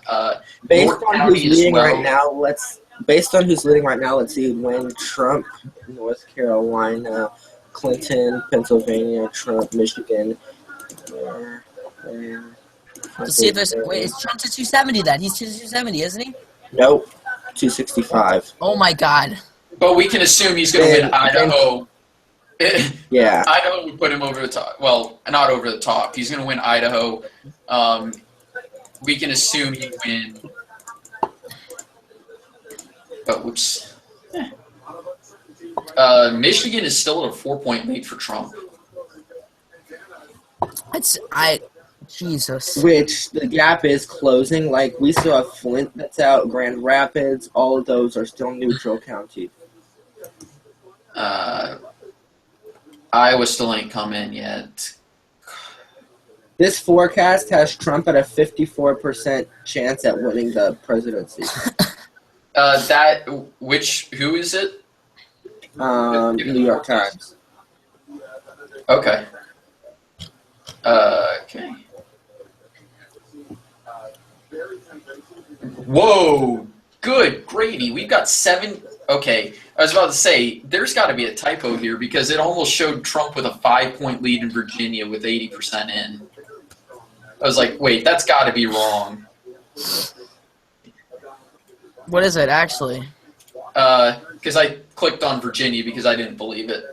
North County as well. Based on who's leading right now, let's see when Trump, North Carolina, Clinton, Pennsylvania, Trump, Michigan. Let's see if there's. Wait, is Trump to 270 then? He's to 270, isn't he? Nope, 265. Oh my God. But we can assume he's going to win Idaho. Yeah. Idaho would put him over the top. Well, not over the top. He's going to win Idaho. We can assume he win. But whoops. Michigan is still at a 4-point lead for Trump. Jesus. Which the gap is closing. Like, we still have Flint that's out, Grand Rapids. All of those are still neutral county. Iowa still ain't come in yet. This forecast has Trump at a 54% chance at winning the presidency. Who is it? New York Times. Okay. Okay. Whoa! Good, Grady. We've got 7. Okay. I was about to say, there's got to be a typo here because it almost showed Trump with a 5-point lead in Virginia with 80% in. I was like, wait, that's got to be wrong. What is it actually? Because I clicked on Virginia because I didn't believe it.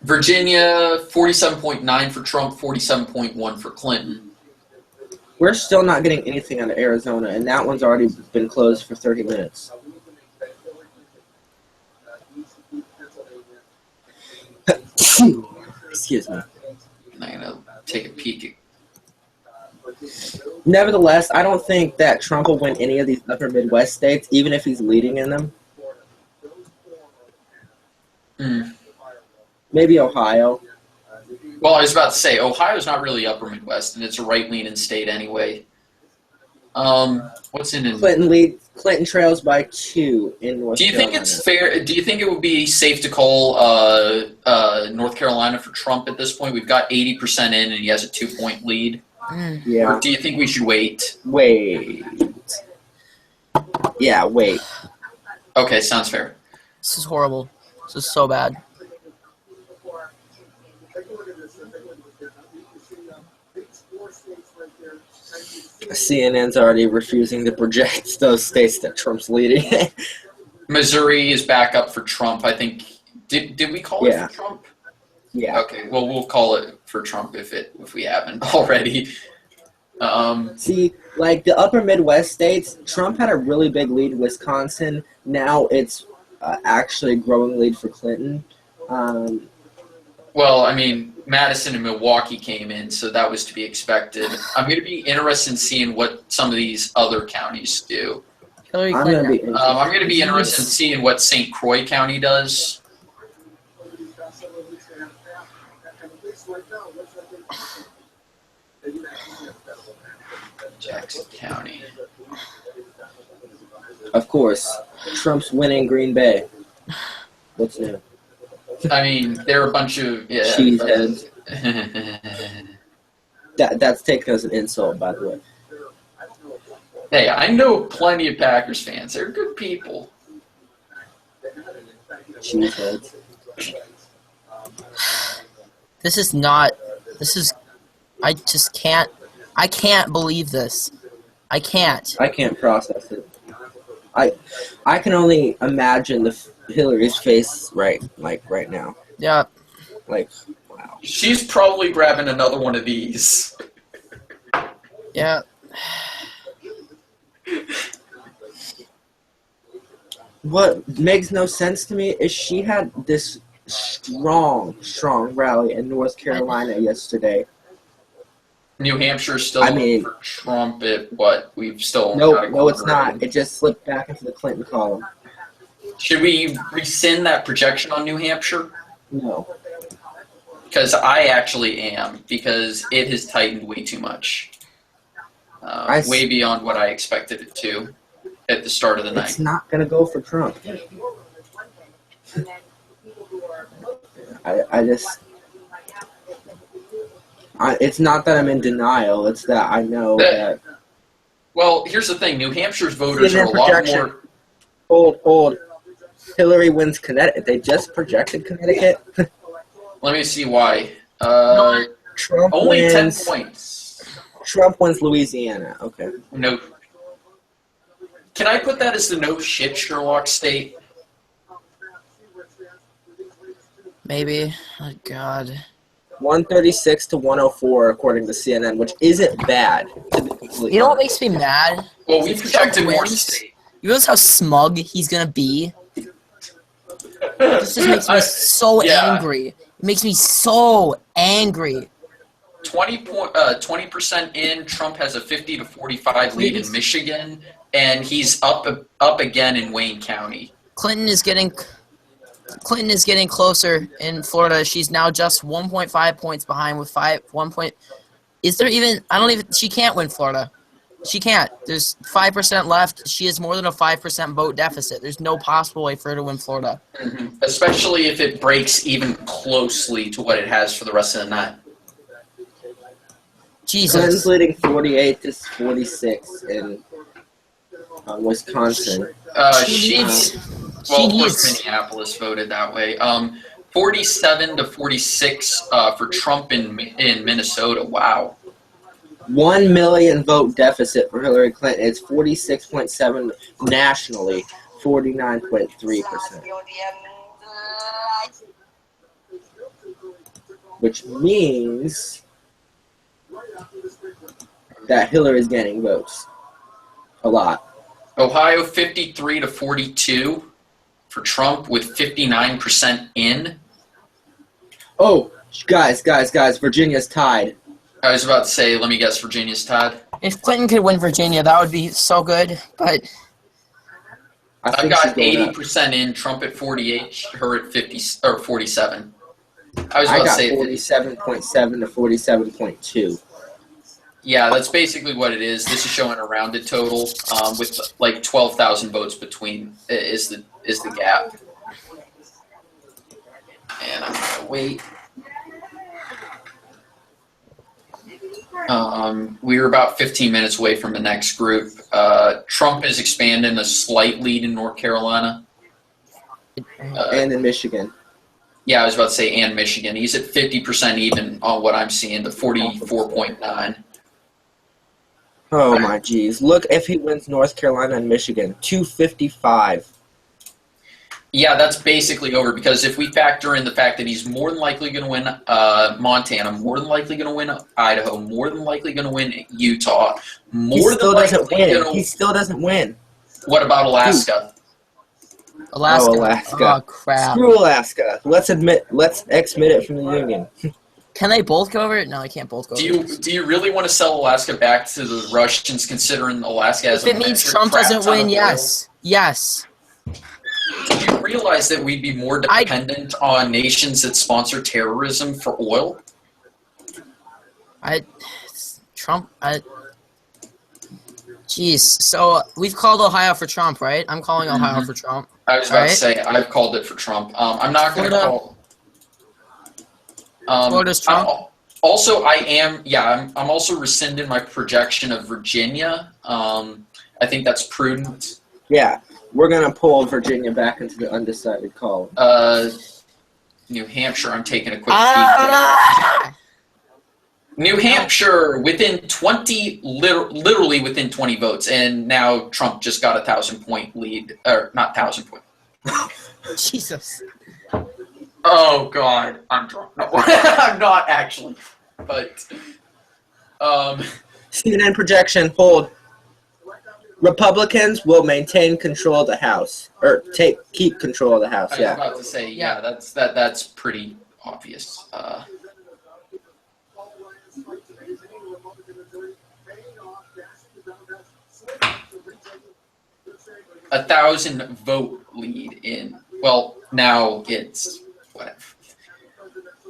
Virginia, 47.9 for Trump, 47.1 for Clinton. We're still not getting anything out of Arizona, and that one's already been closed for 30 minutes. Excuse me. I'm going to take a peek. Nevertheless, I don't think that Trump will win any of these upper Midwest states, even if he's leading in them. Maybe Ohio. Well, I was about to say, Ohio's not really upper Midwest, and it's a right-leaning state anyway. What's in Clinton trails by 2 in North Carolina. Do you think it's fair? Do you think it would be safe to call North Carolina for Trump at this point? We've got 80% in, and he has a 2-point lead. Yeah. Or do you think we should wait? Wait. Yeah, wait. Okay, sounds fair. This is horrible. This is so bad. CNN's already refusing to project those states that Trump's leading. Missouri is back up for Trump. I think. Did we call it Yeah. for Trump? Yeah. Okay. Well, we'll call it for Trump if we haven't already. See, like the upper Midwest states, Trump had a really big lead in Wisconsin. Now it's actually a growing lead for Clinton. Well, I mean, Madison and Milwaukee came in, so that was to be expected. I'm going to be interested in seeing what some of these other counties do. Hillary I'm Clinton. gonna be I'm going to be interested in seeing what St. Croix County does. Jackson County. Of course, Trump's winning Green Bay. What's new? I mean, there are a bunch of Cheeseheads. That's taken as an insult, by the way. Hey, I know plenty of Packers fans. They're good people. Cheeseheads. This is not. This is. I just can't. I can't believe this. I can't. I can't process it. I can only imagine Hillary's face right now. Yeah. Like, wow. She's probably grabbing another one of these. Yeah. What makes no sense to me is she had this strong rally in North Carolina yesterday. New Hampshire's still I mean- for Trump at what? We've still No, it's not. It just slipped back into the Clinton column. Should we rescind that projection on New Hampshire? No. Because I actually am, because it has tightened way too much. Way beyond what I expected it to at the start of the It's night. not going to go for Trump. I just... it's not that I'm in denial. It's that I know that... Well, here's the thing. New Hampshire's voters are a lot projection. more... Hold. Hillary wins Connecticut. They just projected Connecticut. Let me see why. Trump Only wins. 10 points. Trump wins Louisiana. Okay. No. Can I put that as the no shit Sherlock state? Maybe. Oh God. 136 to 104 according to CNN, which isn't bad. To be completely You know what honest. makes me mad? Well, we If projected Trump more wins- states. You realize how smug he's gonna be? This just makes me so yeah. angry. It makes me so angry. 20% in. Trump has a 50 to 45 lead in Michigan, and he's up again in Wayne County. Clinton is getting closer in Florida. She's now just 1.5 points behind with 1 point. Is there even? I don't even. She can't win Florida. She can't. There's 5% left. She has more than a 5% vote deficit. There's no possible way for her to win Florida. Especially if it breaks even closely to what it has for the rest of the night. Clinton's Jesus. leading 48 to 46 in Wisconsin. She Well, needs. of She course, needs. Minneapolis voted that way. 47 to 46 for Trump in Minnesota. Wow. 1 million vote deficit for Hillary Clinton. It's 46.7 nationally, 49.3%. Which means that Hillary's getting votes. A lot. Ohio 53 to 42 for Trump with 59% in. Oh, guys, Virginia's tied. I was about to say, let me guess, Virginia's tied. If Clinton could win Virginia, that would be so good. But I I've think got she's going up. 80% in, Trump at 48, her at 50 or 47. I was I about to got say 47.7 to 47.2. yeah, that's basically what it is. This is showing a rounded total with like 12,000 votes between is the gap. And I'm gonna wait. We were about 15 minutes away from the next group. Trump is expanding a slight lead in North Carolina. And in Michigan. Yeah, I was about to say, and Michigan. He's at 50% even on what I'm seeing, to 44.9. Oh my geez. Look, if he wins North Carolina and Michigan, 255. Yeah, that's basically over, because if we factor in the fact that he's more than likely going to win Montana, more than likely going to win Idaho, more than likely going to win Utah, He more still than doesn't likely win. going He to... still doesn't win. What about Alaska? Alaska. Oh, Alaska. Oh, crap. Screw Alaska. Let's exmit it from the Union. Can they both go over? No, they can't both go over. Do you really want to sell Alaska back to the Russians, considering Alaska has If a it means metric Trump crap doesn't ton of win, oil? yes. Yes. Do you realize that we'd be more dependent on nations that sponsor terrorism for oil? Trump. Jeez. So we've called Ohio for Trump, right? I'm calling Ohio for Trump. I was about Alright. to say, I've called it for Trump. I'm not going to Florida. call... Florida's Trump. Also, I'm also rescinding my projection of Virginia. I think that's prudent. Yeah, we're going to pull Virginia back into the undecided column. New Hampshire, I'm taking a quick peek. New Hampshire within 20, literally within 20 votes, and now Trump just got a 1,000-point lead, or not 1,000 point. Jesus. Oh God, I'm drunk. No, I'm not actually, but CNN projection, hold. Republicans will maintain control of the House, or keep control of the House. I was Yeah. about to say, yeah, that's pretty obvious. 1,000 vote lead in. Well, now it's whatever.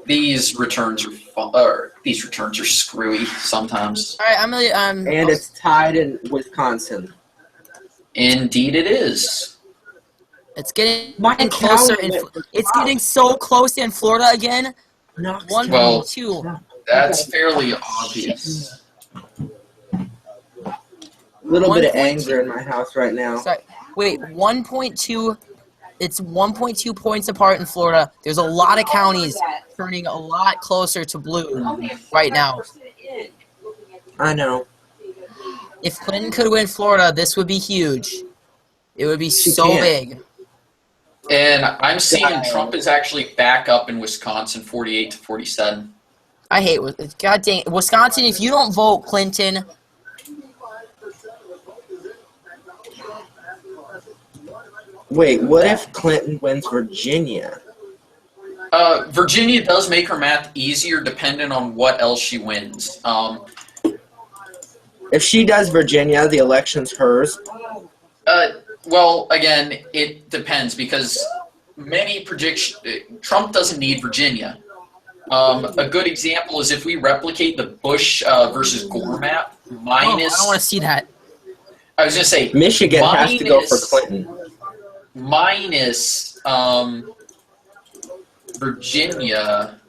These returns are screwy sometimes. All right, I'm really. And it's tied in Wisconsin. Indeed, it is. It's getting My closer. county It's getting so close in Florida again. Knox One Well, point two. That's fairly obvious. little bit of 1.2. anger in my house right now. Sorry. Wait, 1.2. It's 1.2 points apart in Florida. There's a lot of counties turning a lot closer to blue right now. I know. If Clinton could win Florida, this would be huge. It would be She so can't. big. And I'm seeing Trump is actually back up in Wisconsin, 48 to 47. I hate God dang Wisconsin. If you don't vote Clinton, Wait, what if Clinton wins Virginia? Virginia does make her math easier depending on what else she wins. If she does Virginia, the election's hers. Well, again, it depends because Trump doesn't need Virginia. A good example is if we replicate the Bush versus Gore map I minus. don't want to see that. I was going to say Michigan has to go for minus- Clinton. minus Virginia.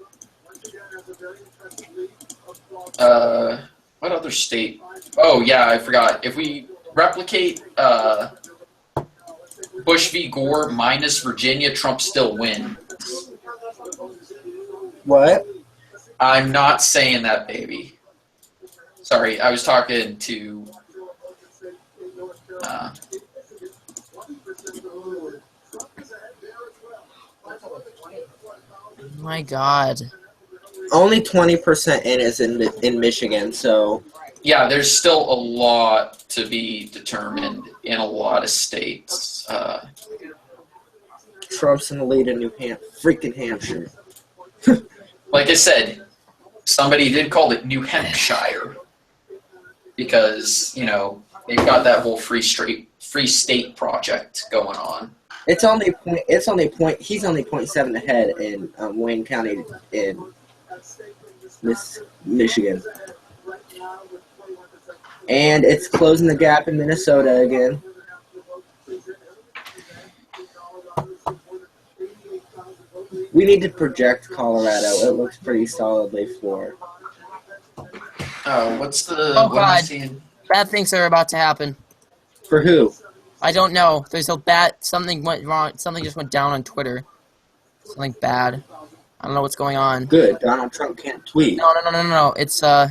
What other state? Oh yeah, I forgot. If we replicate Bush v. Gore minus Virginia, Trump still win. What? I'm not saying that, baby. Sorry, I was talking to. My God. Only 20% in is in Michigan, so Yeah, there's still a lot to be determined in a lot of states. Trump's in the lead in freaking Hampshire. Like I said, somebody did call it New Hampshire because they've got that whole free state project going on. He's only 0.7 ahead in Wayne County in Michigan. And it's closing the gap in Minnesota again. We need to project Colorado. It looks pretty solidly for. What's the? Oh, what am I God. seeing? Bad things are about to happen. For who? I don't know. There's a something went wrong. Something just went down on Twitter. Something bad. I don't know what's going on. Good. Donald Trump can't tweet. No. It's all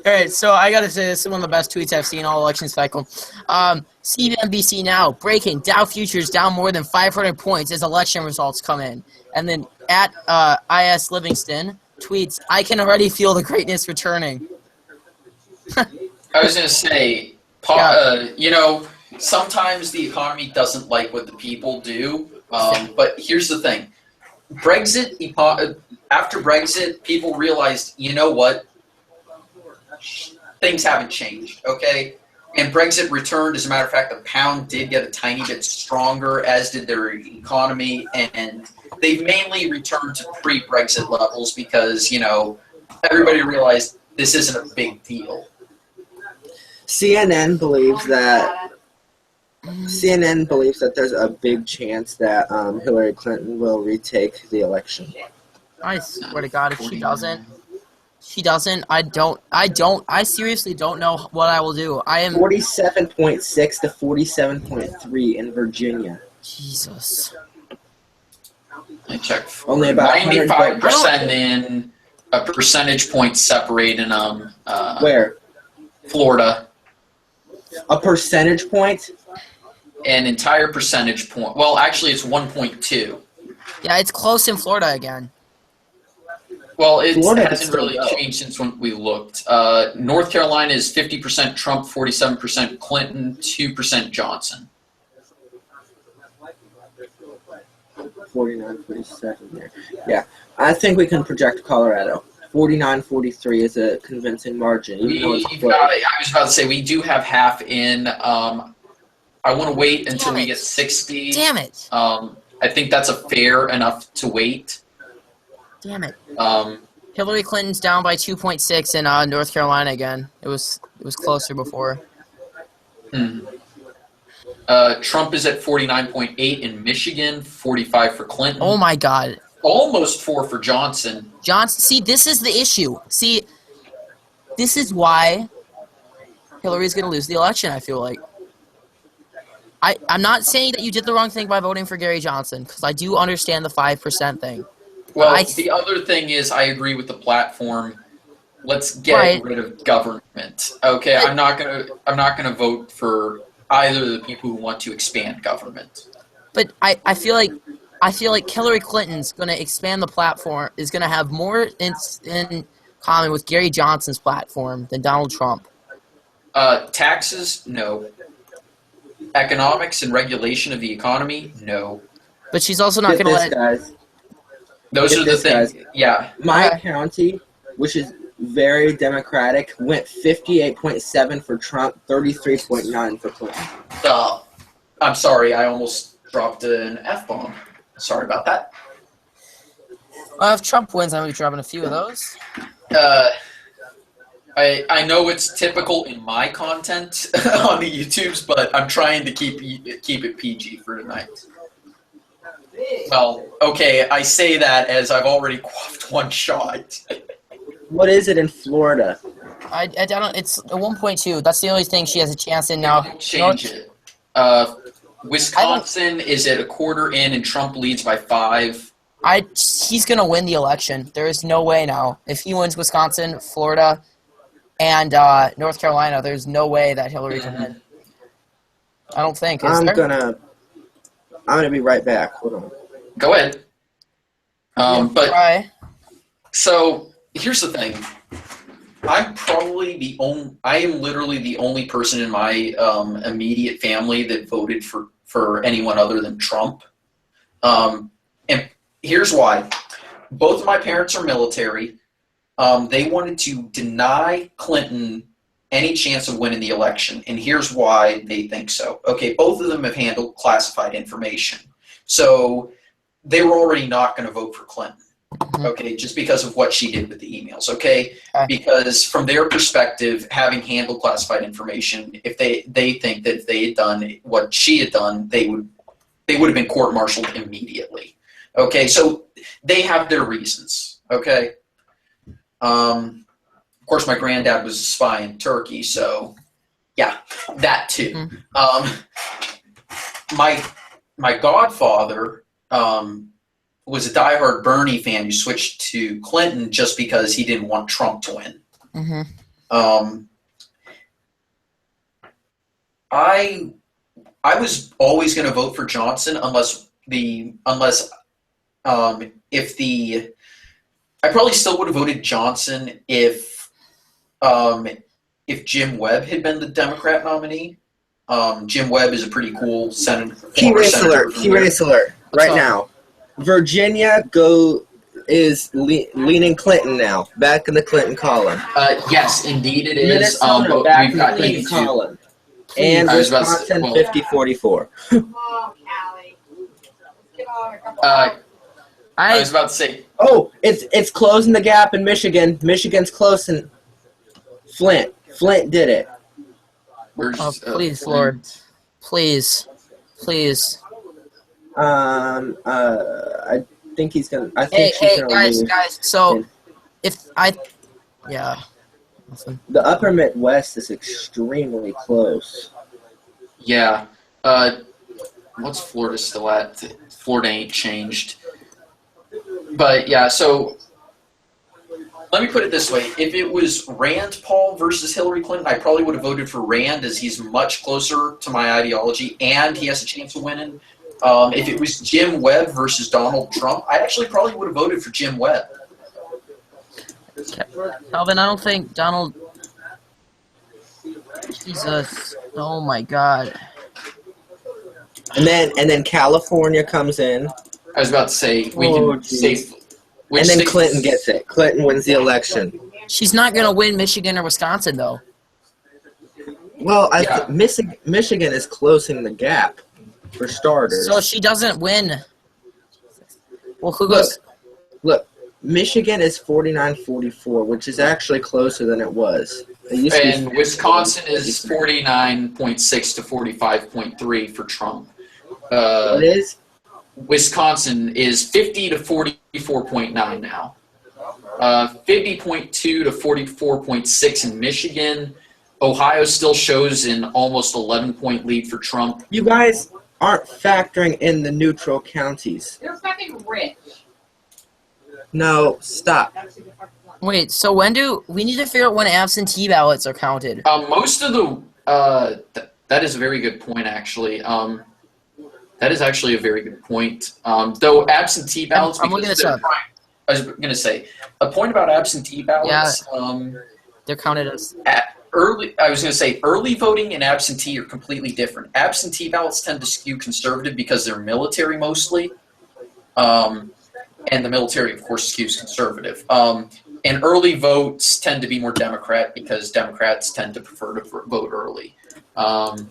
right, so I gotta say this is one of the best tweets I've seen all election cycle. CNBC now breaking Dow futures down more than 500 points as election results come in, and then at IS Livingston tweets, "I can already feel the greatness returning." I was gonna say, sometimes the economy doesn't like what the people do. But here's the thing: after Brexit, people realized, you know what? Things haven't changed, okay? And Brexit returned. As a matter of fact, the pound did get a tiny bit stronger, as did their economy, and they've mainly returned to pre-Brexit levels because, everybody realized this isn't a big deal. CNN believes that there's a big chance that Hillary Clinton will retake the election. I swear to God, if she doesn't, I seriously don't know what I will do. I am 47.6 to 47.3 in Virginia. Jesus. I checked. Only about 95% in a percentage point separate in Where? Florida. A percentage point? An entire percentage point. Well, actually, it's 1.2. Yeah, it's close in Florida again. Well, it Florida hasn't is still really low. changed since when we looked. North Carolina is 50% Trump, 47% Clinton, 2% Johnson. 49-47 there. Yeah, I think we can project Colorado. 49-43 is a convincing margin. Even though it's I close. was about to say, we do have half in. I want to wait until Damn we it. get 60. Damn it. I think that's a fair enough to wait. Damn it. Um, Hillary Clinton's down by 2.6 in North Carolina again. It was closer before. Trump is at 49.8 in Michigan, 45 for Clinton. Oh my God. Almost 4 for Johnson. See, this is the issue. See, this is why Hillary's going to lose the election, I feel like. I'm not saying that you did the wrong thing by voting for Gary Johnson, because I do understand the 5% thing. Well, the other thing is, I agree with the platform. Let's get rid of government. Okay, I'm not gonna vote for either of the people who want to expand government. But I feel like Hillary Clinton's going to expand the platform, is going to have more in common with Gary Johnson's platform than Donald Trump. Taxes, no. Economics and regulation of the economy, no. But she's also not Get going to this, let... guys. Those Get are the this, things. guys. Yeah. My county, which is very Democratic, went 58.7 for Trump, 33.9 for Clinton. I'm sorry, I almost dropped an F-bomb. Sorry about that. If Trump wins, I'm going to be dropping a few of those. I know it's typical in my content on the YouTubes, but I'm trying to keep it PG for tonight. Well, okay, I say that as I've already quaffed one shot. What is it in Florida? I don't. It's a 1.2. That's the only thing she has a chance in now. Change it. Wisconsin is at a quarter in, and Trump leads by 5. He's gonna win the election. There is no way now. If he wins Wisconsin, Florida, and North Carolina, there's no way that Hillary can win. I don't think. Is I'm there? gonna be right back. Hold on. Go ahead. But Try. so here's the thing. I'm probably I am literally the only person in my immediate family that voted for anyone other than Trump. And here's why. Both of my parents are military. They wanted to deny Clinton any chance of winning the election. And here's why they think so. Okay, both of them have handled classified information. So they were already not going to vote for Clinton. Okay, just because of what she did with the emails, okay? Because from their perspective, having handled classified information, if they think that if they had done what she had done, they would have been court-martialed immediately. Okay, so they have their reasons, okay? Of course, my granddad was a spy in Turkey, so yeah, that too. My godfather was a diehard Bernie fan who switched to Clinton just because he didn't want Trump to win. I was always going to vote for Johnson I probably still would have voted Johnson if Jim Webb had been the Democrat nominee. Jim Webb is a pretty cool senator. Key race alert! Right now, Virginia is leaning Clinton now. Back in the Clinton column. Yes, indeed it is. Minnesota back in the Clinton column. And Wisconsin 50-44. Oh, Callie. Get on a couple I was about to say. Oh, it's closing the gap in Michigan. Michigan's closing. Flint did it. Oh, please, Lord. Please. I think he's gonna. I think she's gonna lose. Guys. So, Nothing. The Upper Midwest is extremely close. Yeah. What's Florida still at? Florida ain't changed. But yeah, so let me put it this way. If it was Rand Paul versus Hillary Clinton, I probably would have voted for Rand as he's much closer to my ideology and he has a chance of winning. If it was Jim Webb versus Donald Trump, I actually probably would have voted for Jim Webb. Calvin, I don't think Donald... Jesus. Oh my God. And then California comes in. I was about to say, And then Clinton gets it. Clinton wins the election. She's not going to win Michigan or Wisconsin, though. Well, Michigan is closing the gap, for starters. So she doesn't win. Well, who goes... Look, Michigan is 49-44, which is actually closer than it was. And Wisconsin is 49.6 to 45.3 for Trump. What is? Wisconsin is 50 to 44.9 now. 50.2 to 44.6 in Michigan. Ohio still shows an almost 11-point lead for Trump. You guys aren't factoring in the neutral counties. You're fucking rich. No, stop. Wait, so when do... We need to figure out when absentee ballots are counted. Most of the... that is a very good point, actually. That is actually a very good point. Though absentee ballots... I'm looking this up. I was going to say, a point about absentee ballots... They're counted as... Early voting and absentee are completely different. Absentee ballots tend to skew conservative because they're military mostly. And the military, of course, skews conservative. And early votes tend to be more Democrat because Democrats tend to prefer to vote early. I'm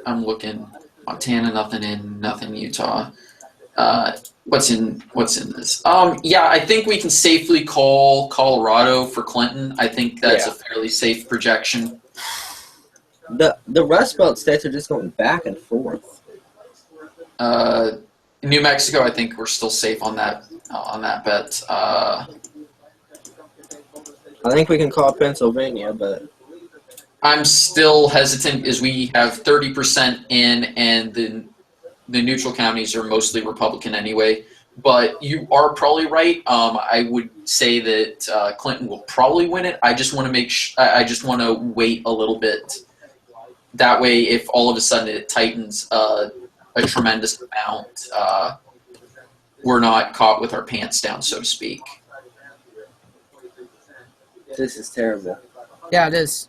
looking. Montana, nothing in, nothing Utah. What's in this? Yeah, I think we can safely call Colorado for Clinton. I think that's a fairly safe projection. The Rust Belt states are just going back and forth. New Mexico, I think we're still safe on that bet. I think we can call Pennsylvania, but I'm still hesitant as we have 30% in, and the neutral counties are mostly Republican anyway. But you are probably right. I would say that Clinton will probably win it. I just want to I just want to wait a little bit. That way, if all of a sudden it tightens a tremendous amount, we're not caught with our pants down, so to speak. this is terrible. Yeah, it is.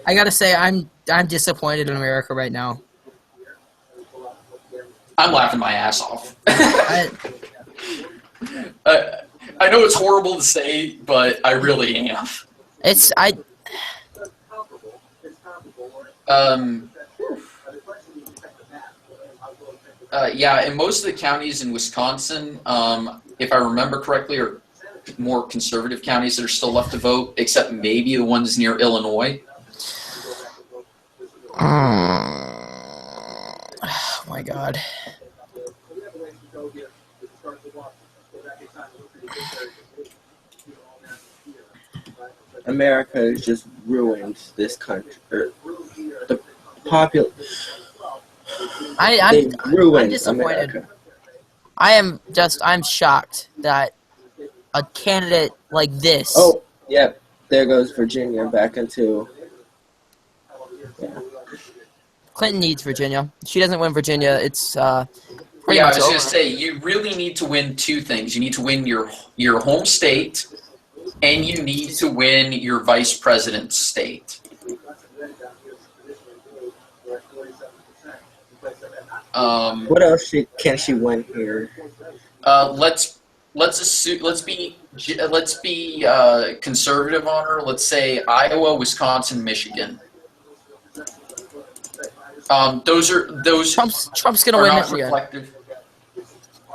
I gotta say, I'm disappointed in America right now. I'm laughing my ass off. I know it's horrible to say, but I really am. Yeah, and most of the counties in Wisconsin, if I remember correctly, are more conservative counties that are still left to vote, except maybe the ones near Illinois. Oh my God. America has just ruined this country. The I'm ruined disappointed. America. I'm shocked that a candidate like this. Oh, yep. There goes Virginia back into. Yeah. Clinton needs Virginia. If she doesn't win Virginia, it's pretty Yeah, I much was over. going to say, you really need to win two things. You need to win your home state, and you need to win your vice president's state. What else can she win here? Let's be conservative on her. Let's say Iowa, Wisconsin, Michigan. Those Trump's gonna are win not Michigan. reflective.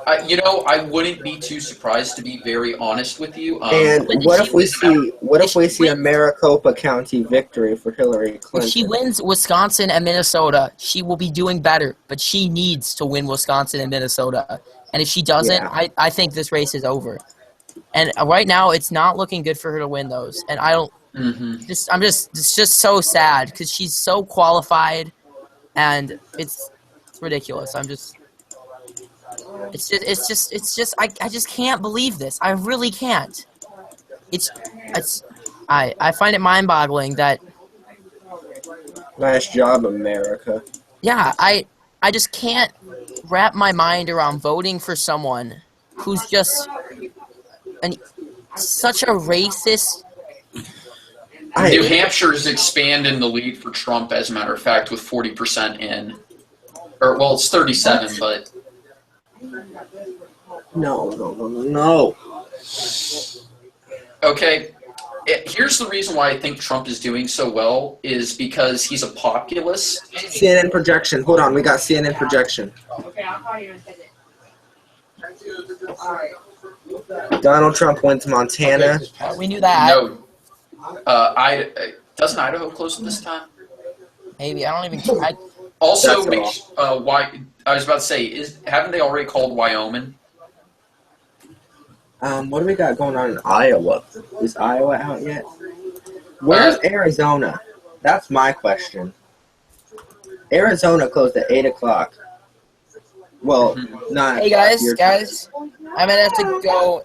I wouldn't be too surprised, to be very honest with you. And But what if if we she see? What if we see a wins- Maricopa County victory for Hillary If Clinton? she wins Wisconsin and Minnesota, she will be doing better. But she needs to win Wisconsin and Minnesota. And if she doesn't, Yeah. I think this race is over. And right now, it's not looking good for her to win those. And I don't. It's just so sad because she's so qualified, and it's ridiculous. I just can't believe this. I really can't. I find it mind-boggling that. Nice job, America. Yeah, I just can't wrap my mind around voting for someone who's just such a racist. New Hampshire is expanding the lead for Trump, as a matter of fact, with 40% in. Or, well, it's 37, but... No. Okay, here's the reason why I think Trump is doing so well, is because he's a populist. CNN projection. Hold on, we got CNN projection. Okay, I'll call you in a second. Alright. Donald Trump wins Montana. We knew that. No. Doesn't Idaho close at this time? Maybe I don't even. Also, That's why I was about to say, haven't they already called Wyoming? What do we got going on in Iowa? Is Iowa out yet? Where's Arizona? That's my question. Arizona closed at 8 o'clock. Well, not. Hey guys, your time. I'm gonna have to go.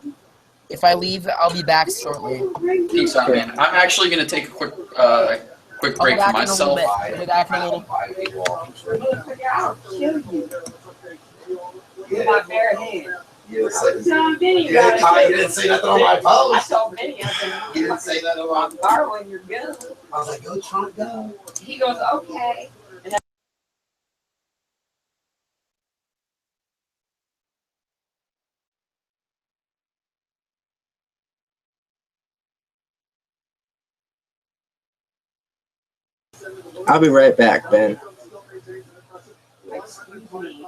If I leave, I'll be back shortly. Peace out, man. I'm actually going to take a quick I'll break be for back myself. in a little bit. I'll be back in a little. I'll kill you. With my bare hands. You didn't say, No, Vinny, you didn't say nothing on my I post. told Vinny, I said, You didn't say nothing on I'm borrowing your gun. I was like, go Trump, go. He goes, okay. I'll be right back, Ben. Excuse me.